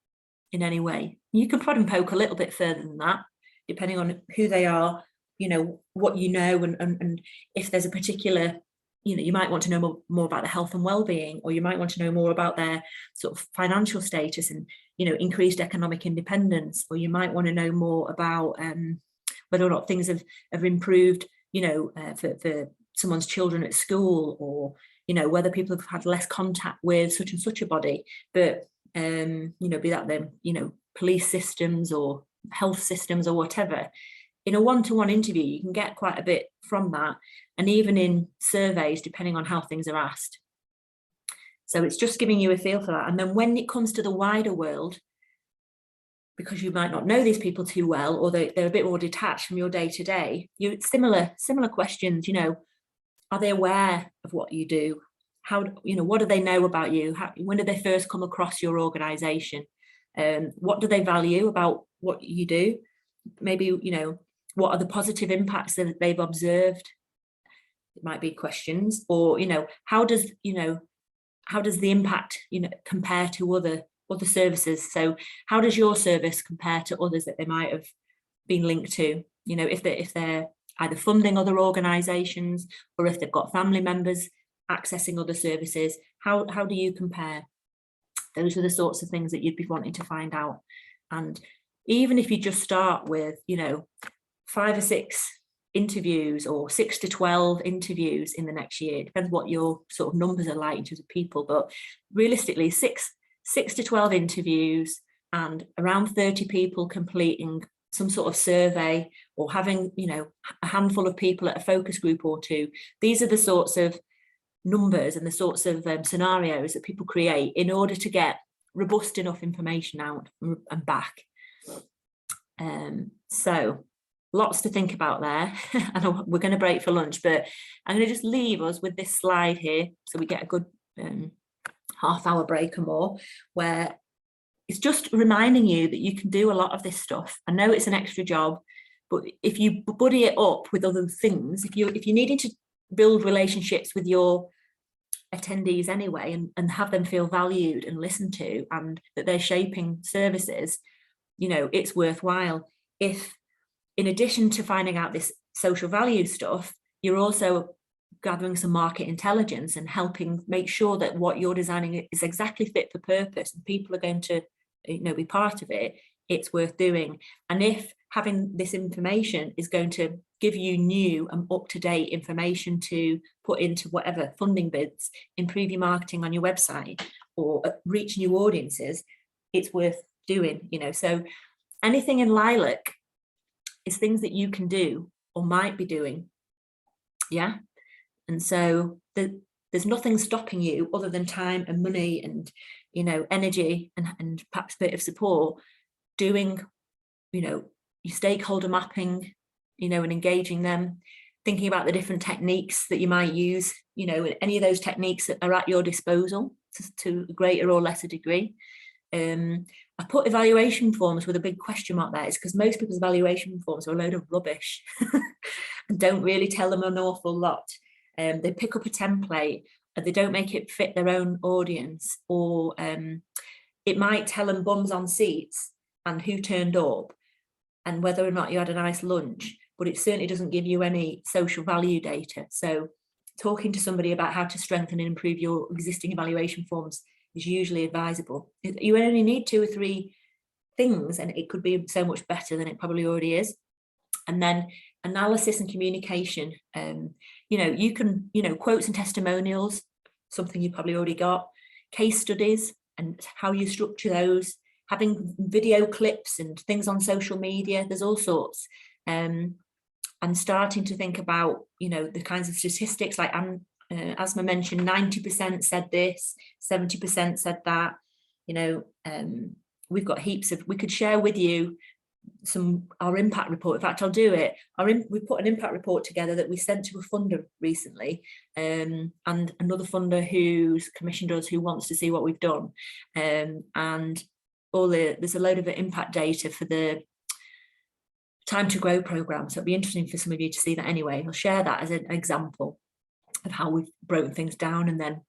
in any way? You can prod and poke a little bit further than that, depending on who they are, you know, what you know, and if there's a particular, you know, you might want to know more about their health and well-being, or you might want to know more about their sort of financial status and, you know, increased economic independence, or you might want to know more about whether or not things have improved, you know, for someone's children at school, or, you know, whether people have had less contact with such and such a body. But you know, be that them, you know, police systems or health systems or whatever. In a one-to-one interview, you can get quite a bit from that, and even in surveys, depending on how things are asked. So it's just giving you a feel for that. And then when it comes to the wider world, because you might not know these people too well, or they're a bit more detached from your day-to-day, similar questions, you know, are they aware of what you do? How, you know, what do they know about you? When did they first come across your organization? What do they value about what you do? Maybe, you know, what are the positive impacts that they've observed? It might be questions, or, you know, how does the impact, you know, compare to other services? So how does your service compare to others that they might have been linked to? You know, if they're either funding other organizations, or if they've got family members accessing other services, how do you compare? Those are the sorts of things that you'd be wanting to find out. And even if you just start with, you know, 5 or 6 interviews, or 6 to 12 interviews in the next year, it depends what your sort of numbers are like in terms of people, but realistically 6 to 12 interviews and around 30 people completing some sort of survey, or having, you know, a handful of people at a focus group or 2. These are the sorts of numbers and the sorts of scenarios that people create in order to get robust enough information out and back. So lots to think about there. And we're going to break for lunch, but I'm going to just leave us with this slide here, so we get a good half-hour break or more, where it's just reminding you that you can do a lot of this stuff. I know it's an extra job, but if you buddy it up with other things, if you needed to build relationships with your attendees anyway, and have them feel valued and listened to, and that they're shaping services, you know, it's worthwhile. If in addition to finding out this social value stuff, you're also gathering some market intelligence and helping make sure that what you're designing is exactly fit for purpose, and people are going to, you know, be part of it, it's worth doing. And if having this information is going to give you new and up-to-date information to put into whatever funding bids, improve your marketing on your website, or reach new audiences, it's worth doing, you know. So anything in Lilac is things that you can do or might be doing. Yeah. And so there's nothing stopping you other than time and money and, you know, energy and perhaps a bit of support, doing, you know, your stakeholder mapping, you know, and engaging them, thinking about the different techniques that you might use, you know, any of those techniques that are at your disposal to a greater or lesser degree. I put evaluation forms with a big question mark there. It's because most people's evaluation forms are a load of rubbish and don't really tell them an awful lot. They pick up a template and they don't make it fit their own audience, or it might tell them bums on seats and who turned up and whether or not you had a nice lunch, but it certainly doesn't give you any social value data. So talking to somebody about how to strengthen and improve your existing evaluation forms is usually advisable. You only need 2 or 3 things and it could be so much better than it probably already is. And then analysis and communication, you know, you can, you know, quotes and testimonials, something you probably already got, case studies and how you structure those, having video clips and things on social media, there's all sorts. And starting to think about, you know, the kinds of statistics like Asma mentioned, 90% said this, 70% said that, you know. We've got heaps of, we could share with you our impact report. In fact, I'll do it. We put an impact report together that we sent to a funder recently, and another funder who's commissioned us, who wants to see what we've done. And there's a load of impact data for the Time to Grow programme. So it'll be interesting for some of you to see that anyway. I'll share that as an example of how we've broken things down and then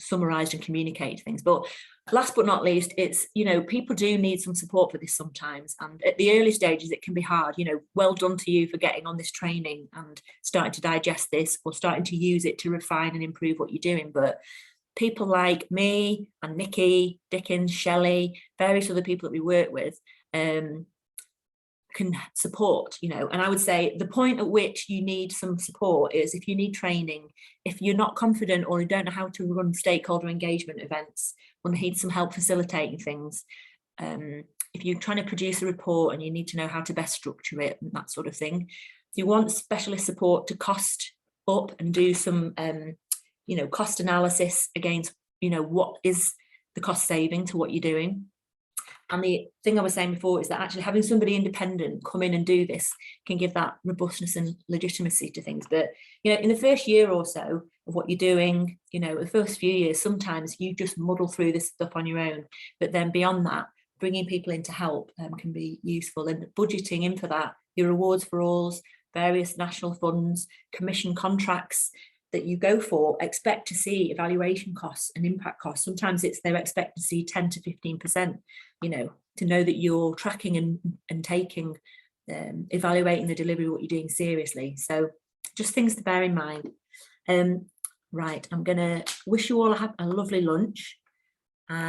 summarised and communicated things. But last but not least, it's, you know, people do need some support for this sometimes, and at the early stages it can be hard. You know, well done to you for getting on this training and starting to digest this, or starting to use it to refine and improve what you're doing. But people like me and Nikki, Dickens, Shelley, various other people that we work with can support, you know. And I would say the point at which you need some support is if you need training, if you're not confident or you don't know how to run stakeholder engagement events, or need some help facilitating things, if you're trying to produce a report and you need to know how to best structure it and that sort of thing. If you want specialist support to cost up and do some you know, cost analysis against, you know, what is the cost saving to what you're doing. And the thing I was saying before is that actually having somebody independent come in and do this can give that robustness and legitimacy to things. But, you know, in the first year or so of what you're doing, you know, the first few years, sometimes you just muddle through this stuff on your own. But then beyond that, bringing people in to help can be useful, and budgeting in for that, your rewards for alls, various national funds, commission contracts that you go for, expect to see evaluation costs and impact costs. Sometimes they're expected to see 10 to 15%, you know, to know that you're tracking and taking, evaluating the delivery of what you're doing seriously. So just things to bear in mind. Right, I'm gonna wish you all a lovely lunch, and